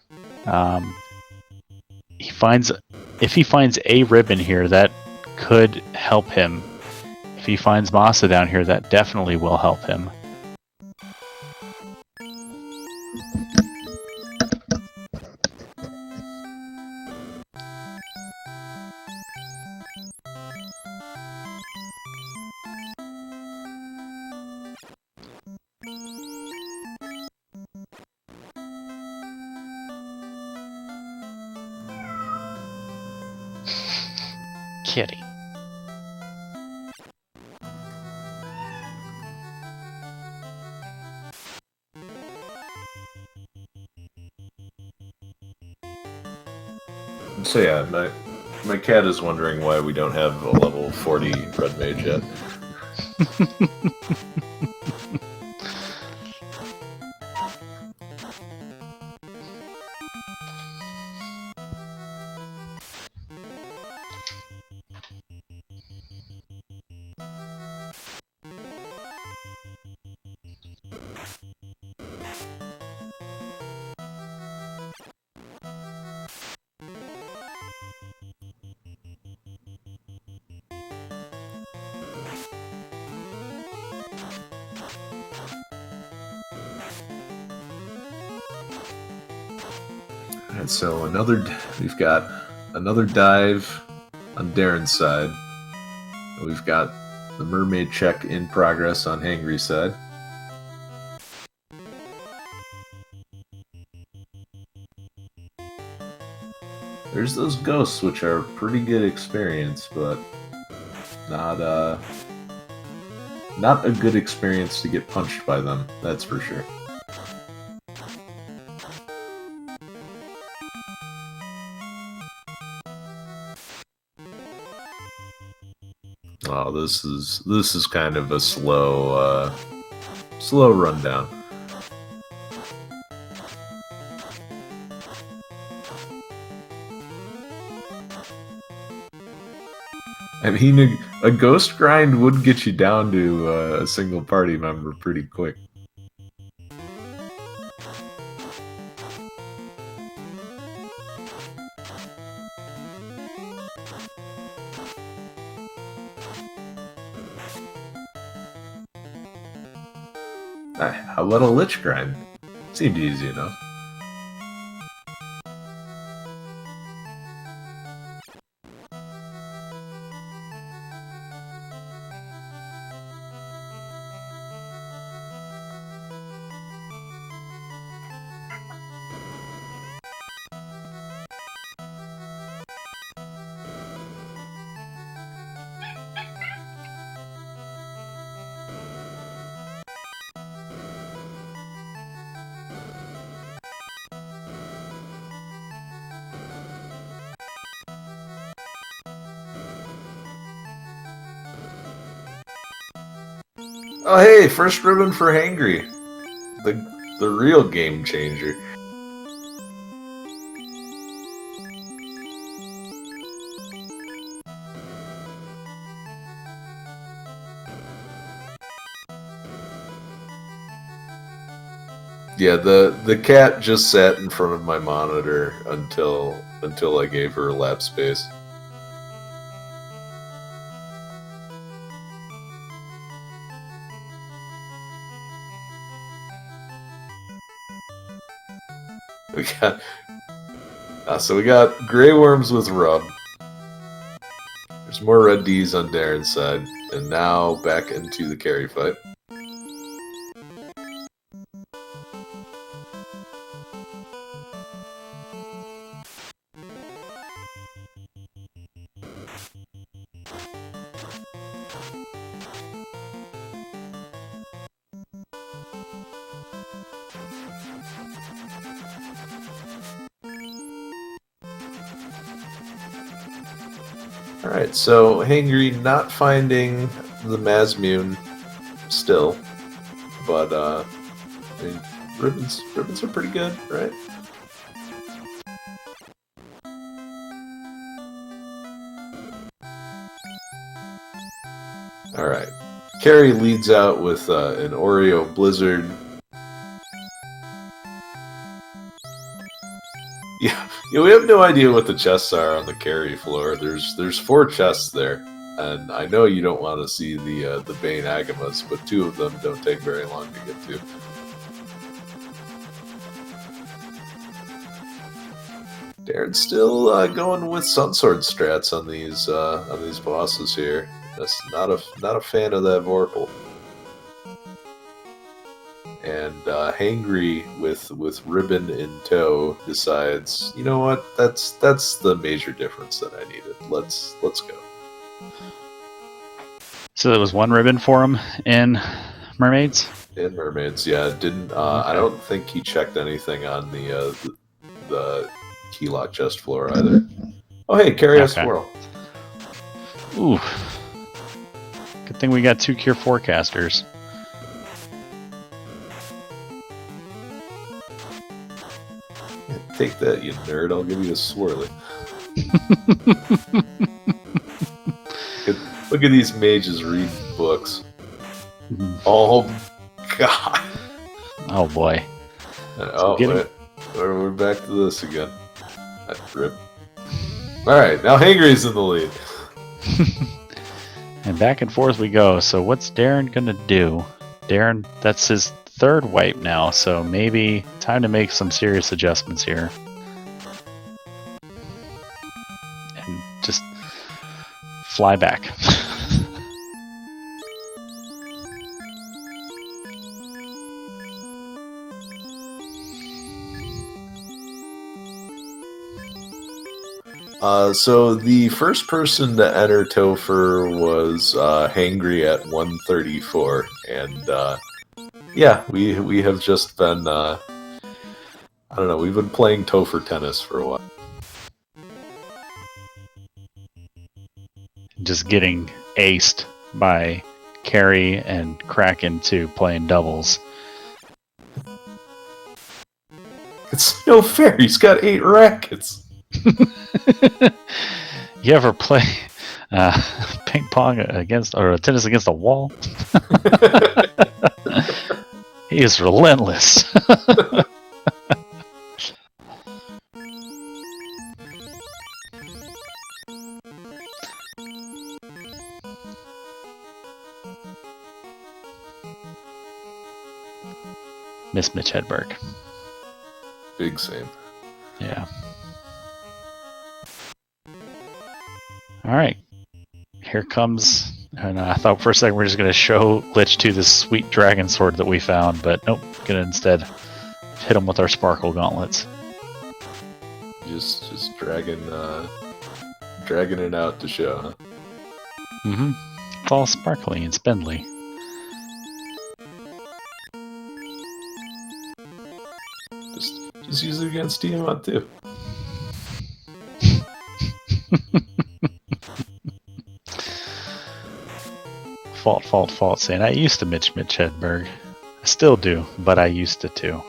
If he finds a ribbon here, that could help him. If he finds Masa down here, that definitely will help him. Kitty. So yeah, my cat is wondering why we don't have a level 40 red mage yet. And so we've got another dive on Darren's side. We've got the mermaid check in progress on Hangry's side. There's those ghosts, which are pretty good experience, but not a good experience to get punched by them, that's for sure. Oh, this is kind of a slow rundown. I mean, a ghost grind would get you down to a single party member pretty quick. How about a lich grind? Seemed easy enough. Oh hey, first ribbon for Hangry. The real game changer. Yeah, the cat just sat in front of my monitor until I gave her lap space. We got Grey Worms with Rub. There's more Red D's on Darren's side, and now back into the carry fight. Alright, so Hangry not finding the Mazmune still, but I mean, ribbons are pretty good, right? Alright, Carrie leads out with an Oreo Blizzard. Yeah, we have no idea what the chests are on the carry floor. There's 4 chests there, and I know you don't want to see the Bane Agamas, but 2 of them don't take very long to get to. Darren's still going with Sunsword strats on these bosses here. That's not a fan of that Vorpal. And Hangry with Ribbon in tow decides, you know what? That's the major difference that I needed. Let's go. So there was 1 ribbon for him in Mermaids? In Mermaids, yeah. Didn't okay. I don't think he checked anything on the keylock chest floor either. Oh hey, carry a squirrel. Ooh. Good thing we got 2 Cure Forecasters. Take that, you nerd. I'll give you a swirly. Look at these mages reading books. Oh, God. Oh, boy. Oh, wait. We're back to this again. Rip. Alright, now Hangry's in the lead. And back and forth we go. So what's Darren going to do? Darren, that's his 3rd wipe now, so maybe time to make some serious adjustments here. and just fly back. So the first person to enter Topher was Hangry at 134, and yeah, we have just been I don't know, we've been playing Topher tennis for a while. Just getting aced by Carrie and Kraken to playing doubles. It's no fair. He's got 8 rackets. You ever play ping pong against or tennis against a wall? He is relentless. Miss Mitch Hedberg. Big same. Yeah. All right. Here comes, and I thought for a second we're just going to show Lich 2 this sweet dragon sword that we found, but nope, going to instead hit him with our sparkle gauntlets. Just dragging it out to show, huh? Mm-hmm. It's all sparkly and spindly. Just use it against Tiamat too. Fault, saying I used to Mitch Hedberg. I still do, but I used to too.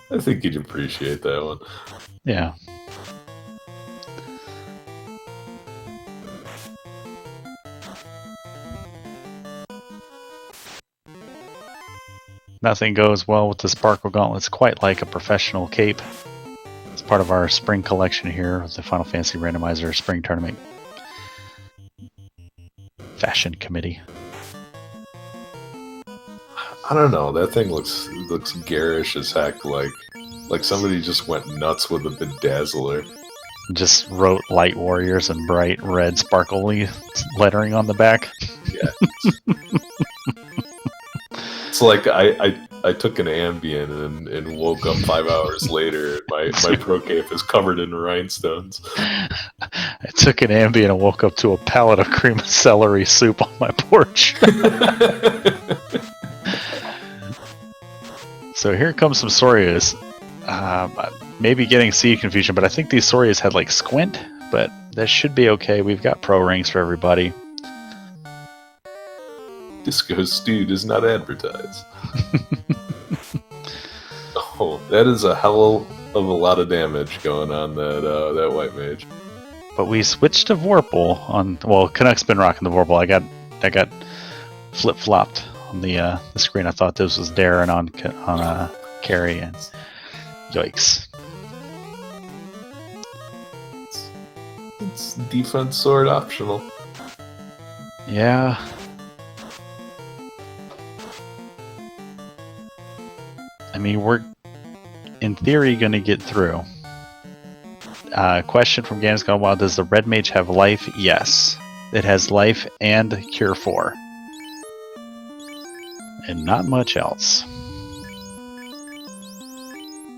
I think you'd appreciate that one. Yeah. Nothing goes well with the sparkle gauntlets quite like a professional cape. It's part of our spring collection here with the Final Fantasy Randomizer Spring Tournament Fashion Committee. I don't know. That thing looks garish as heck. Like somebody just went nuts with a bedazzler. Just wrote Light Warriors in bright red sparkly lettering on the back. Yeah. It's like I took an Ambien and woke up 5 hours later and my pro cape is covered in rhinestones. I took an Ambien and woke up to a pallet of cream of celery soup on my porch. So here comes some Sorias. Maybe getting C confusion, but I think these Sorias had like squint, but that should be okay. We've got pro ranks for everybody. Disco Stew does not advertise. Oh, that is a hell of a lot of damage going on that white mage. But we switched to Vorpal on. Well, Canuck's been rocking the Vorpal. I got flip flopped on the screen. I thought this was Darren on Carrie, and yikes! It's defense sword optional. Yeah. I mean, we're in theory going to get through. Question from Games Gone Wild: does the red mage have life? Yes, it has life and cure 4, and not much else.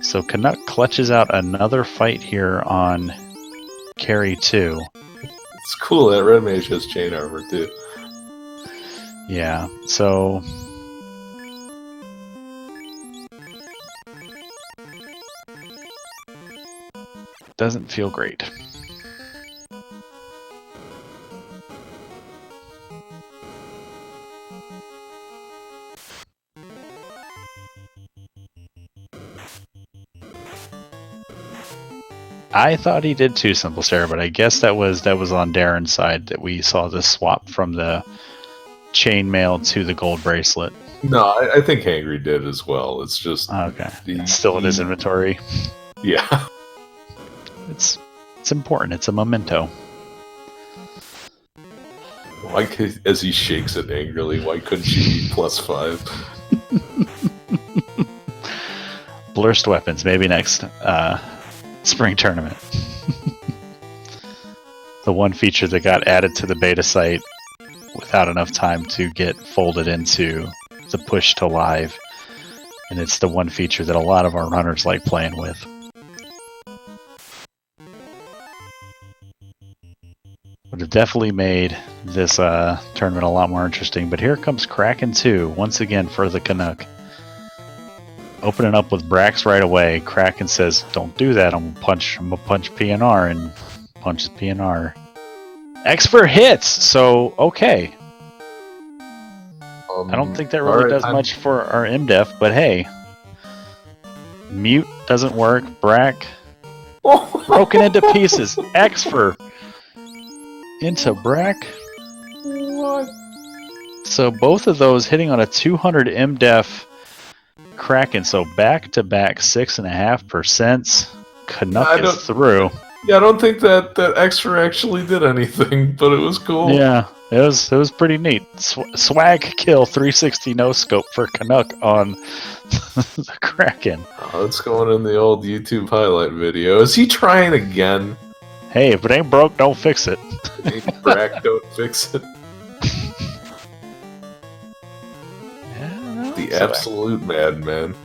So Canuck clutches out another fight here on Carry 2. It's cool that red mage has chain armor too. Yeah, so doesn't feel great. I thought he did 2 Simple Stare, but I guess that was on Darren's side that we saw the swap from the chainmail to the gold bracelet. No, I think Hangry did as well. It's just okay. It's still in his inventory. Yeah. It's important. It's a memento. Why could, as he shakes it angrily, why couldn't she be +5? Blurst weapons, maybe next spring tournament. The one feature that got added to the beta site without enough time to get folded into the push to live. And it's the one feature that a lot of our runners like playing with. Would have definitely made this tournament a lot more interesting. But here comes Kraken 2, once again for the Canuck. Opening up with Brax right away. Kraken says, "Don't do that. I'm gonna punch PNR," and punches PNR. X for hits. So okay. I don't think that really does much for our MDef, but hey, mute doesn't work. Brack broken into pieces. X for into Brack. What? So both of those hitting on a 200 MDef Kraken. So back to back 6.5%. Canuck is through. Yeah, I don't think that extra actually did anything, but it was cool. Yeah, it was pretty neat. Swag kill 360 no scope for Canuck on the Kraken. Oh, it's going in the old YouTube highlight video. Is he trying again? Hey, if it ain't broke, don't fix it. Ain't crack, don't fix it. Yeah, the absolute madman.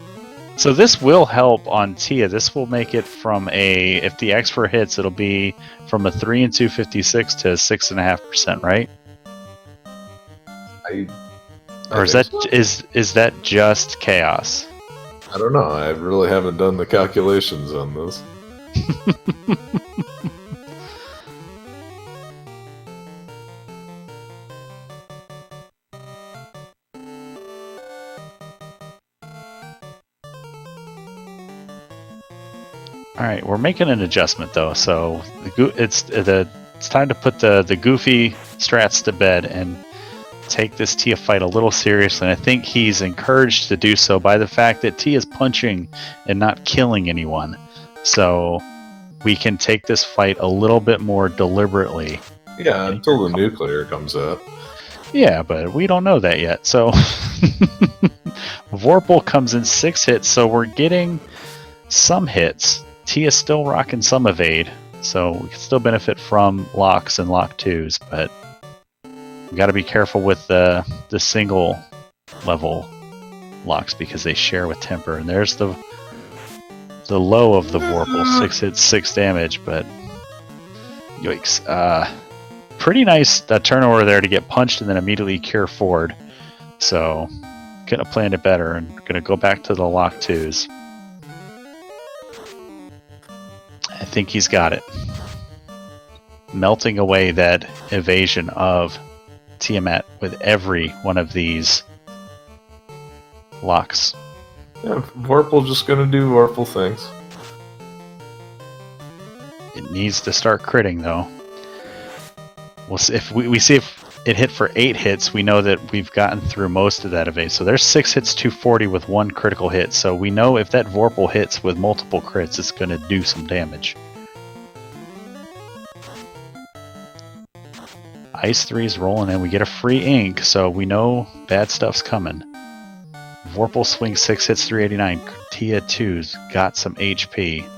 So this will help on Tia. This will make it from if the X for hits, it'll be from a 3 and 256 to 6.5%, right? Or is that just chaos? I don't know. I really haven't done the calculations on this. All right, we're making an adjustment though, so it's time to put the goofy strats to bed and take this Tia fight a little seriously. And I think he's encouraged to do so by the fact that Tia's punching and not killing anyone, so we can take this fight a little bit more deliberately. Yeah, until the nuclear comes out. Yeah, but we don't know that yet. So Vorpal comes in 6 hits, so we're getting some hits. Tia's still rocking some evade, so we can still benefit from locks and lock 2s, but we got to be careful with the single level locks because they share with temper. And there's the low of the Vorpal, 6 hits, 6 damage, but yikes. Pretty nice turnover there to get punched and then immediately cure forward. So could have planned it better, and gonna go back to the lock 2s. I think he's got it. Melting away that evasion of Tiamat with every one of these locks. Yeah, Vorpal just gonna do Vorpal things. It needs to start critting though. We'll see if we see if it hit for 8 hits. We know that we've gotten through most of that evade. So there's 6 hits, 240 with 1 critical hit. So we know if that Vorpal hits with multiple crits, it's going to do some damage. Ice 3's rolling in. We get a free ink, so we know bad stuff's coming. Vorpal swings 6 hits, 389. Tia 2's got some HP.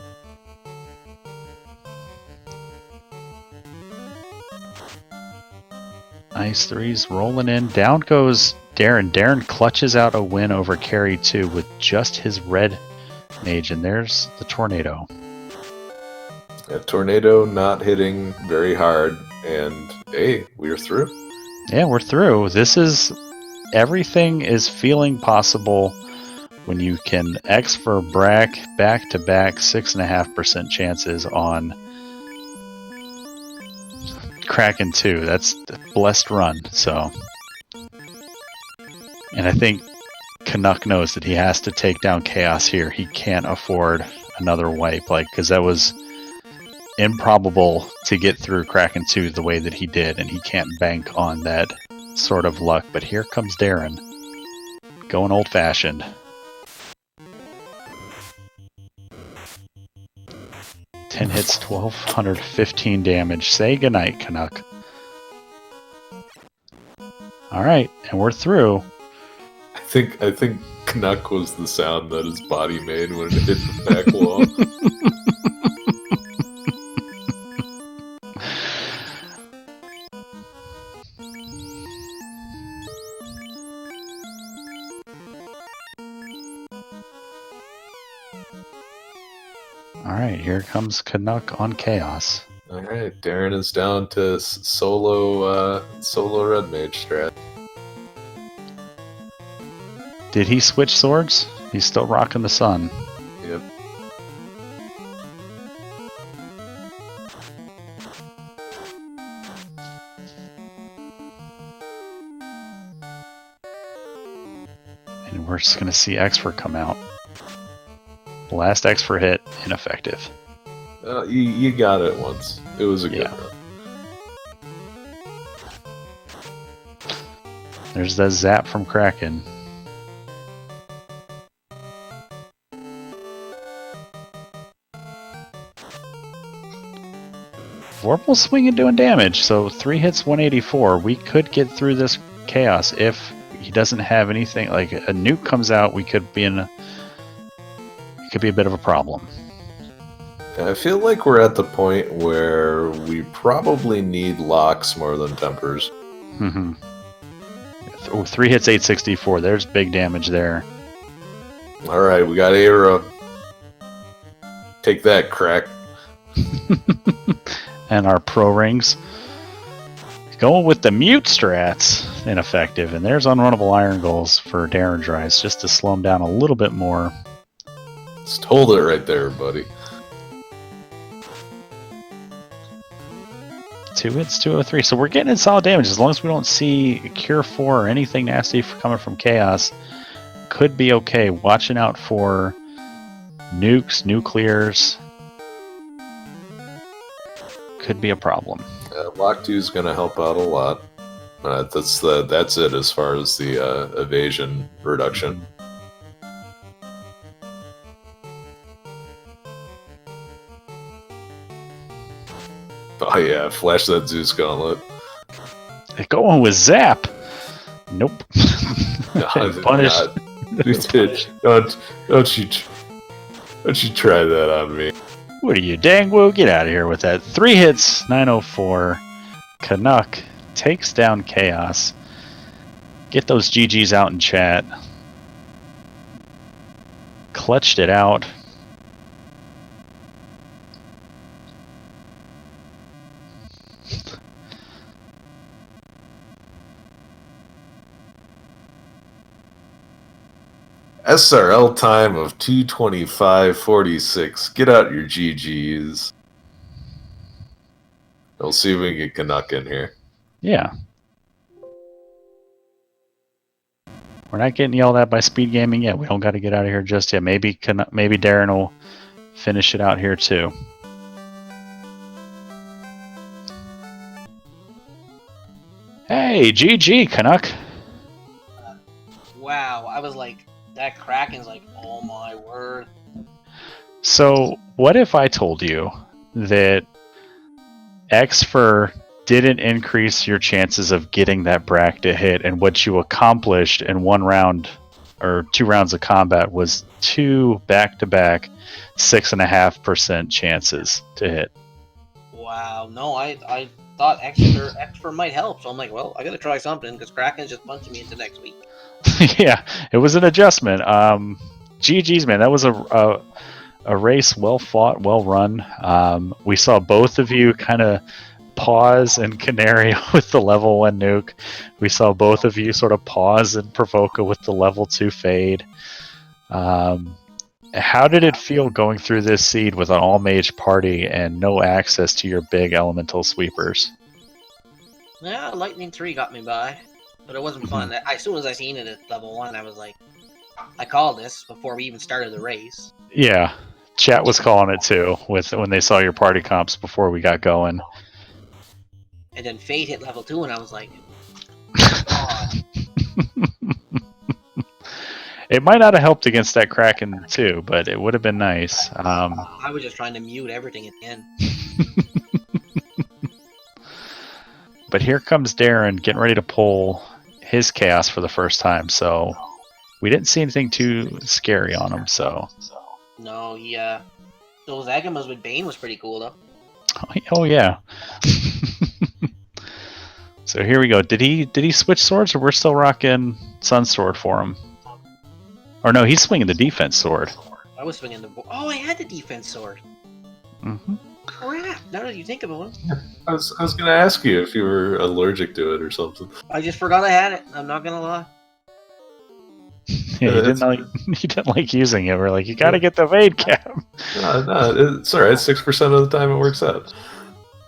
Ice 3's rolling in. Down goes Darren. Darren clutches out a win over Carry 2 with just his red mage, and there's the Tornado. Yeah, Tornado not hitting very hard, and hey, we're through. Yeah, we're through. Everything is feeling possible when you can X for Brack back-to-back 6.5% chances on Kraken 2. That's a blessed run. So, and I think Canuck knows that he has to take down Chaos here. He can't afford another wipe, because that was improbable to get through Kraken 2 the way that he did, and he can't bank on that sort of luck. But here comes Darren, going old-fashioned. Ten hits, 1,215 damage. Say goodnight, Canuck. All right, and we're through. I think Canuck was the sound that his body made when it hit the back wall. Alright, here comes Canuck on Chaos. Alright, Darren is down to solo red mage strat. Did he switch swords? He's still rocking the sun. Yep. And we're just going to see Expert come out. Last Expert hit, ineffective. You got it once. It was a good Yeah. run. There's that zap from Kraken. Vorpal's swinging doing damage, so 3 hits, 184. We could get through this Chaos if he doesn't have anything. Like a nuke comes out, we could be in a... It could be a bit of a problem. I feel like we're at the point where we probably need locks more than tempers. Mm-hmm. 3 hits, 864. There's big damage there. Alright, we got Aero. Take that, crack. And our pro rings. Going with the mute strats, ineffective. And there's unrunnable iron goals for darindrise, just to slow him down a little bit more. Just hold it right there, buddy. 2 hits, 203. So we're getting in solid damage. As long as we don't see Cure 4 or anything nasty coming from Chaos, could be okay. Watching out for nukes, nuclears. Could be a problem. Lock 2 is going to help out a lot. That's it as far as the evasion reduction. Oh yeah, flash that Zeus gauntlet. They're going with Zap. Nope. Punish. Don't you try that on me. What are you, Dangwoo? Get out of here with that. 3 hits, 904. Canuck takes down Chaos. Get those GGs out in chat. Clutched it out. SRL time of 2:25:46. Get out your GGs. We'll see if we can get Canuck in here. Yeah. We're not getting yelled at by speed gaming yet. We don't got to get out of here just yet. Maybe Darren will finish it out here too. Hey, GG, Canuck. Wow, I was like, that Kraken's like, oh my word. So, what if I told you that Xfer didn't increase your chances of getting that brack to hit, and what you accomplished in 1 round or 2 rounds of combat was 2 back-to-back 6.5% chances to hit? Wow, no, I thought extra might help, so I'm like, well, I gotta try something, because Kraken's just punching me into next week. Yeah, it was an adjustment. GG's, man. That was a race well fought, well run. We saw both of you kind of pause and Canary with the level 1 nuke. We saw both of you sort of pause and Provoca with the level 2 fade. How did it feel going through this seed with an all-mage party and no access to your big elemental sweepers? Yeah, Lightning 3 got me by, but it wasn't fun. As soon as I seen it at level 1, I was like, I called this before we even started the race. Yeah, chat was calling it too when they saw your party comps before we got going. And then Fade hit level 2, and I was like, God. It might not have helped against that Kraken too, but it would have been nice. I was just trying to mute everything at the end. But here comes Darren getting ready to pull his chaos for the first time, so we didn't see anything too scary on him. So, No, he those Agamas with Bane was pretty cool though. oh yeah. So here we go. Did he switch swords, or we're still rocking Sun Sword for him? Or no, he's swinging the defense sword. I was swinging the. Oh, I had the defense sword. Mm-hmm. Crap! Now that you think about it, I was going to ask you if you were allergic to it or something. I just forgot I had it. I'm not gonna lie. Yeah, he didn't like using it. We're like, you got to get the Vade cap. No, it's alright. 6% of the time it works out.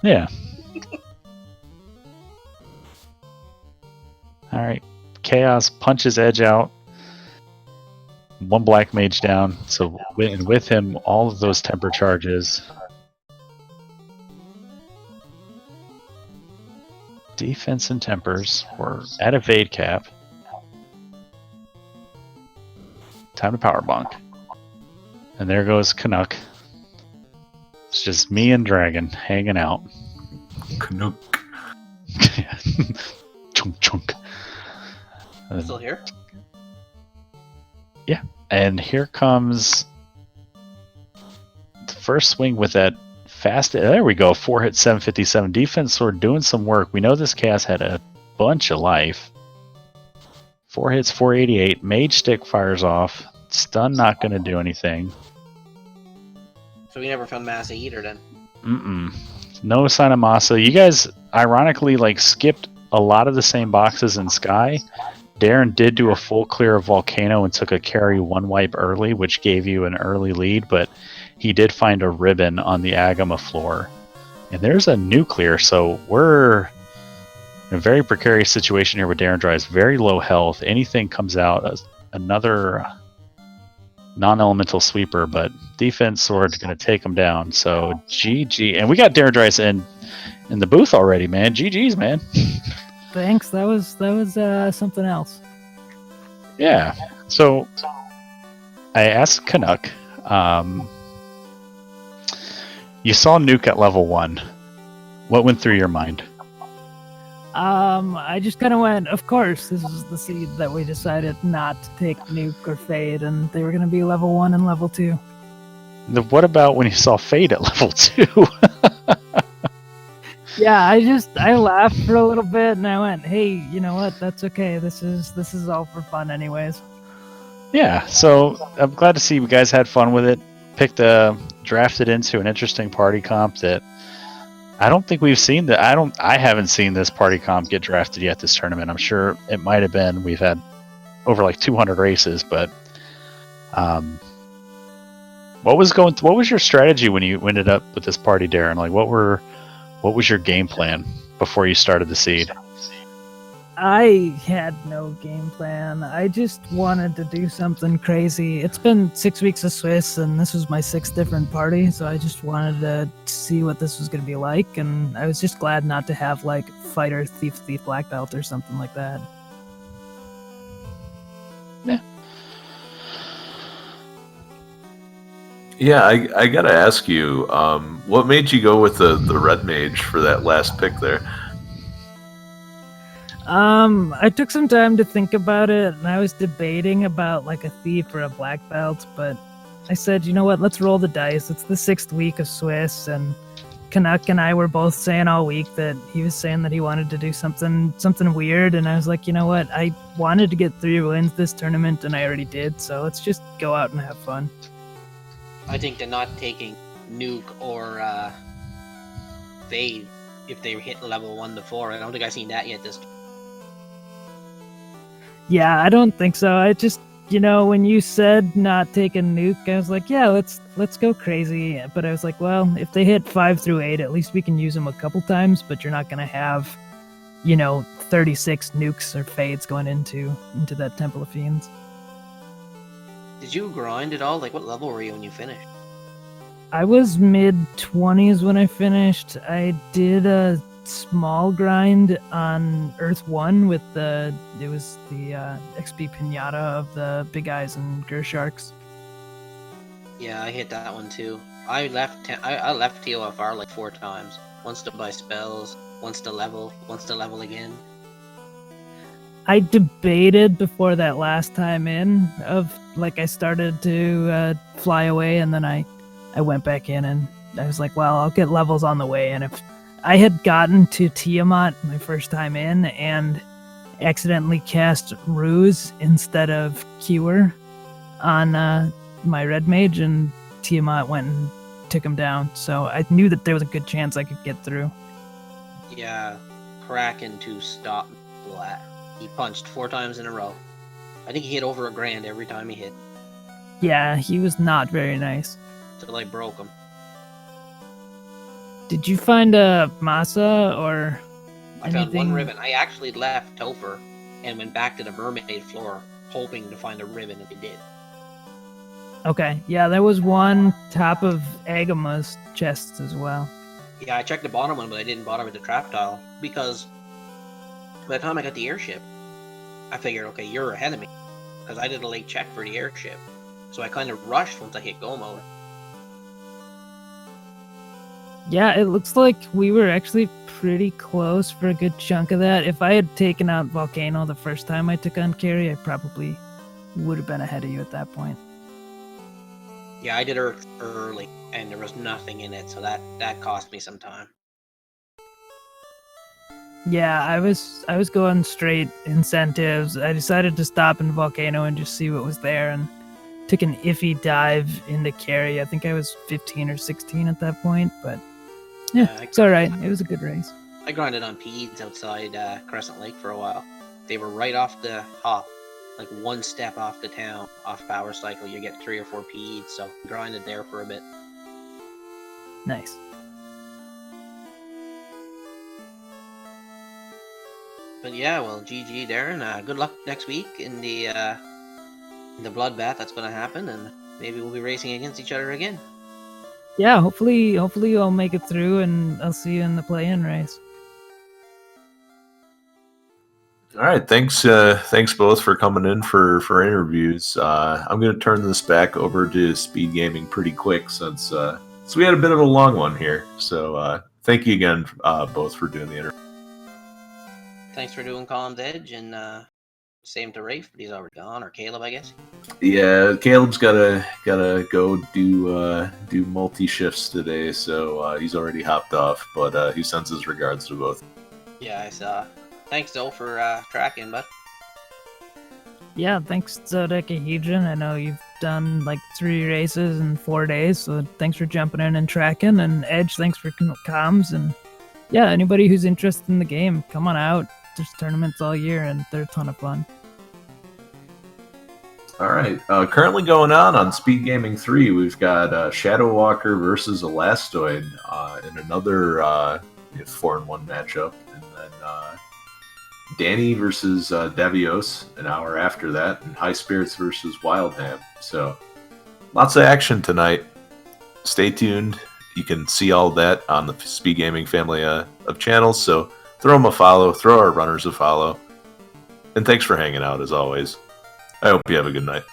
Yeah. All right. Chaos punches Edge out. One black mage down. So with him, all of those temper charges. Defense and tempers. We're at a Vade cap. Time to power bonk. And there goes Canuck. It's just me and Dragon hanging out. Canuck. Chunk chunk. Still here? Yeah. And here comes the first swing with that fast. There we go. 4-hit 757 defense sword doing some work. We know this cast had a bunch of life. 4 hits 488. Mage stick fires off. Stun not going to do anything. So we never found Massa Eater then. No sign of Massa. You guys ironically skipped a lot of the same boxes in Sky. Darren did do a full clear of Volcano and took a carry 1 wipe early, which gave you an early lead, but he did find a ribbon on the Agama floor. And there's a nuclear, so we're in a very precarious situation here with darindrise. Very low health. Anything comes out, another non-elemental sweeper, but defense sword's going to take him down. So GG. And we got darindrise in the booth already, man. GG's, man. Thanks. That was something else. Yeah. So I asked Canuck. You saw Nuke at level 1. What went through your mind? I just kind of went, of course, this is the seed that we decided not to take Nuke or Fade, and they were going to be level 1 and level 2. What about when you saw Fade at level 2? Yeah, I laughed for a little bit, and I went, hey, you know what? That's okay. This is all for fun anyways. Yeah, so I'm glad to see you guys had fun with it. Drafted into an interesting party comp that I don't think we've seen. I haven't seen this party comp get drafted yet this tournament. I'm sure it might have been. We've had over 200 races, but what was your strategy when you ended up with this party, Darren? What was your game plan before you started the seed? I had no game plan. I just wanted to do something crazy. It's been 6 weeks of Swiss, and this was my 6th different party, so I just wanted to see what this was going to be like, and I was just glad not to have, Fighter, Thief, Black Belt, or something like that. Yeah. Yeah, I gotta ask you, what made you go with the red mage for that last pick there? I took some time to think about it, and I was debating about a thief or a black belt, but I said, you know what, let's roll the dice. It's the 6th week of Swiss, and Canuck and I were both saying all week that he was saying that he wanted to do something weird, and I was like, you know what, I wanted to get 3 wins this tournament, and I already did, so let's just go out and have fun. I think they're not taking Nuke or Fade if they hit level 1 to 4. I don't think I've seen that yet this. Yeah, I don't think so. I just, when you said not taking Nuke, I was like, yeah, let's go crazy. But I was like, well, if they hit 5 through 8, at least we can use them a couple times, but you're not going to have, 36 Nukes or Fades going into that Temple of Fiends. Did you grind at all? What level were you when you finished? I was mid-20s when I finished. I did a small grind on Earth 1 with the XP Pinata of the Big Eyes and Gersharks. Yeah, I hit that one too. I left TOFR 4 times. Once to buy spells, once to level again. I debated before that last time in of like I started to fly away and then I went back in and I was like, well, I'll get levels on the way. And if I had gotten to Tiamat my first time in and accidentally cast Ruse instead of Cure on my red mage, and Tiamat went and took him down. So I knew that there was a good chance I could get through. Yeah, Kraken to stop that. He punched 4 times in a row. I think he hit over $1,000 every time he hit. Yeah, he was not very nice. Till I broke him. Did you find a Masa or I found one anything? ribbon. I actually left Topher and went back to the mermaid floor hoping to find a ribbon, and it did. Okay, yeah, there was one top of Agama's chests as well. Yeah, I checked the bottom one, but I didn't bother with the trap tile because by the time I got the airship, I figured, okay, you're ahead of me because I did a late check for the airship. So I kind of rushed once I hit go mode. Yeah, it looks like we were actually pretty close for a good chunk of that. If I had taken out Volcano the first time I took on Carry, I probably would have been ahead of you at that point. Yeah, I did Earth early, and there was nothing in it, so that cost me some time. Yeah, I was going straight incentives. I decided to stop in Volcano and just see what was there, and took an iffy dive into Carry. I think I was 15 or 16 at that point, but yeah, it's all right. It was a good race. I grinded on PEDs outside Crescent Lake for a while. They were right off the hop, like one step off the town, off Power Cycle. You get 3 or 4 PEDs, so grinded there for a bit. Nice. But yeah, well, GG, Darren. Good luck next week in the bloodbath that's going to happen, and maybe we'll be racing against each other again. Yeah, hopefully I'll make it through, and I'll see you in the play-in race. All right, thanks both for coming in for interviews. I'm going to turn this back over to Speed Gaming pretty quick since we had a bit of a long one here. So thank you again both for doing the interview. Thanks for doing Column's Edge, and same to Rafe, but he's already gone, or Caleb, I guess. Yeah, Caleb's gotta go do multi shifts today, so he's already hopped off. But he sends his regards to both. Yeah, I saw. Thanks, though, for tracking, bud. Yeah, thanks, Dodecahedron. I know you've done like 3 races in 4 days, so thanks for jumping in and tracking. And Edge, thanks for comms. And yeah, anybody who's interested in the game, come on out. There's tournaments all year, and they're a ton of fun. All right, currently going on Speed Gaming 3, we've got Shadow Walker versus Elastoid in another 4-1 matchup, and then Danny versus Devios an hour after that, and High Spirits versus Wildham. So lots of action tonight. Stay tuned. You can see all that on the Speed Gaming family of channels, so throw them a follow, throw our runners a follow, and thanks for hanging out as always. I hope you have a good night.